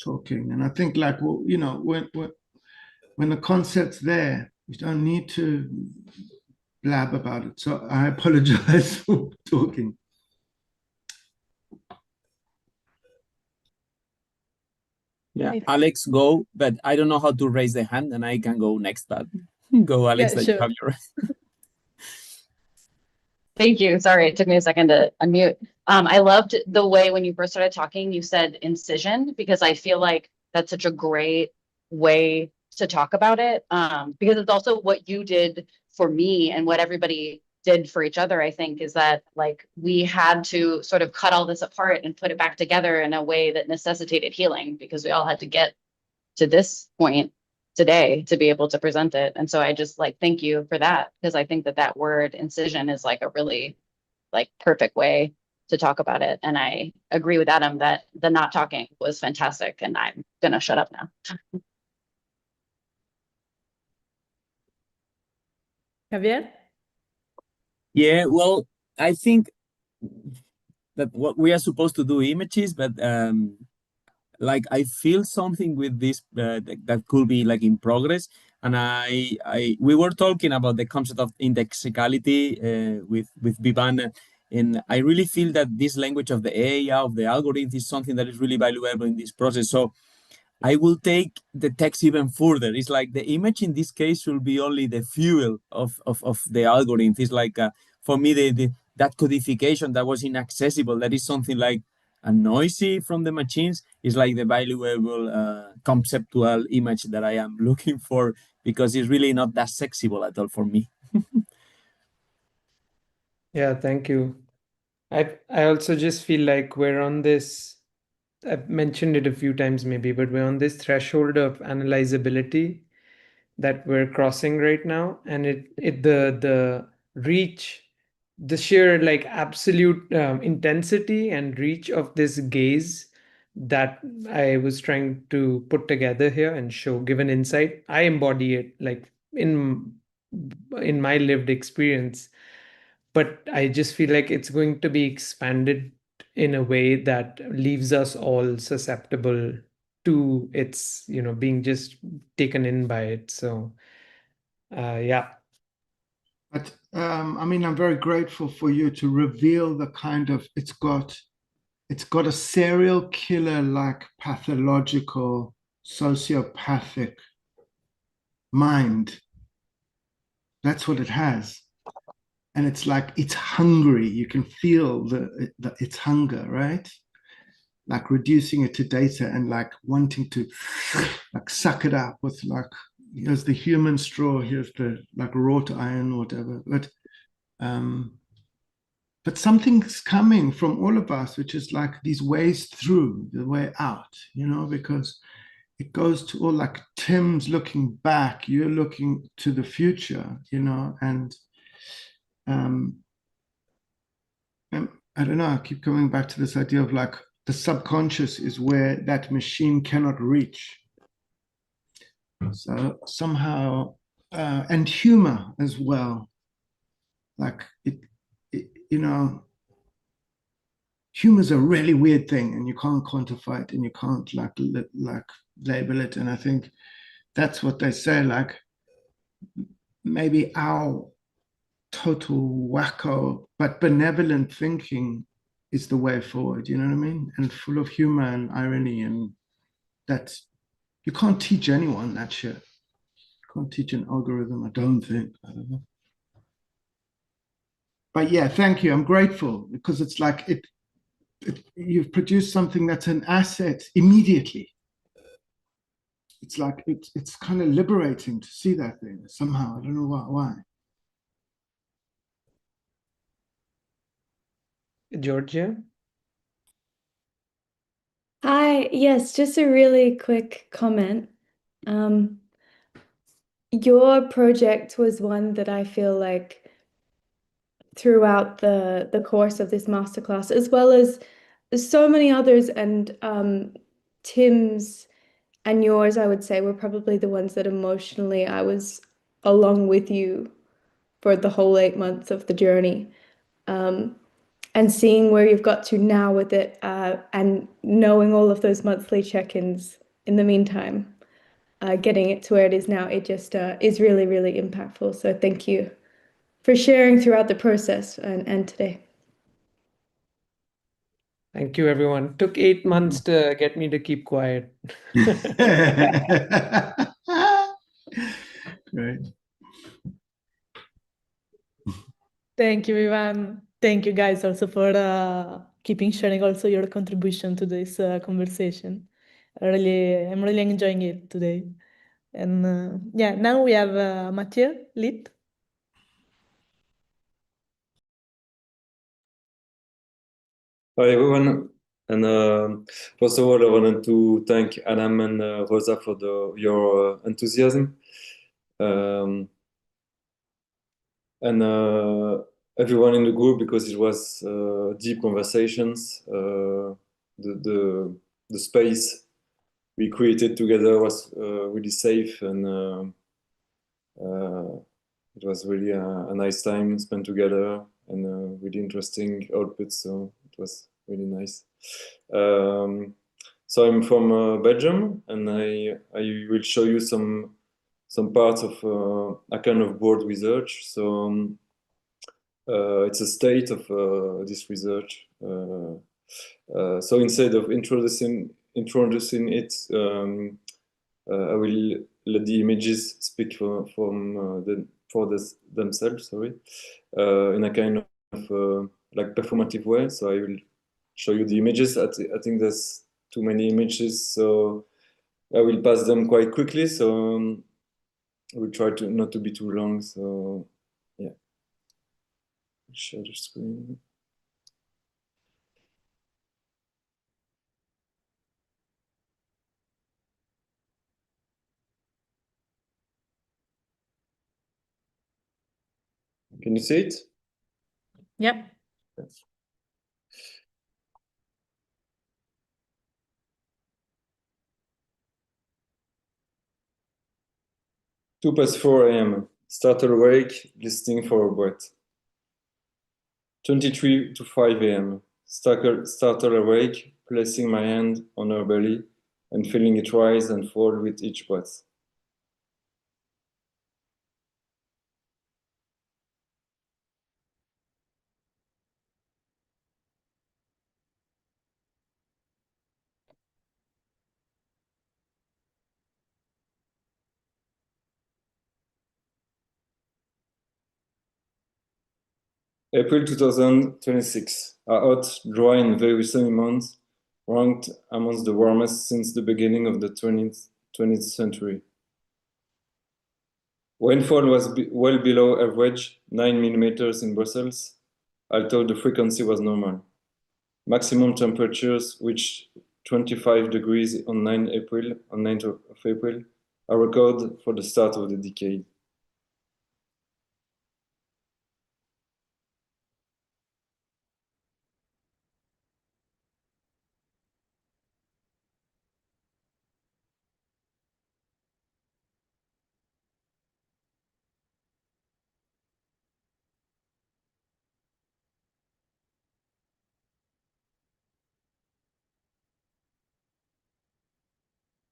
talking. And I think, like, well, you know, when the concept's there, you don't need to blab about it. So I apologize for talking. Yeah, Alex, go, but I don't know how to raise the hand, and I can go next, but go, Alex, Yeah, that sure. you have your... Thank you. Sorry, it took me a second to unmute. I loved the way when you first started talking, you said incision, because I feel like that's such a great way to talk about it. Because it's also what you did for me and what everybody did for each other, I think, is that like we had to sort of cut all this apart and put it back together in a way that necessitated healing, because we all had to get to this point today to be able to present it. And so I just like thank you for that, because I think that that word incision is like a really like perfect way to talk about it. And I agree with Adam that the not talking was fantastic, and I'm gonna shut up now. Javier? Yeah, well, I think that what we are supposed to do images, but like I feel something with this that could be like in progress. And we were talking about the concept of indexicality with Vivaan, and I really feel that this language of the AI, of the algorithm, is something that is really valuable in this process. So I will take the text even further. It's like the image in this case will be only the fuel of the algorithm. It's like, for me, that codification that was inaccessible, that is something like a noisy from the machines, is like the valuable conceptual image that I am looking for, because it's really not that sexable at all for me. Yeah, thank you. I also just feel like we're on this, I've mentioned it a few times maybe, but we're on this threshold of analyzability that we're crossing right now. And the reach, the sheer like absolute intensity and reach of this gaze that I was trying to put together here and show, give an insight. I embody it like in my lived experience, but I just feel like it's going to be expanded in a way that leaves us all susceptible to its, being just taken in by it. So, yeah. But I mean, I'm very grateful for you to reveal the kind of, it's got a serial killer like pathological sociopathic mind. That's what it has. And it's like, it's hungry. You can feel its hunger, right? Like reducing it to data and like wanting to like suck it up with like, here's the human straw, here's the like wrought iron or whatever. But something's coming from all of us, which is like these ways through, the way out, because it goes to all like Tim's looking back, you're looking to the future, you know, and I don't know, I keep coming back to this idea of like the subconscious is where that machine cannot reach. So somehow, and humor as well, like it you know, humor is a really weird thing, and you can't quantify it, and you can't like label it. And I think that's what they say, like maybe our total wacko but benevolent thinking is the way forward, you know what I mean? And full of humor and irony, and that's, you can't teach anyone that shit. You can't teach an algorithm, I don't think. I don't know. But yeah, thank you. I'm grateful because it's like you've produced something that's an asset immediately. It's like it's kind of liberating to see that thing somehow. I don't know why. Georgia? Hi, yes, just a really quick comment. Your project was one that I feel like throughout the course of this masterclass, as well as so many others, and Tim's and yours, I would say, were probably the ones that emotionally I was along with you for the whole 8 months of the journey. And seeing where you've got to now with it, and knowing all of those monthly check-ins in the meantime, getting it to where it is now, it just is really, really impactful. So thank you for sharing throughout the process and today. Thank you, everyone. Took 8 months to get me to keep quiet. Great. Thank you, Vivaan. Thank you guys also for keeping sharing also your contribution to this conversation. I'm really enjoying it today. And yeah, now we have Matthieu, Litt. Hi everyone, and first of all, I wanted to thank Adam and Rosa for your enthusiasm, and everyone in the group, because it was deep conversations. The space we created together was really safe, and it was really a nice time spent together, and really interesting output. So it was really nice. So I'm from Belgium, and I will show you some parts of a kind of broad research. So it's a state of this research. So instead of introducing it, I will let the images speak for themselves. Sorry, in a kind of like performative way. So I will show you the images. I think there's too many images, so I will pass them quite quickly. So I will try to not to be too long. So yeah, share the screen. Can you see it? Yep. Yes. 2:04 a.m. Starter awake, listening for a breath. 23 to 5 a.m. Starter awake, placing my hand on her belly and feeling it rise and fall with each breath. April 2026, a hot, dry and very sunny month, ranked amongst the warmest since the beginning of the 20th century. Rainfall was well below average, 9 millimeters in Brussels, although the frequency was normal. Maximum temperatures reached 25 degrees on 9th of April, a record for the start of the decade.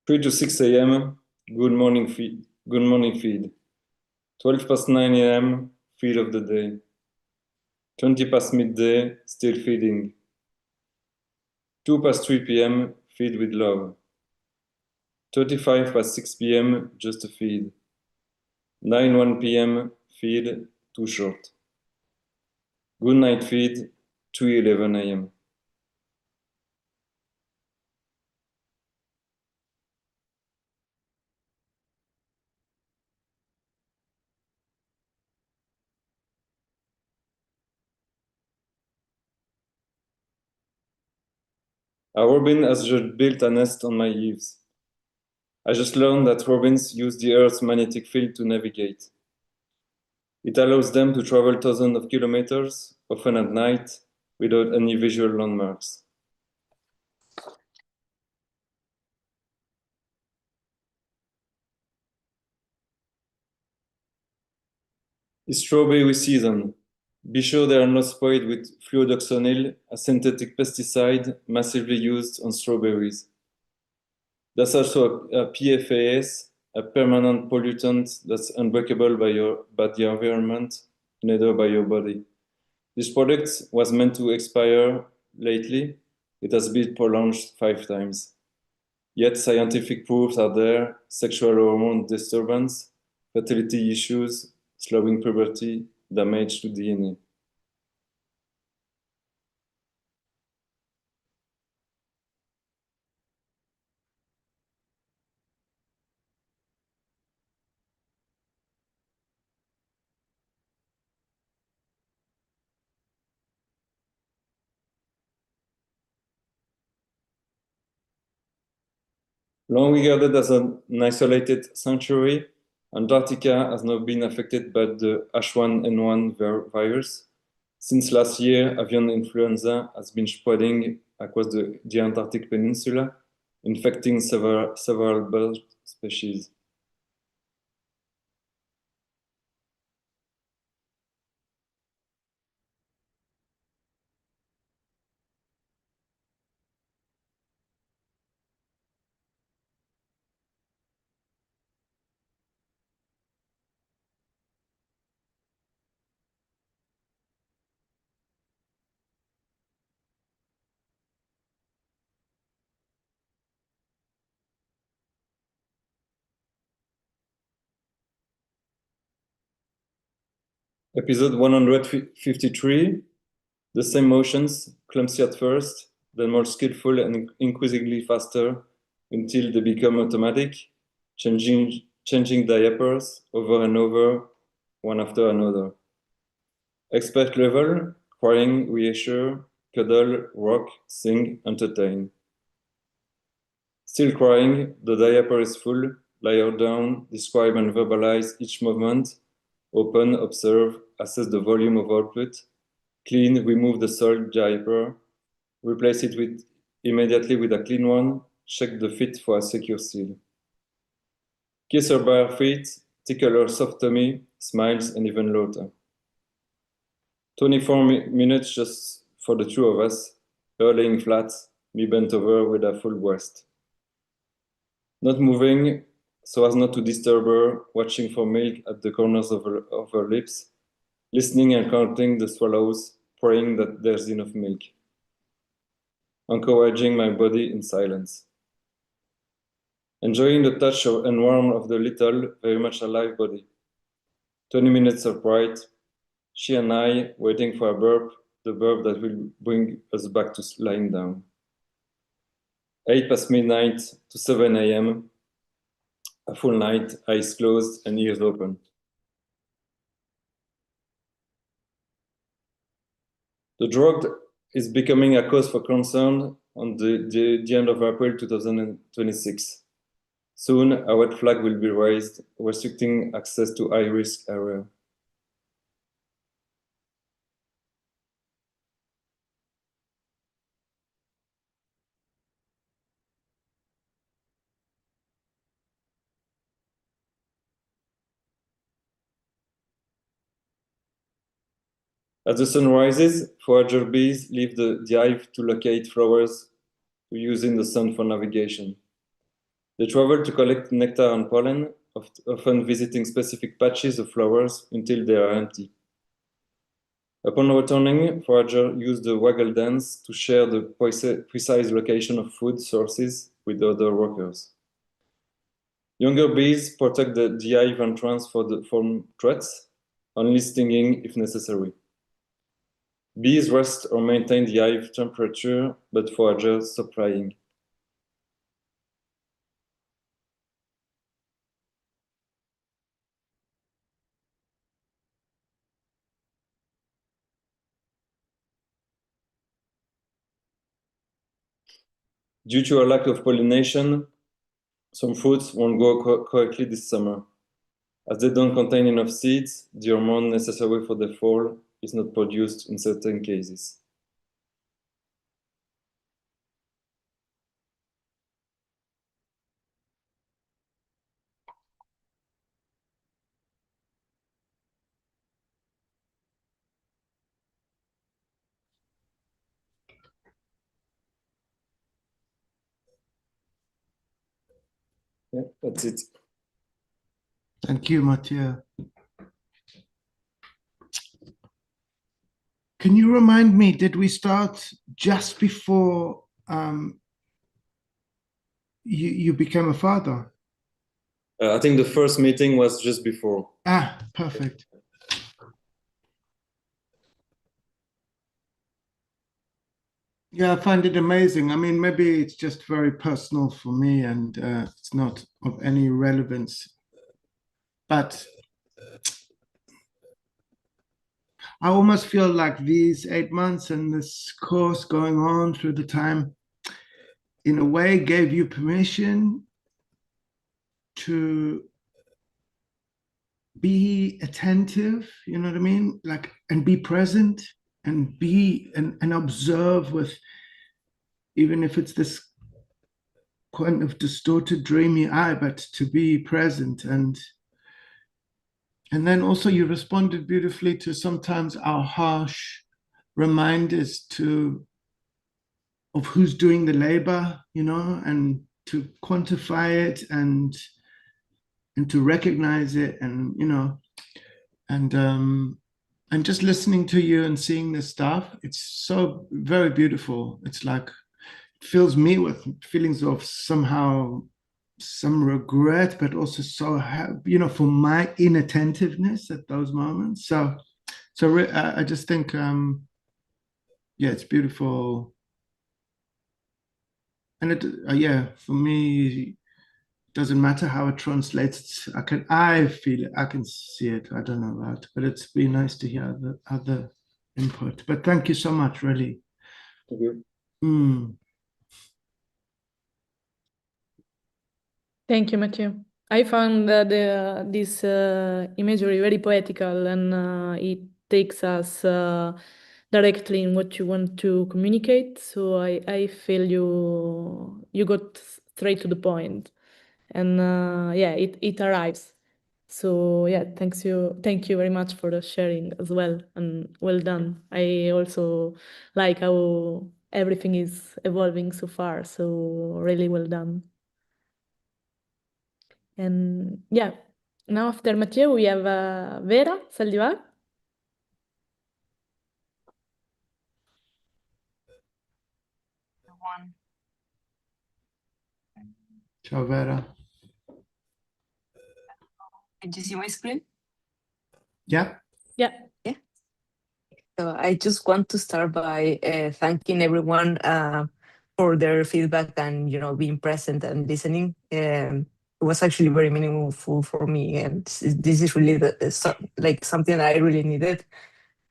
Three to 6 a.m. Good morning feed. 12 past 9 a.m. feed of the day. 20 past midday, still feeding. 2 past 3 p.m. feed with love. 35 past 6 p.m. just a feed. 1 p.m. feed too short. Good night feed 11 a.m. A robin has just built a nest on my eaves. I just learned that robins use the Earth's magnetic field to navigate. It allows them to travel thousands of kilometers, often at night, without any visual landmarks. It's strawberry season. Be sure they are not spoiled with fluodoxonil, a synthetic pesticide massively used on strawberries. There's also a PFAS, a permanent pollutant that's unbreakable by the environment, neither by your body. This product was meant to expire lately. It has been prolonged 5 times. Yet scientific proofs are there: sexual hormone disturbance, fertility issues, slowing puberty, damage to DNA. Long regarded as an isolated sanctuary, Antarctica has now been affected by the H1N1 virus. Since last year, avian influenza has been spreading across the Antarctic Peninsula, infecting several bird species. Episode 153, the same motions, clumsy at first, then more skillful and increasingly faster until they become automatic, changing diapers over and over, one after another. Expert level, crying, reassure, cuddle, rock, sing, entertain. Still crying, the diaper is full, lie her down, describe and verbalize each movement, open, observe, assess the volume of output, clean, remove the soiled diaper, replace it immediately with a clean one, check the fit for a secure seal. Kiss her bare feet, tickle her soft tummy, smiles, and even louder. 24 minutes just for the two of us, her laying flat, me bent over with a full breast. Not moving so as not to disturb her, watching for milk at the corners of her lips, listening and counting the swallows, praying that there's enough milk. Encouraging my body in silence. Enjoying the touch and warmth of the little, very much alive body. 20 minutes of pride, she and I waiting for a burp, the burp that will bring us back to lying down. 8 past midnight to 7 a.m., a full night, eyes closed and ears open. The drug is becoming a cause for concern on the end of April 2026. Soon, a red flag will be raised, restricting access to high-risk area. As the sun rises, forager bees leave the hive to locate flowers using the sun for navigation. They travel to collect nectar and pollen, often visiting specific patches of flowers until they are empty. Upon returning, foragers use the waggle dance to share the precise location of food sources with other workers. Younger bees protect the hive entrance from threats, only stinging if necessary. Bees rest or maintain the hive temperature, but foragers stop flying. Due to a lack of pollination, some fruits won't grow correctly this summer. As they don't contain enough seeds, the hormone necessary for the fall is not produced in certain cases. Yeah, that's it. Thank you, Matthieu. Can you remind me, did we start just before you became a father? I think the first meeting was just before. Ah, perfect. Yeah, I find it amazing. I mean, maybe it's just very personal for me and it's not of any relevance. But I almost feel like these 8 months and this course going on through the time, in a way, gave you permission to be attentive, you know what I mean? Like, and be present and be and observe with, even if it's this kind of distorted, dreamy eye, but to be present. And then also you responded beautifully to sometimes our harsh reminders of who's doing the labor, you know, and to quantify it and to recognize it, and you know, and just listening to you and seeing this stuff, it's so very beautiful. It's like, it fills me with feelings of somehow some regret, but also so, you know, for my inattentiveness at those moments. So I just think, yeah, it's beautiful. And it, yeah, for me, doesn't matter how it translates. I feel it, I can see it. I don't know about, but it's been nice to hear the other input. But thank you so much, really. Thank you. Thank you, Matthieu. I found this imagery very poetical, and it takes us directly in what you want to communicate. So I feel you got straight to the point, and yeah, it arrives. So yeah, thank you very much for the sharing as well, and well done. I also like how everything is evolving so far. So really well done. And yeah, now after Matthieu, we have Vera, Saldivar. Ciao, Vera. Did you see my screen? Yeah. Yeah. Yeah. So I just want to start by thanking everyone for their feedback and, you know, being present and listening. It was actually very meaningful for me, and this is really like something that I really needed.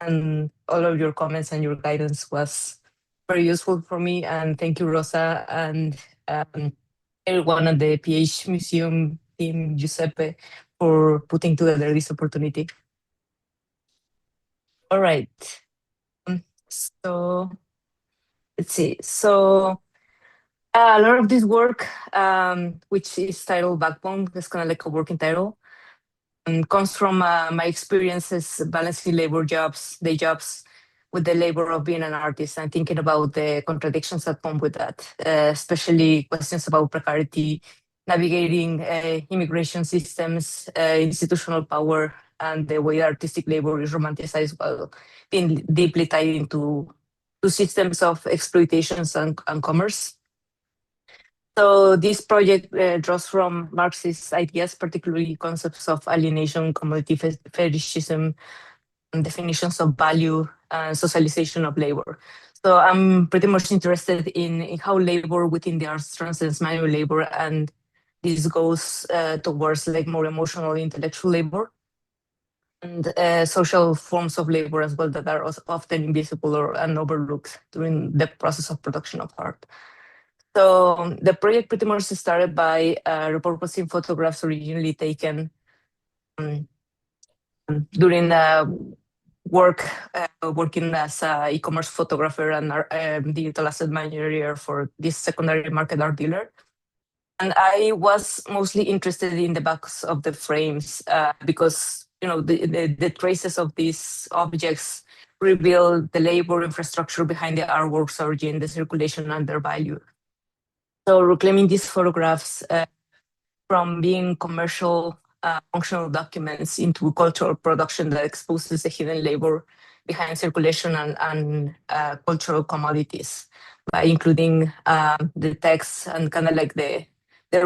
And all of your comments and your guidance was very useful for me. And thank you, Rosa, and everyone at the PhMuseum team, Giuseppe, for putting together this opportunity. All right. So let's see. So a lot of this work, which is titled Backbone, that's kind of like a working title, comes from my experiences balancing day jobs, with the labor of being an artist and thinking about the contradictions that come with that, especially questions about precarity, navigating immigration systems, institutional power, and the way artistic labor is romanticized while being deeply tied into systems of exploitations and commerce. So this project draws from Marxist ideas, particularly concepts of alienation, commodity fetishism, and definitions of value and socialization of labor. So I'm pretty much interested in how labor within the arts transcends manual labor, and this goes towards like more emotional, intellectual labor, and social forms of labor as well that are often invisible and overlooked during the process of production of art. So the project pretty much started by repurposing photographs originally taken during working as an e-commerce photographer and digital asset manager for this secondary market art dealer. And I was mostly interested in the backs of the frames because the traces of these objects reveal the labor infrastructure behind the artwork's origin, the circulation, and their value. So reclaiming these photographs from being commercial functional documents into cultural production that exposes the hidden labor behind circulation and cultural commodities by including the text and kind of like the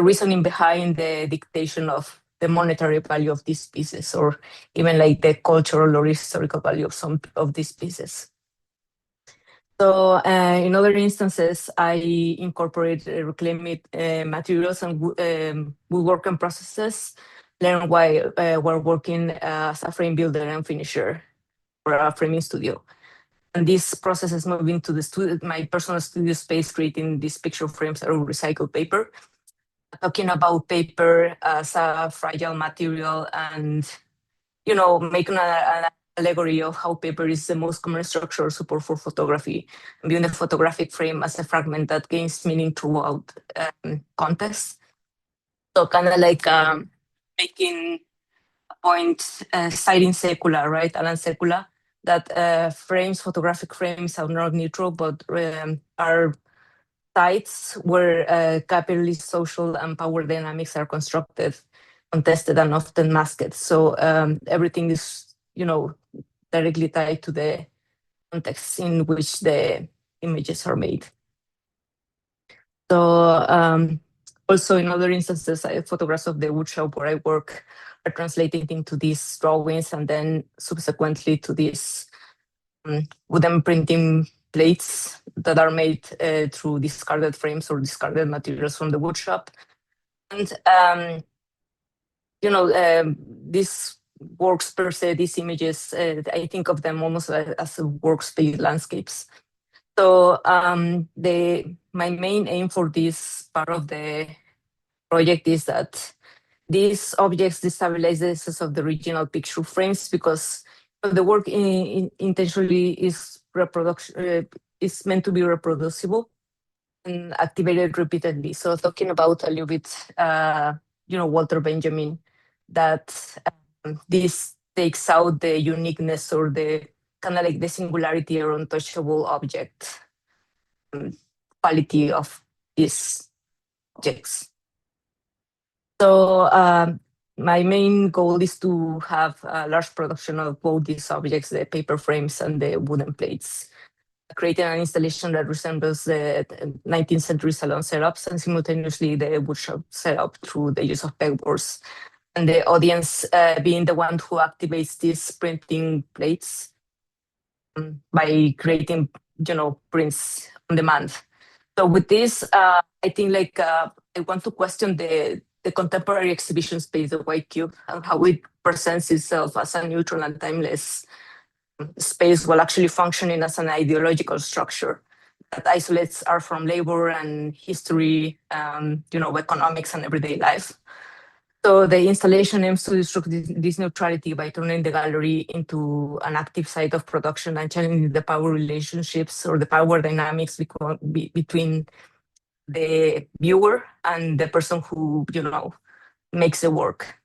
reasoning behind the dictation of the monetary value of these pieces, or even like the cultural or historical value of some of these pieces. So in other instances, I incorporate reclaimed materials and woodworking processes, learn while working as a frame builder and finisher for a framing studio. And these processes move into my personal studio space, creating these picture frames out of recycled paper, talking about paper as a fragile material and, making an allegory of how paper is the most common structural support for photography, and viewing the photographic frame as a fragment that gains meaning throughout context. So kind of like making a point, citing Secula, right, Alan Secula, that photographic frames are not neutral, but are sites where capitalist, social, and power dynamics are constructed, contested, and often masked. So everything is, directly tied to the context in which the images are made. So also in other instances, photographs of the woodshop where I work are translated into these drawings and then subsequently to these wooden printing plates that are made through discarded frames or discarded materials from the woodshop. And, these works per se, these images, I think of them almost as workspace landscapes. So my main aim for this part of the project is that these objects destabilize the essence of the original picture frames, because the work intentionally is meant to be reproducible and activated repeatedly. So talking about a little bit, Walter Benjamin, that this takes out the uniqueness or the kind of like the singularity or untouchable object quality of these objects. So my main goal is to have a large production of both these objects, the paper frames and the wooden plates, creating an installation that resembles the 19th century salon setups and simultaneously the woodshop setup through the use of pegboards, and the audience being the one who activates these printing plates by creating, prints on demand. So with this, I think I want to question the contemporary exhibition space, the White Cube, and how it presents itself as a neutral and timeless space while actually functioning as an ideological structure that isolates art from labor and history, economics and everyday life. So the installation aims to disrupt this neutrality by turning the gallery into an active site of production and challenging the power relationships or the power dynamics between the viewer and the person who, makes the work,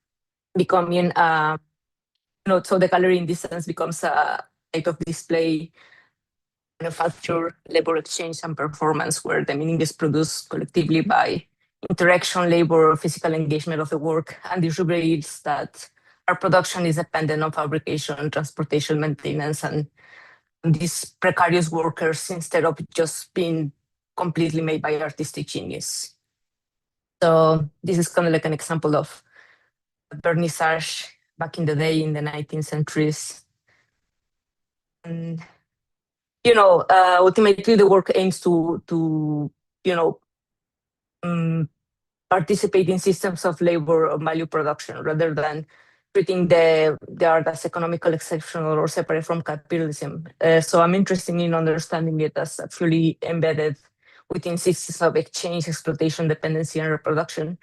becoming, so the gallery in this sense becomes a site of display, manufacture, labor exchange, and performance, where the meaning is produced collectively by interaction, labor, physical engagement of the work, and this reveals that our production is dependent on fabrication, transportation, maintenance, and these precarious workers instead of just being completely made by artistic genius. So this is kind of like an example of vernissage back in the day in the 19th centuries. And ultimately the work aims to participate in systems of labor or value production rather than treating the art as economical exceptional or separate from capitalism. So I'm interested in understanding it as actually embedded within systems of exchange, exploitation, dependency, and reproduction.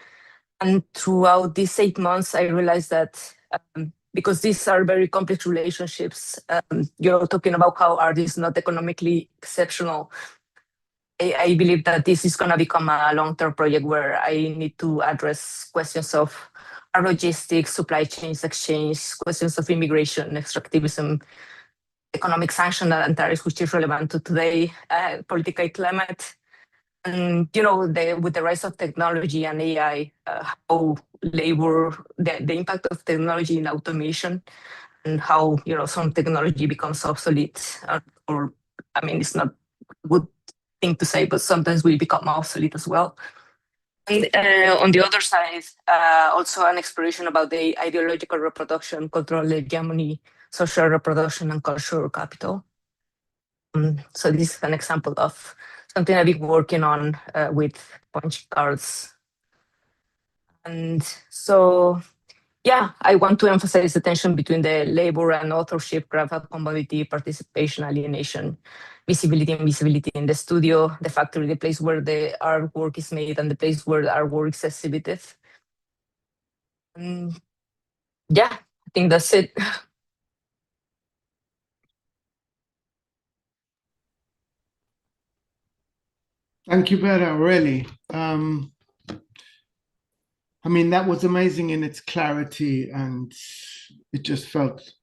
And throughout these 8 months, I realized that because these are very complex relationships, talking about how art is not economically exceptional, I believe that this is going to become a long-term project where I need to address questions of logistics, supply chains, exchange, questions of immigration, extractivism, economic sanction and tariffs, which is relevant to today, political climate. And, with the rise of technology and AI, how labor, the impact of technology in automation, and how, some technology becomes obsolete, or it's not a good thing to say, but sometimes we become obsolete as well. And on the other side, also an exploration about the ideological reproduction, cultural hegemony, social reproduction, and cultural capital. So this is an example of something I've been working on with punch cards. And so, I want to emphasize the tension between the labor and authorship, graphic commodity, participation, alienation, visibility and invisibility in the studio, the factory, the place where the artwork is made, and the place where the artwork is exhibited. I think that's it. Thank you, Vera, really. That was amazing in its clarity, and it just felt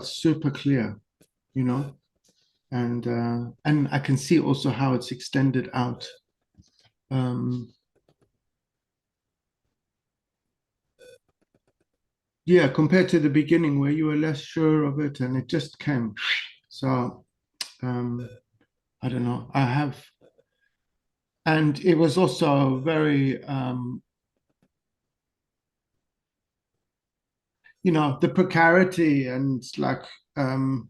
super clear, and I can see also how it's extended out. Compared to the beginning where you were less sure of it, and it just came. So I don't know. And it was also very, the precarity and some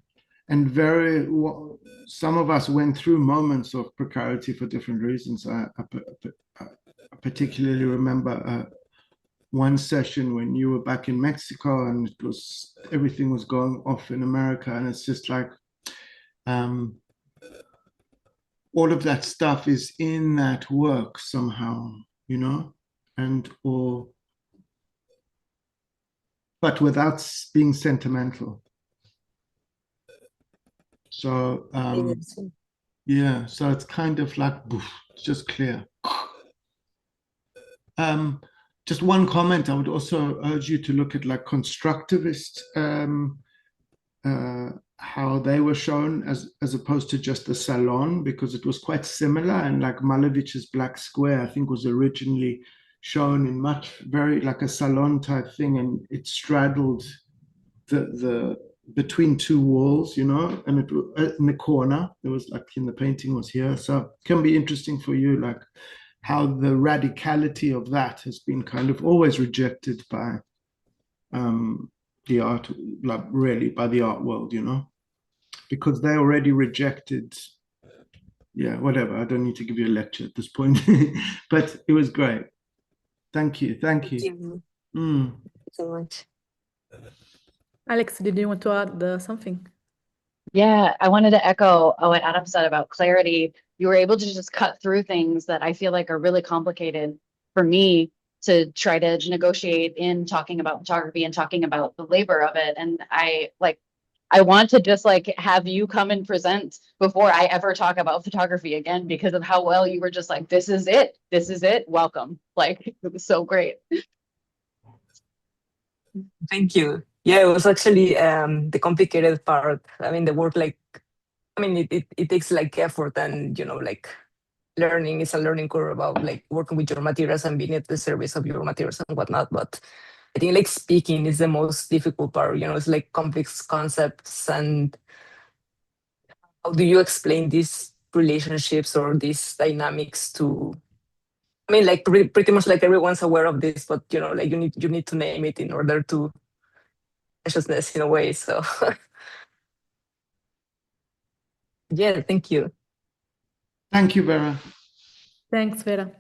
of us went through moments of precarity for different reasons. I particularly remember one session when you were back in Mexico and everything was going off in America, and it's just like, all of that stuff is in that work somehow, but without being sentimental. So, so it's kind of like, it's just clear. Just one comment, I would also urge you to look at like constructivist, how they were shown as opposed to just the salon, because it was quite similar. And like Malevich's Black Square, I think, was originally shown in very like a salon type thing, and it straddled the between two walls, and it in the corner, there was like in the painting was here. So it can be interesting for you, like how the radicality of that has been kind of always rejected by the art, like really by the art world, because they already rejected, whatever. I don't need to give you a lecture at this point, but it was great. Thank you. Thank you so much. Alex, did you want to add something? Yeah, I wanted to echo what Adam said about clarity. You were able to just cut through things that I feel like are really complicated for me to try to negotiate in talking about photography and talking about the labor of it. And I want to just like have you come and present before I ever talk about photography again because of how well you were just like, this is it. This is it. Welcome. Like it was so great. Thank you. Yeah, it was actually the complicated part. I mean, the work, like, I mean, it takes like effort and, like learning is a learning curve about like working with your materials and being at the service of your materials and whatnot. But I think like speaking is the most difficult part, it's like complex concepts and how do you explain these relationships or these dynamics to, I mean, like pretty much like everyone's aware of this, but like you need to name it in order to consciousness in a way. So yeah, thank you. Thank you, Vera. Thanks, Vera.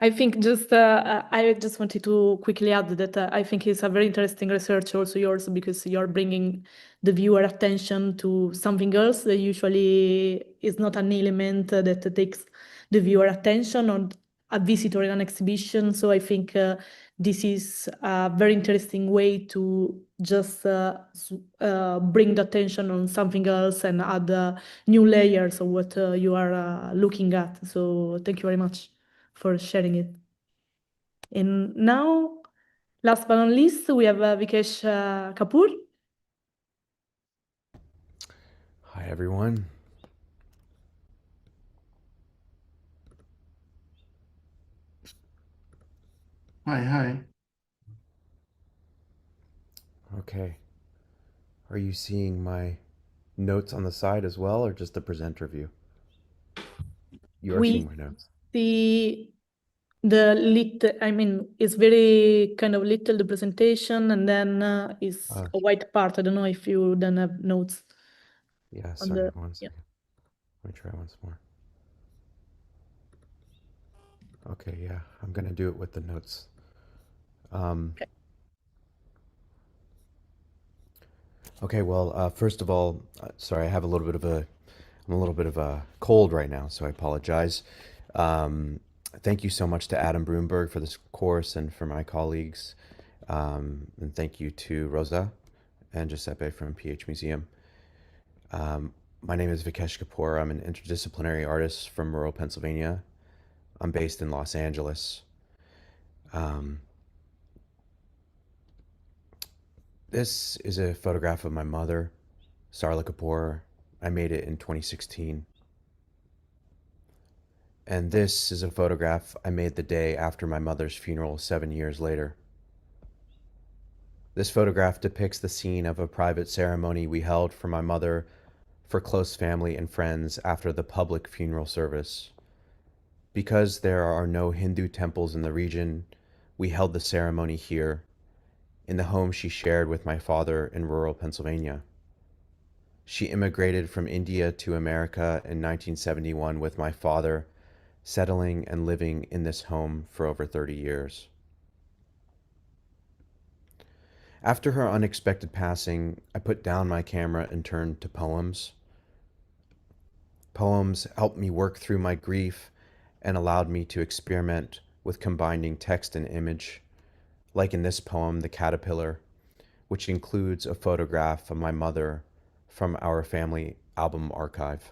I think I just wanted to quickly add that I think it's a very interesting research also yours because you're bringing the viewer attention to something else that usually is not an element that takes the viewer attention on a visitor in an exhibition. So I think this is a very interesting way to just bring the attention on something else and add new layers of what you are looking at. So thank you very much for sharing it. And now, last but not least, we have Vikesh Kapoor. Hi, everyone. Hi. Okay. Are you seeing my notes on the side as well, or just the presenter view? You are seeing my notes. The Litt, I mean, it's very kind of little, the presentation, and then is a white part. I don't know if you then have notes. Yeah, sorry, one second. Let me try once more. Okay, yeah, I'm going to do it with the notes. Okay, well, first of all, sorry, I have I'm a little bit of a cold right now, so I apologize. Thank you so much to Adam Broomberg for this course and for my colleagues. And thank you to Rosa and Giuseppe from PhMuseum. My name is Vikesh Kapoor. I'm an interdisciplinary artist from rural Pennsylvania. I'm based in Los Angeles. This is a photograph of my mother, Sarla Kapoor. I made it in 2016. And this is a photograph I made the day after my mother's funeral 7 years later. This photograph depicts the scene of a private ceremony we held for my mother for close family and friends after the public funeral service. Because there are no Hindu temples in the region, we held the ceremony here, in the home she shared with my father in rural Pennsylvania. She immigrated from India to America in 1971 with my father, settling and living in this home for over 30 years. After her unexpected passing, I put down my camera and turned to poems. Poems helped me work through my grief and allowed me to experiment with combining text and image, like in this poem, The Caterpillar, which includes a photograph of my mother from our family album archive.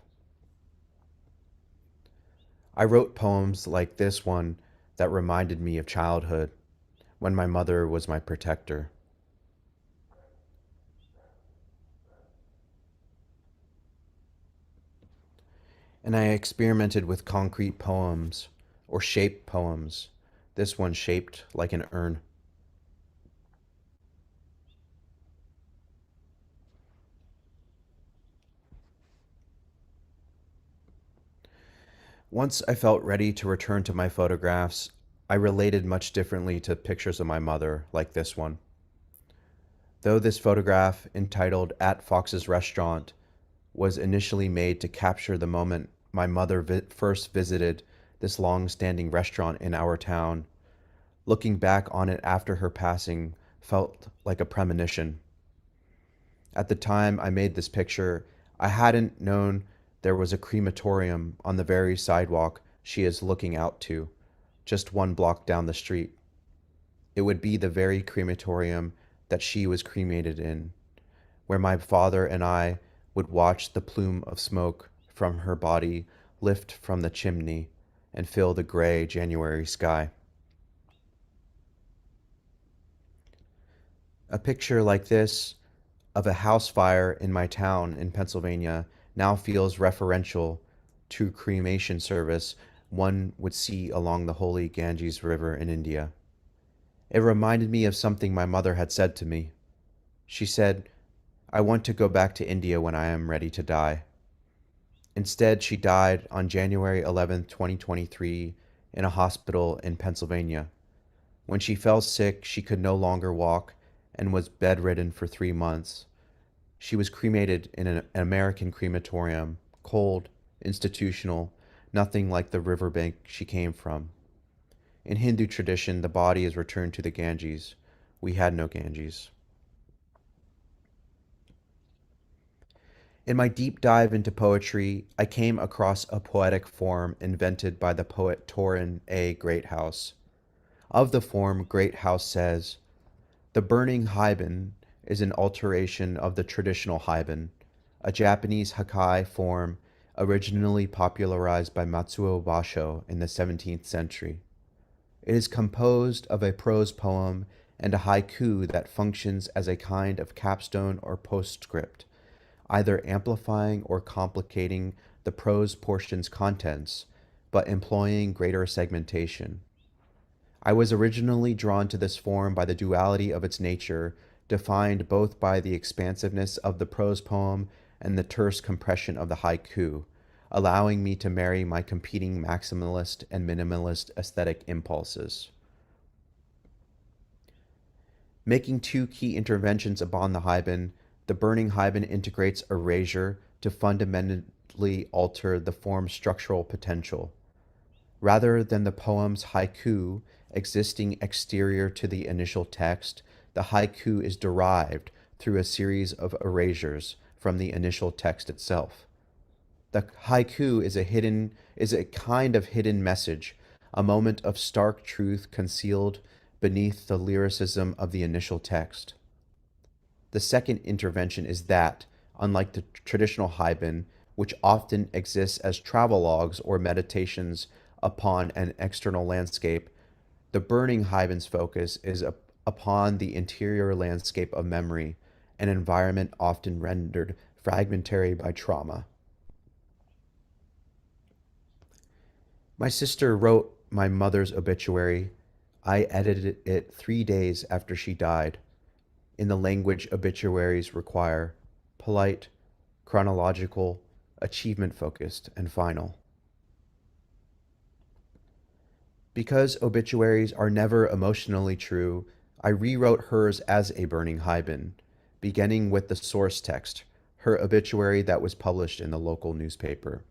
I wrote poems like this one that reminded me of childhood, when my mother was my protector. And I experimented with concrete poems or shaped poems, this one shaped like an urn. Once I felt ready to return to my photographs, I related much differently to pictures of my mother, like this one. Though this photograph, entitled At Fox's Restaurant, was initially made to capture the moment my mother first visited this long-standing restaurant in our town, looking back on it after her passing felt like a premonition. At the time I made this picture, I hadn't known there was a crematorium on the very sidewalk she is looking out to, just 1 block down the street. It would be the very crematorium that she was cremated in, where my father and I would watch the plume of smoke from her body lift from the chimney and fill the gray January sky. A picture like this of a house fire in my town in Pennsylvania now feels referential to cremation service one would see along the holy Ganges River in India. It reminded me of something my mother had said to me. She said, "I want to go back to India when I am ready to die." Instead, she died on January 11, 2023, in a hospital in Pennsylvania. When she fell sick, she could no longer walk and was bedridden for 3 months. She was cremated in an American crematorium, cold, institutional, nothing like the riverbank she came from. In Hindu tradition, the body is returned to the Ganges. We had no Ganges. In my deep dive into poetry, I came across a poetic form invented by the poet Torin A. Greathouse. Of the form, Greathouse says, "The burning haiban is an alteration of the traditional haiban, a Japanese hakai form originally popularized by Matsuo Basho in the 17th century. It is composed of a prose poem and a haiku that functions as a kind of capstone or postscript, either amplifying or complicating the prose portion's contents, but employing greater segmentation. I was originally drawn to this form by the duality of its nature, defined both by the expansiveness of the prose poem and the terse compression of the haiku, allowing me to marry my competing maximalist and minimalist aesthetic impulses. Making 2 key interventions upon the haiban, the burning haiban integrates erasure to fundamentally alter the form's structural potential. Rather than the poem's haiku existing exterior to the initial text, the haiku is derived through a series of erasures from the initial text itself. The haiku is a kind of hidden message, a moment of stark truth concealed beneath the lyricism of the initial text. The second intervention is that, unlike the traditional haiban, which often exists as travelogues or meditations upon an external landscape, the burning haiban's focus is upon the interior landscape of memory, an environment often rendered fragmentary by trauma. My sister wrote my mother's obituary. I edited it 3 days after she died, in the language obituaries require: polite, chronological, achievement-focused, and final. Because obituaries are never emotionally true, I rewrote hers as a burning haiban, beginning with the source text, her obituary that was published in the local newspaper.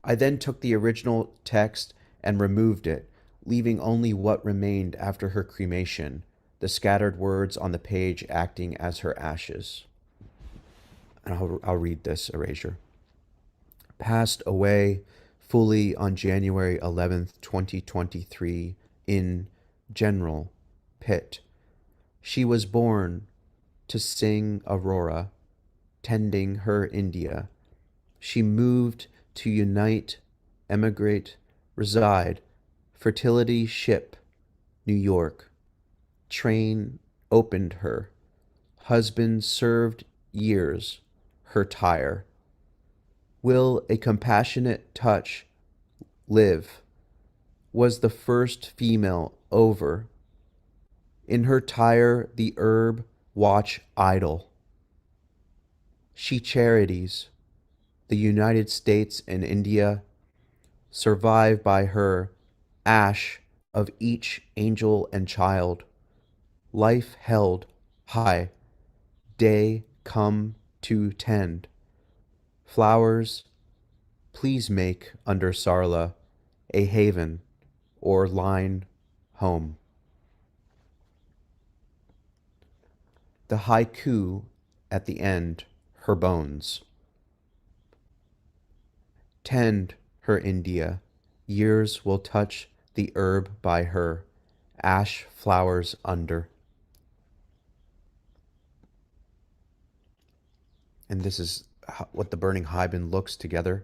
I then took the original text and removed it, leaving only what remained after her cremation, the scattered words on the page acting as her ashes. And I'll read this erasure. Passed away fully on January 11th, 2023, in General Pitt. She was born to sing Aurora, tending her India. She moved to unite, emigrate, reside, fertility ship, New York. Train opened her. Husband served years, her tire. Will a compassionate touch live? Was the first female over. In her tire the herb watch idle. She charities, the United States and India, survive by her ash of each angel and child. Life held high, day come to tend. Flowers, please make under Sarla a haven or line home. The haiku at the end, her bones. Tend her, India, years will touch the herb by her, ash flowers under. And this is what the burning hibin looks together.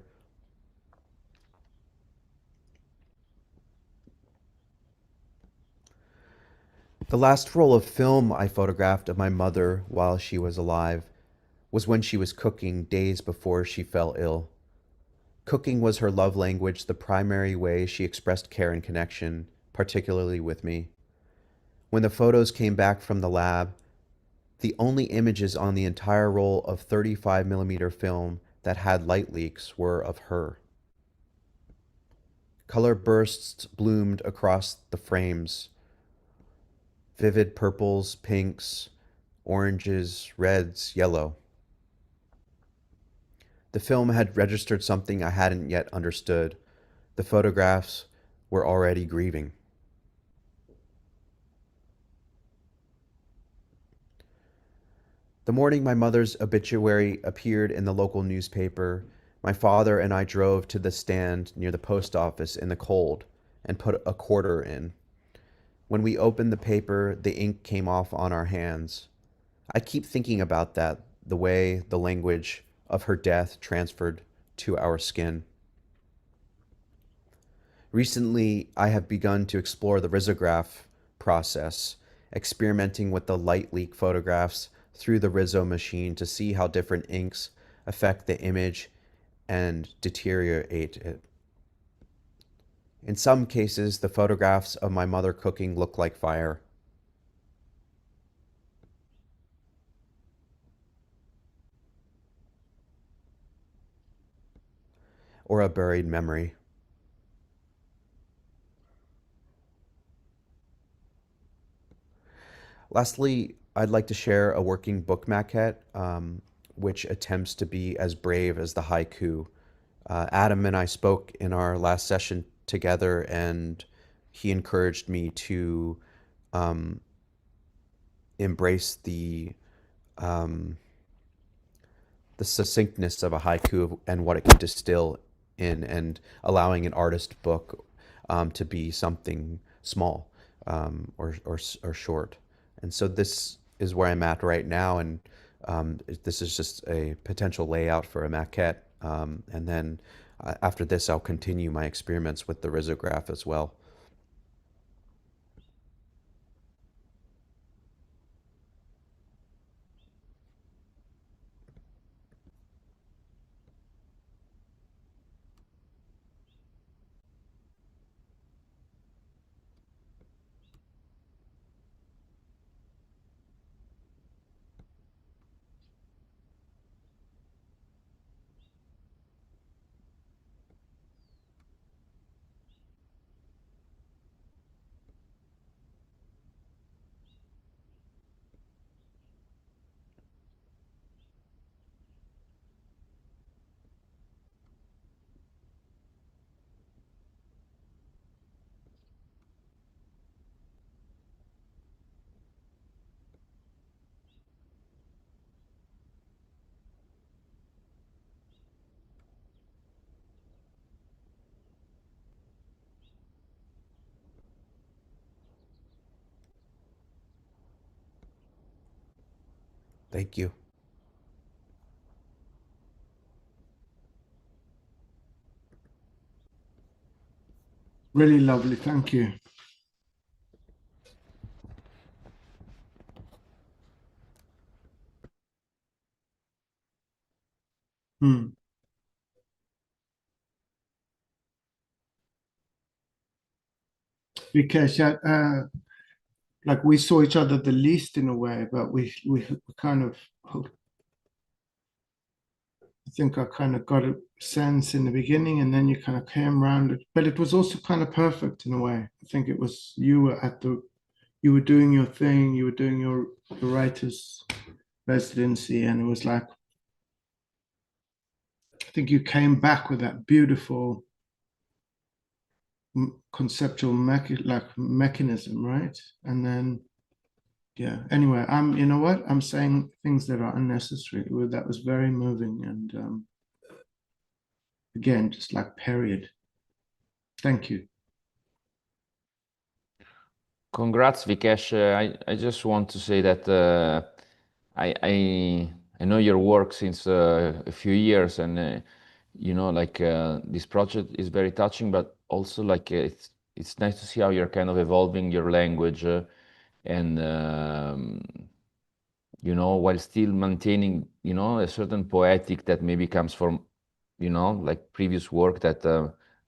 The last roll of film I photographed of my mother while she was alive was when she was cooking days before she fell ill. Cooking was her love language, the primary way she expressed care and connection, particularly with me. When the photos came back from the lab, the only images on the entire roll of 35mm film that had light leaks were of her. Color bursts bloomed across the frames. Vivid purples, pinks, oranges, reds, yellow. The film had registered something I hadn't yet understood. The photographs were already grieving. The morning my mother's obituary appeared in the local newspaper, my father and I drove to the stand near the post office in the cold and put a quarter in. When we opened the paper, the ink came off on our hands. I keep thinking about that, the way the language of her death transferred to our skin. Recently, I have begun to explore the risograph process, experimenting with the light leak photographs through the Rizzo machine to see how different inks affect the image and deteriorate it. In some cases, the photographs of my mother cooking look like fire. Or a buried memory. Lastly, I'd like to share a working book maquette, which attempts to be as brave as the haiku. Adam and I spoke in our last session together, and he encouraged me to embrace the succinctness of a haiku and what it can distill in, and allowing an artist book to be something small or short. And so this is where I'm at right now, and this is just a potential layout for a maquette. And then after this, I'll continue my experiments with the risograph as well. Thank you. Really lovely. Thank you. Vikesh, like we saw each other the least in a way, but we kind of, I think I kind of got a sense in the beginning, and then you kind of came around it, but it was also kind of perfect in a way. I think it was, you were doing your thing, you were doing your writer's residency, and it was like, I think you came back with that beautiful conceptual mechanism, right? And then yeah. Anyway, you know what? I'm saying things that are unnecessary. That was very moving, and again, just like period. Thank you. Congrats, Vikesh. I just want to say that I know your work since a few years, and you know, like this project is very touching, but also like it's nice to see how you're kind of evolving your language, and you know, while still maintaining, you know, a certain poetic that maybe comes from, you know, like previous work that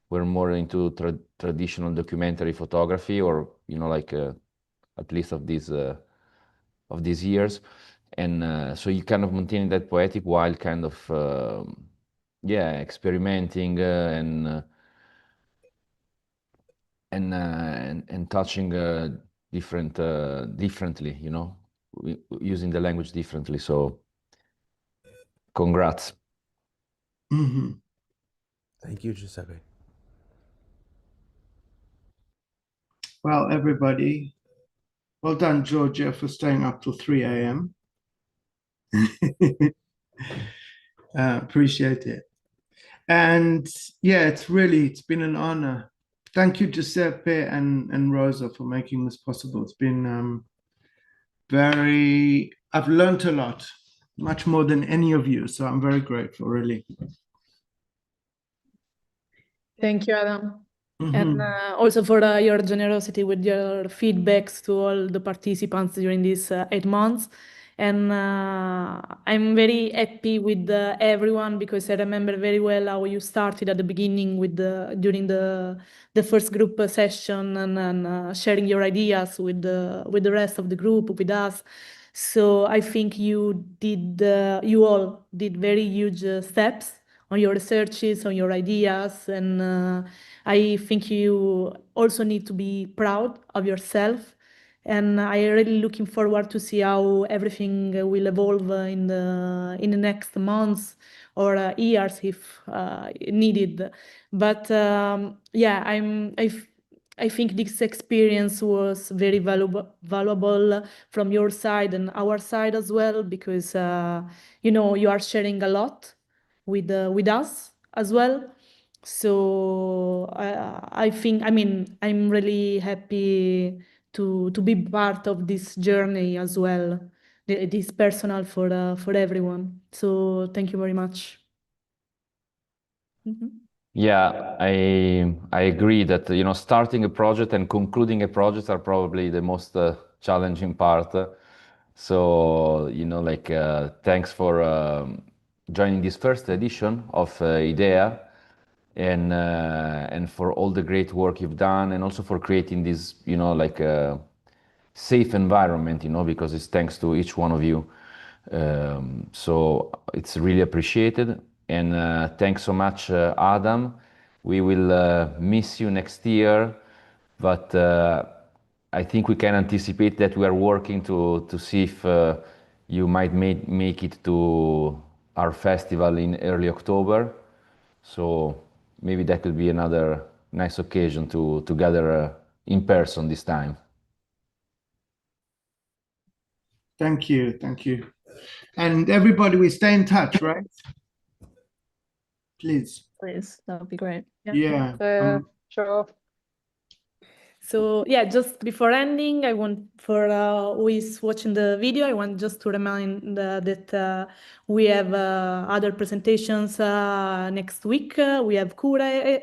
were more into traditional documentary photography, or you know, like at least of these years, and so you kind of maintain that poetic while kind of yeah, experimenting and touching differently, you know, using the language differently. So congrats. Mm-hmm. Thank you, Giuseppe. Well, everybody, well done, Georgia, for staying up till 3 a.m. Appreciate it. And yeah, it's been an honor. Thank you, Giuseppe and Rosa, for making this possible. It's been I've learned a lot, much more than any of you. So I'm very grateful, really. Thank you, Adam. Mhm. And also for your generosity with your feedbacks to all the participants during these 8 months. And I'm very happy with everyone, because I remember very well how you started at the beginning with during the first group session, and sharing your ideas with the rest of the group, with us. So I think you all did very huge steps on your researches, on your ideas, and I think you also need to be proud of yourself. And I really looking forward to see how everything will evolve in the next months or years if needed. But yeah, I think this experience was very valuable from your side and our side as well, because you know, you are sharing a lot with us as well. So I think, I mean, I'm really happy to be part of this journey as well. It is personal for everyone. So thank you very much. Mhm. Yeah, I agree that, you know, starting a project and concluding a project are probably the most challenging part. So, you know, like thanks for joining this first edition of IDEA, and for all the great work you've done, and also for creating this, you know, like safe environment, you know, because it's thanks to each one of you. So it's really appreciated. And thanks so much, Adam. We will miss you next year, but I think we can anticipate that we are working to see if you might make it to our festival in early October. So maybe that could be another nice occasion to gather in person this time. Thank you. And everybody, we stay in touch, right? Please. Please, that would be great. Yeah. Sure. So yeah, just before ending, I want, for who is watching the video, I want just to remind that we have other presentations next week. We have Cure,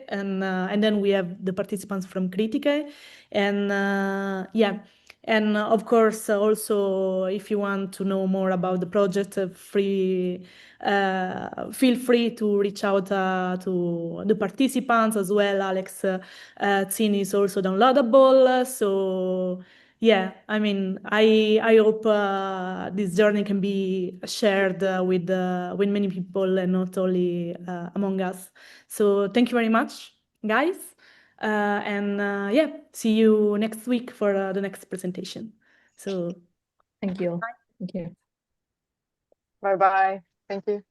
and then we have the participants from Critique, and yeah. And of course, also, if you want to know more about the project, feel free to reach out to the participants as well. Alex Zin is also downloadable. So yeah, I mean, I hope this journey can be shared with many people, and not only among us. So thank you very much, guys. And yeah, see you next week for the next presentation. So Thank you. Thank you. Bye-bye. Thank you.